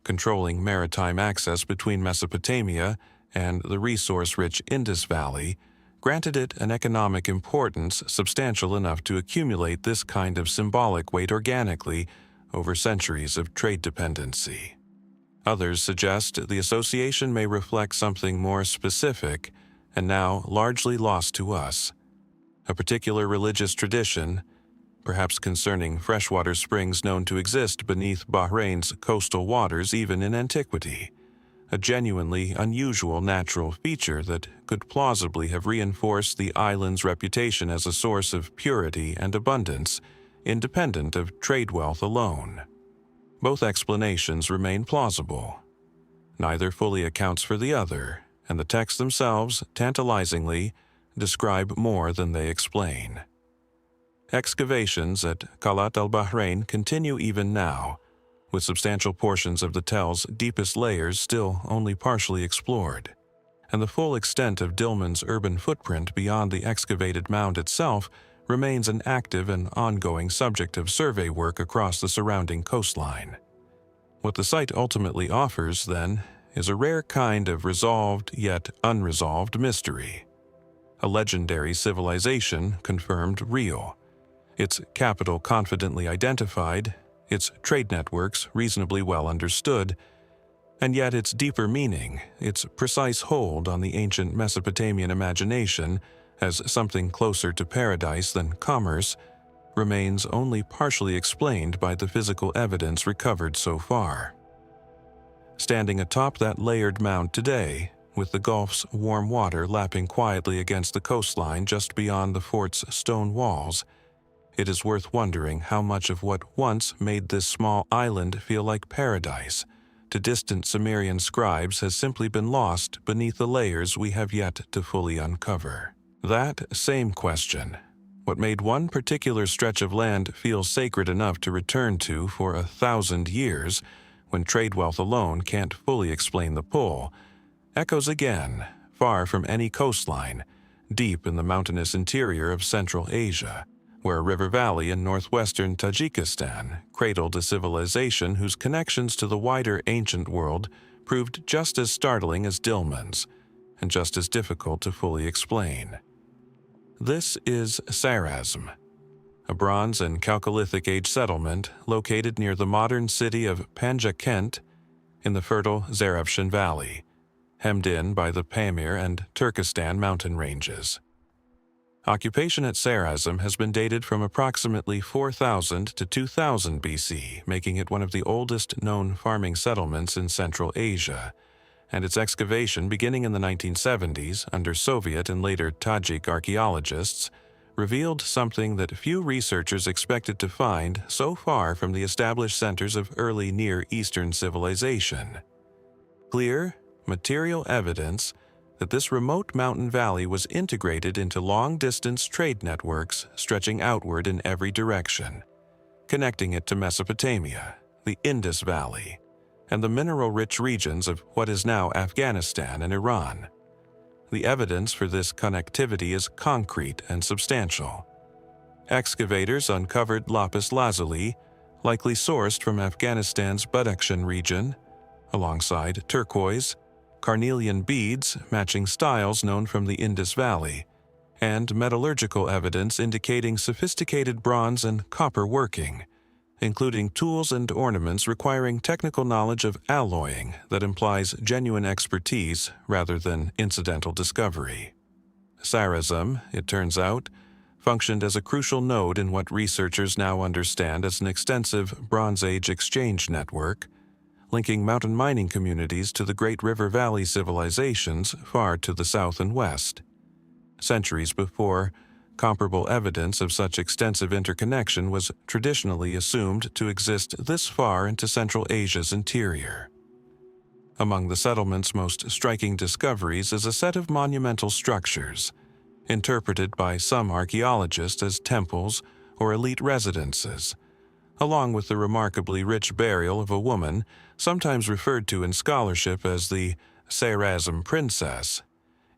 controlling maritime access between Mesopotamia and the resource-rich Indus Valley, granted it an economic importance substantial enough to accumulate this kind of symbolic weight organically over centuries of trade dependency. Others suggest the association may reflect something more specific and now largely lost to us. A particular religious tradition, perhaps concerning freshwater springs known to exist beneath Bahrain's coastal waters even in antiquity, a genuinely unusual natural feature that could plausibly have reinforced the island's reputation as a source of purity and abundance, independent of trade wealth alone. Both explanations remain plausible. Neither fully accounts for the other, and the texts themselves, tantalizingly, describe more than they explain. Excavations at Qalat al-Bahrain continue even now, with substantial portions of the tell's deepest layers still only partially explored, and the full extent of Dolmen's urban footprint beyond the excavated mound itself remains an active and ongoing subject of survey work across the surrounding coastline. What the site ultimately offers, then, is a rare kind of resolved yet unresolved mystery. A legendary civilization confirmed real, its capital confidently identified, its trade networks reasonably well understood, and yet its deeper meaning, its precise hold on the ancient Mesopotamian imagination as something closer to paradise than commerce, remains only partially explained by the physical evidence recovered so far. Standing atop that layered mound today, with the Gulf's warm water lapping quietly against the coastline just beyond the fort's stone walls, it is worth wondering how much of what once made this small island feel like paradise to distant Sumerian scribes has simply been lost beneath the layers we have yet to fully uncover. That same question, what made one particular stretch of land feel sacred enough to return to for 1,000 years, when trade wealth alone can't fully explain the pull, echoes again, far from any coastline, deep in the mountainous interior of Central Asia, where a river valley in northwestern Tajikistan cradled a civilization whose connections to the wider ancient world proved just as startling as Dolmens, and just as difficult to fully explain. This is Sarazm, a Bronze and Chalcolithic Age settlement located near the modern city of Panja Kent in the fertile Zarafshan Valley, hemmed in by the Pamir and Turkestan mountain ranges. Occupation at Sarazm has been dated from approximately 4000 to 2000 BC, making it one of the oldest known farming settlements in Central Asia, and its excavation beginning in the 1970s under Soviet and later Tajik archaeologists revealed something that few researchers expected to find so far from the established centers of early Near Eastern civilization. Clear, material evidence that this remote mountain valley was integrated into long-distance trade networks stretching outward in every direction, connecting it to Mesopotamia, the Indus Valley, and the mineral-rich regions of what is now Afghanistan and Iran. The evidence for this connectivity is concrete and substantial. Excavators uncovered lapis lazuli, likely sourced from Afghanistan's Badakhshan region, alongside turquoise, carnelian beads matching styles known from the Indus Valley, and metallurgical evidence indicating sophisticated bronze and copper working, including tools and ornaments requiring technical knowledge of alloying that implies genuine expertise rather than incidental discovery. Sarazm, it turns out, functioned as a crucial node in what researchers now understand as an extensive Bronze Age exchange network, linking mountain mining communities to the Great River Valley civilizations far to the south and west. Centuries before, comparable evidence of such extensive interconnection was traditionally assumed to exist this far into Central Asia's interior. Among the settlement's most striking discoveries is a set of monumental structures, interpreted by some archaeologists as temples or elite residences, along with the remarkably rich burial of a woman, sometimes referred to in scholarship as the Sarazm Princess,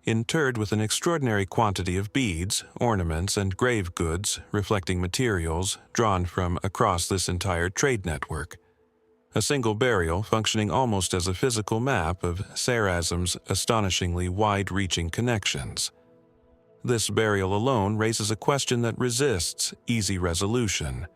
interred with an extraordinary quantity of beads, ornaments, and grave goods reflecting materials drawn from across this entire trade network. A single burial functioning almost as a physical map of Sarazm's astonishingly wide-reaching connections. This burial alone raises a question that resists easy resolution.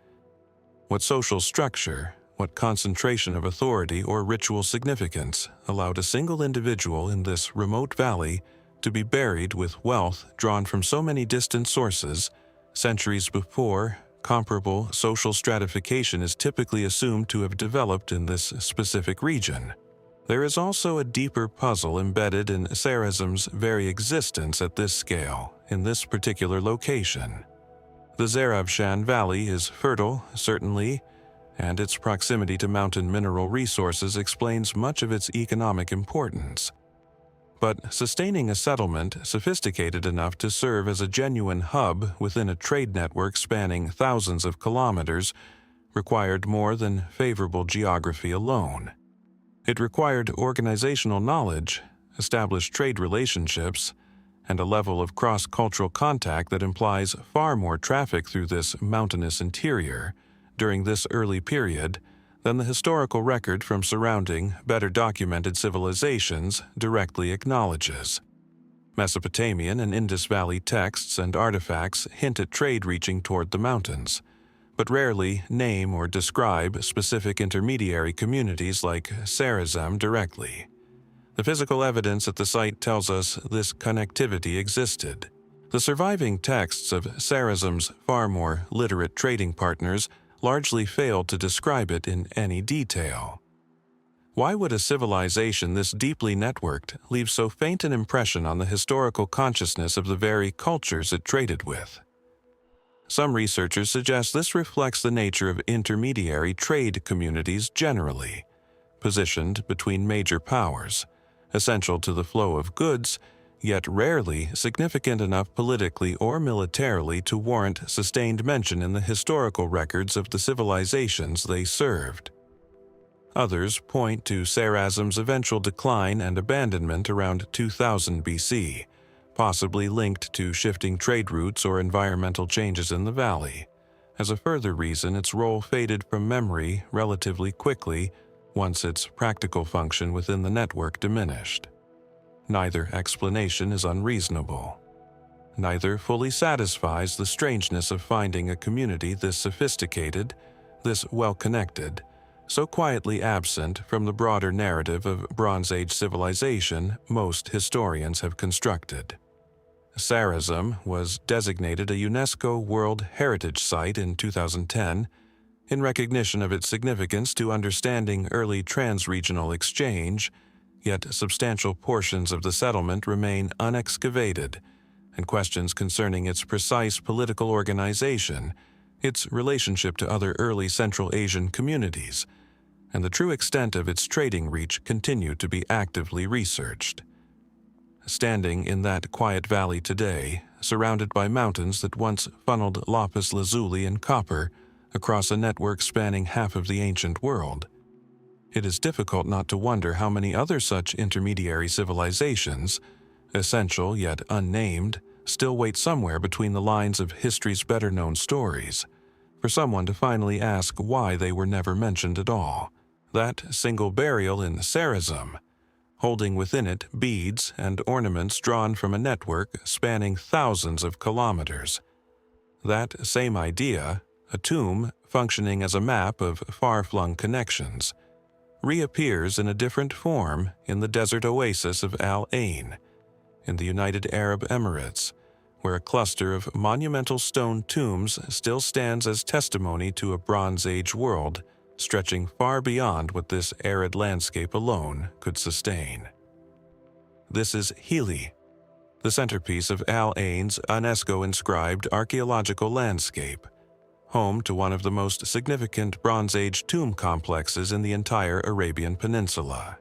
What social structure, what concentration of authority or ritual significance allowed a single individual in this remote valley to be buried with wealth drawn from so many distant sources? Centuries before, comparable social stratification is typically assumed to have developed in this specific region. There is also a deeper puzzle embedded in Sarazm's very existence at this scale, in this particular location. The Zarafshan Valley is fertile, certainly, and its proximity to mountain mineral resources explains much of its economic importance. But sustaining a settlement sophisticated enough to serve as a genuine hub within a trade network spanning thousands of kilometers required more than favorable geography alone. It required organizational knowledge, established trade relationships, and a level of cross-cultural contact that implies far more traffic through this mountainous interior during this early period than the historical record from surrounding, better documented civilizations directly acknowledges. Mesopotamian and Indus Valley texts and artifacts hint at trade reaching toward the mountains, but rarely name or describe specific intermediary communities like Sarazm directly. The physical evidence at the site tells us this connectivity existed. The surviving texts of Sarazm's far more literate trading partners largely failed to describe it in any detail. Why would a civilization this deeply networked leave so faint an impression on the historical consciousness of the very cultures it traded with? Some researchers suggest this reflects the nature of intermediary trade communities generally, positioned between major powers, essential to the flow of goods, yet rarely significant enough politically or militarily to warrant sustained mention in the historical records of the civilizations they served. Others point to Sarrazam's eventual decline and abandonment around 2000 BC, possibly linked to shifting trade routes or environmental changes in the valley. As a further reason, its role faded from memory relatively quickly once its practical function within the network diminished. Neither explanation is unreasonable. Neither fully satisfies the strangeness of finding a community this sophisticated, this well-connected, so quietly absent from the broader narrative of Bronze Age civilization most historians have constructed. Sarrazam was designated a UNESCO World Heritage Site in 2010 in recognition of its significance to understanding early trans-regional exchange, yet substantial portions of the settlement remain unexcavated, and questions concerning its precise political organization, its relationship to other early Central Asian communities, and the true extent of its trading reach continue to be actively researched. Standing in that quiet valley today, surrounded by mountains that once funneled lapis lazuli and copper across a network spanning half of the ancient world, it is difficult not to wonder how many other such intermediary civilizations, essential yet unnamed, still wait somewhere between the lines of history's better-known stories, for someone to finally ask why they were never mentioned at all. That single burial in Sarrazam, holding within it beads and ornaments drawn from a network spanning thousands of kilometers. That same idea, a tomb functioning as a map of far-flung connections, reappears in a different form in the desert oasis of Al Ain, in the United Arab Emirates, where a cluster of monumental stone tombs still stands as testimony to a Bronze Age world stretching far beyond what this arid landscape alone could sustain. This is el-Hiri, the centerpiece of Al Ain's UNESCO-inscribed archaeological landscape, home to one of the most significant Bronze Age tomb complexes in the entire Arabian Peninsula.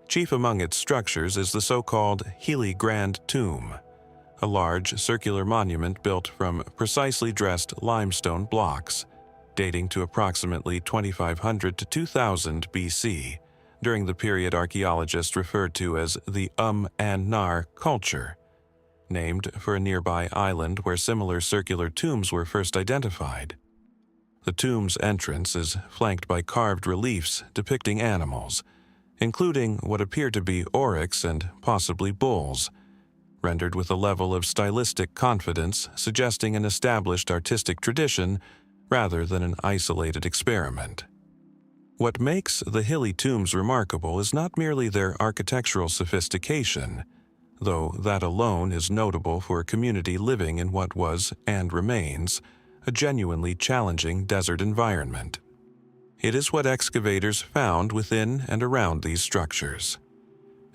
Chief among its structures is the so-called el-Hiri Grand Tomb, a large circular monument built from precisely dressed limestone blocks, dating to approximately 2500 to 2000 BC, during the period archaeologists refer to as the An-Nar culture, named for a nearby island where similar circular tombs were first identified. The tomb's entrance is flanked by carved reliefs depicting animals, including what appear to be oryx and possibly bulls, rendered with a level of stylistic confidence suggesting an established artistic tradition rather than an isolated experiment. What makes the el-Hiri tombs remarkable is not merely their architectural sophistication, though that alone is notable for a community living in what was, and remains, a genuinely challenging desert environment. It is what excavators found within and around these structures.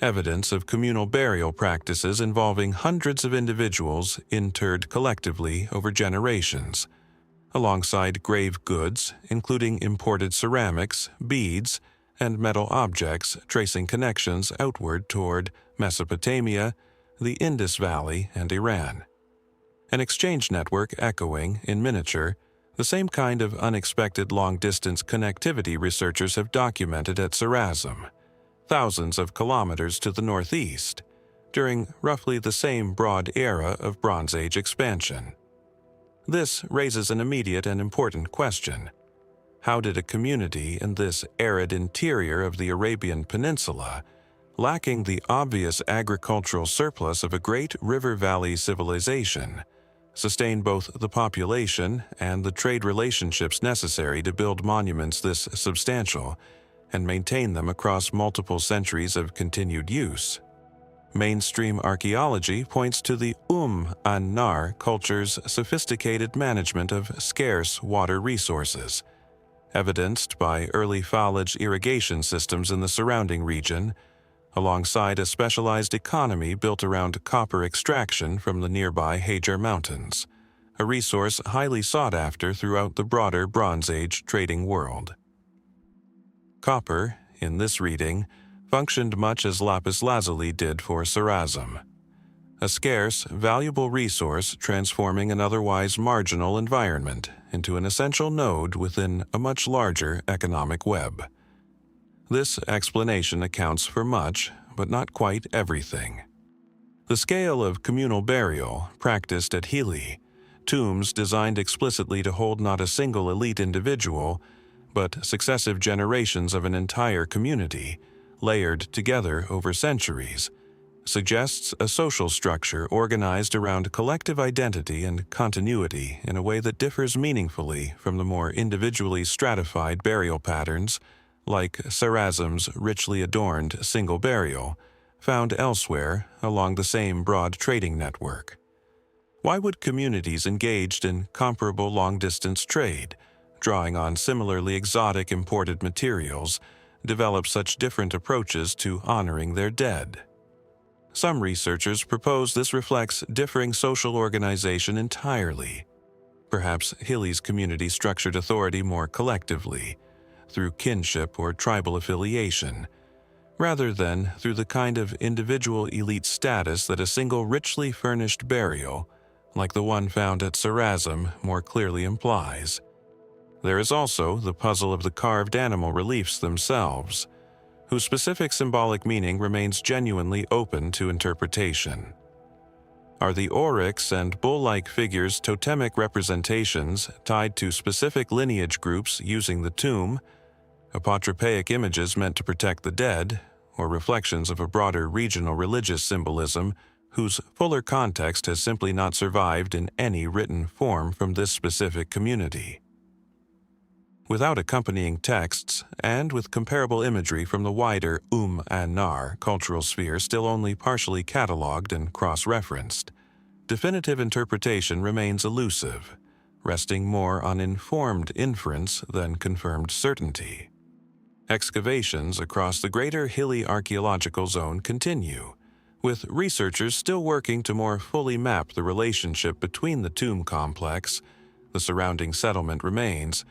Evidence of communal burial practices involving hundreds of individuals interred collectively over generations, alongside grave goods, including imported ceramics, beads, and metal objects tracing connections outward toward Mesopotamia, the Indus Valley, and Iran. An exchange network echoing, in miniature, the same kind of unexpected long-distance connectivity researchers have documented at Sarrazam, thousands of kilometers to the northeast, during roughly the same broad era of Bronze Age expansion. This raises an immediate and important question. How did a community in this arid interior of the Arabian Peninsula, lacking the obvious agricultural surplus of a great river valley civilization, sustain both the population and the trade relationships necessary to build monuments this substantial and maintain them across multiple centuries of continued use? Mainstream archaeology points to the An-Nar culture's sophisticated management of scarce water resources, evidenced by early foliage irrigation systems in the surrounding region, alongside a specialized economy built around copper extraction from the nearby Hajar Mountains, a resource highly sought after throughout the broader Bronze Age trading world. Copper, in this reading, functioned much as lapis lazuli did for Sarazm, a scarce, valuable resource transforming an otherwise marginal environment into an essential node within a much larger economic web. This explanation accounts for much, but not quite everything. The scale of communal burial practiced at Hili, tombs designed explicitly to hold not a single elite individual, but successive generations of an entire community, layered together over centuries, suggests a social structure organized around collective identity and continuity in a way that differs meaningfully from the more individually stratified burial patterns, like Sarazm's richly adorned single burial, found elsewhere along the same broad trading network. Why would communities engaged in comparable long-distance trade, drawing on similarly exotic imported materials, develop such different approaches to honoring their dead? Some researchers propose this reflects differing social organization entirely. Perhaps Hili's community structured authority more collectively, through kinship or tribal affiliation, rather than through the kind of individual elite status that a single richly furnished burial, like the one found at Sarazm, more clearly implies. There is also the puzzle of the carved animal reliefs themselves, whose specific symbolic meaning remains genuinely open to interpretation. Are the oryx and bull-like figures totemic representations tied to specific lineage groups using the tomb, apotropaic images meant to protect the dead, or reflections of a broader regional religious symbolism whose fuller context has simply not survived in any written form from this specific community? Without accompanying texts, and with comparable imagery from the wider and Nar cultural sphere still only partially catalogued and cross-referenced, definitive interpretation remains elusive, resting more on informed inference than confirmed certainty. Excavations across the greater Hili archaeological zone continue, with researchers still working to more fully map the relationship between the tomb complex, the surrounding settlement remains,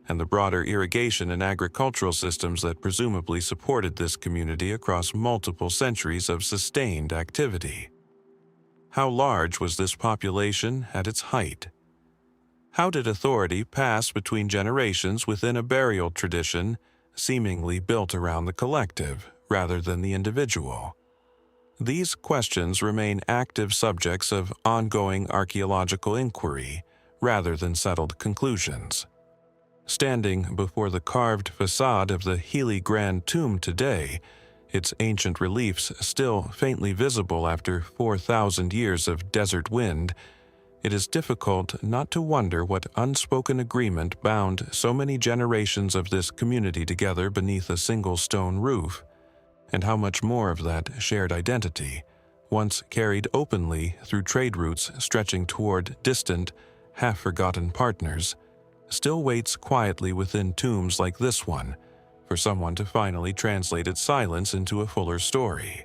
and the broader irrigation and agricultural systems that presumably supported this community across multiple centuries of sustained activity. How large was this population at its height? How did authority pass between generations within a burial tradition seemingly built around the collective rather than the individual? These questions remain active subjects of ongoing archaeological inquiry rather than settled conclusions. Standing before the carved facade of the Hili Grand Tomb today, its ancient reliefs still faintly visible after 4,000 years of desert wind, it is difficult not to wonder what unspoken agreement bound so many generations of this community together beneath a single stone roof, and how much more of that shared identity, once carried openly through trade routes stretching toward distant, half-forgotten partners, still waits quietly within tombs like this one for someone to finally translate its silence into a fuller story.